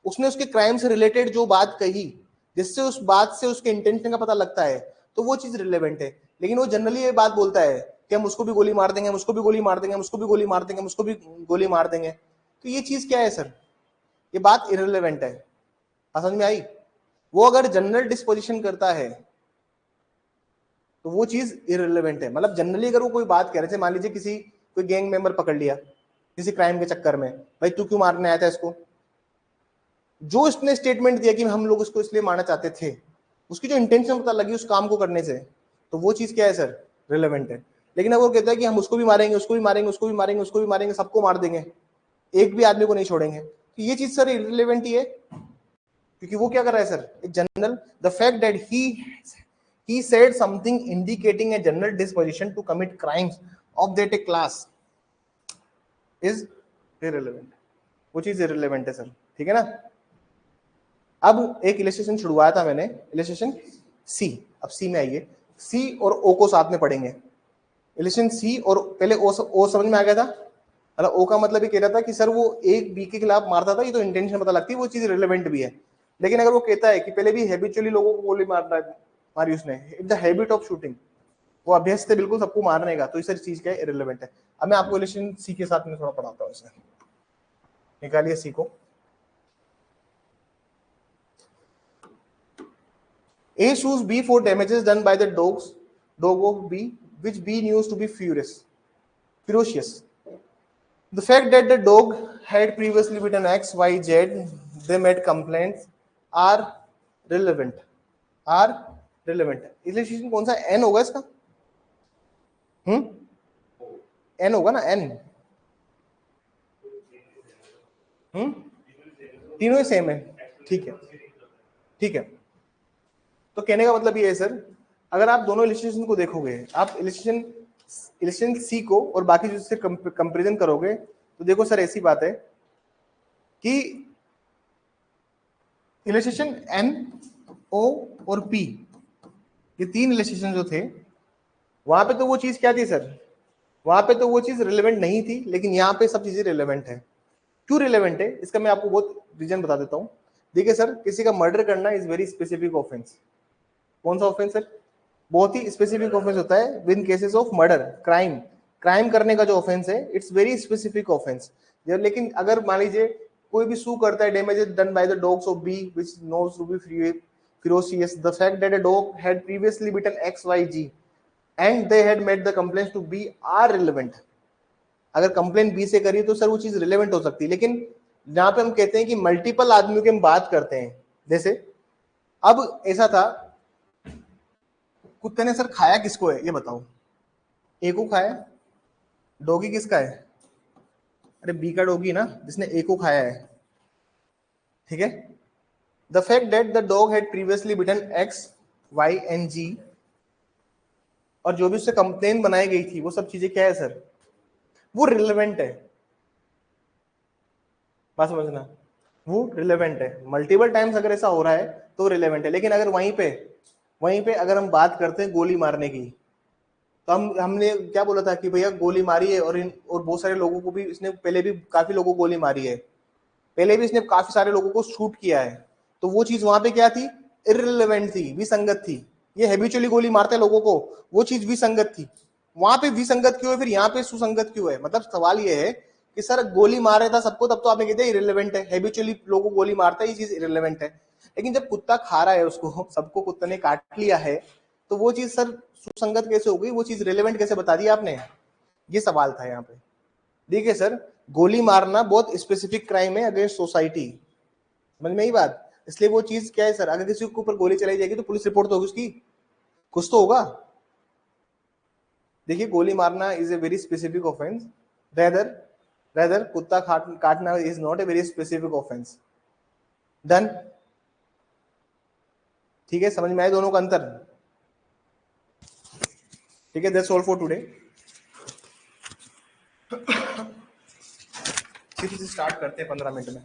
उसने उसके क्राइम से रिलेटेड जो बात कही जिससे उस बात से उसके इंटेंशन का पता लगता है, तो वो चीज रिलेवेंट है। लेकिन वो जनरली ये बात बोलता है कि हम उसको भी गोली मार देंगे, हम उसको भी गोली मार देंगे, हम उसको भी गोली मार देंगे, हम उसको भी गोली मार देंगे, तो ये चीज क्या है सर? ये बात इररिलेवेंट है। समझ में आई? वो अगर जनरल डिस्पोजिशन करता है तो वो चीज इररिलेवेंट है। मतलब जनरली अगर वो कोई बात कह रहे थे, मान लीजिए किसी कोई गैंग मेंबर पकड़ लिया किसी क्राइम के चक्कर में, भाई तू क्यों मारने आया था इसको, जो इसने स्टेटमेंट दिया कि हम लोग उसको इसलिए मारना चाहते थे, उसकी जो इंटेंशन पता लगी उस काम को करने से, तो वो चीज क्या है सर? रिलेवेंट है। लेकिन अगर वो कहता है कि हम उसको भी मारेंगे, उसको भी मारेंगे, उसको भी मारेंगे, उसको भी मारेंगे, सबको मार देंगे, एक भी आदमी को नहीं छोड़ेंगे, तो ये चीज सर इररिलेवेंट ही है। क्योंकि वो क्या कर रहा है सर? एक general, the fact that he said something indicating a general disposition to commit crimes of that class, is irrelevant, वो चीज इररिलेवेंट है सर, ठीक है ना। अब एक इलस्ट्रेशन छुड़वाया था मैंने, इलस्ट्रेशन सी। अब सी में आइए, सी और ओ को साथ में पढ़ेंगे। इलस्ट्रेशन सी और पहले ओ समझ में आ गया था, मतलब ओ का मतलब ये कह रहा था कि सर वो एक बी के खिलाफ मारता था, ये तो इंटेंशन पता लगती है, वो चीज रिलेवेंट भी है। लेकिन अगर वो कहता है कि पहले भी हैबिचुअली लोगों को गोली मारी उसने, द हैबिट ऑफ शूटिंग, वो अभ्यास थे बिल्कुल सबको मारने का, तो इस चीज क्या है, इररिलेवेंट है। अब मैं आपको इलस्ट्रेशन सी के साथ में थोड़ा पढ़ाता हूँ इसे। निकालिए सी को। A sues B for damages done by the dog of B, which B knew to be ferocious. The fact that the dog had previously bitten X, Y, Z, they made complaints, are relevant. Are relevant. Illustration कौन सा N होगा इसका? N होगा ना, N। तीनों ही same है, ठीक है, ठीक है। तो कहने का मतलब ये है सर, अगर आप दोनों इलिस्ट्रेशन को देखोगे, आप इलिस्ट्रेशन सी को और बाकी जिससे कंपेरिजन करोगे, तो देखो सर ऐसी बात है कि इलिस्ट्रेशन एन, ओ और पी, ये तीन इलिस्ट्रेशन जो थे, वहां पे तो वो चीज क्या थी सर, वहां पे तो वो चीज रिलेवेंट नहीं थी, लेकिन यहाँ पे सब चीजें रिलेवेंट है। क्यों रिलेवेंट है, इसका मैं आपको बहुत रीजन बता देता हूँ। देखिए सर, किसी का मर्डर करना इज वेरी स्पेसिफिक ऑफेंस। कौन सा ऑफेंस सर? बहुत ही स्पेसिफिक ऑफेंस होता है with cases of murder, crime. Crime करने का जो ऑफेंस है, इट्स वेरी स्पेसिफिक ऑफेंस। लेकिन अगर मान लीजिए कोई भी सू करता है, damage done by the dogs of B which knows to be ferocious, the fact that a dog had previously bitten XYG and they had made the complaints to B are relevant. अगर complain B से करी तो sir वो चीज relevant हो सकती है, लेकिन जहां पे हम कहते हैं कि मल्टीपल आदमियों की हम बात करते हैं, जैसे अब ऐसा था, कुत्ते ने सर खाया किसको है ये बताओ? ए को खाया, डॉगी किसका है? अरे बी का डॉगी ना, जिसने ए को खाया है, ठीक है। The fact that the dog had previously bitten X, Y and Z, और जो भी उससे कंप्लेन बनाई गई थी, वो सब चीजें क्या है सर, वो रिलेवेंट है। बात समझना, वो रिलेवेंट है। मल्टीपल टाइम्स अगर ऐसा हो रहा है तो रिलेवेंट है। लेकिन अगर वहीं पे अगर हम बात करते हैं गोली मारने की, तो हमने क्या बोला था कि भैया गोली मारी है, और बहुत सारे लोगों को भी इसने पहले भी काफी लोगों को गोली मारी है, पहले भी इसने काफी सारे लोगों को शूट किया है, तो वो चीज वहां पे क्या थी, इररिलेवेंट थी, विसंगत थी। ये हैबिचुअली गोली मारते लोगों को, वो चीज विसंगत थी। वहां पे विसंगत क्यों है, फिर यहाँ पे सुसंगत क्यों है? मतलब सवाल ये है कि सर गोली मार रहा था सबको, तब तो आपने कहते हैं इररिलेवेंट है, हैबिचुअली लोगों को गोली मारता है, ये चीज इररिलेवेंट है। लेकिन जब कुत्ता खा रहा है उसको, सबको कुत्ते ने काट लिया है, तो वो चीज सर सुसंगत कैसे हो गई, वो चीज रिलेवेंट कैसे बता दी आपने? ये सवाल था यहाँ पे। देखिए सर, गोली मारना बहुत स्पेसिफिक क्राइम है अगेंस्ट सोसाइटी, समझ में आई बात? इसलिए वो चीज क्या है सर, अगर किसी के ऊपर गोली चलाई जाएगी तो पुलिस रिपोर्ट तो होगी उसकी, कुछ तो होगा। देखिए, गोली मारना is a very specific offence, rather rather कुत्ता काटना is not a very specific offence. Done, ठीक है, समझ में आए दोनों का अंतर? ठीक है, दैट्स ऑल फॉर टुडे। फिर से स्टार्ट करते हैं 15 मिनट में।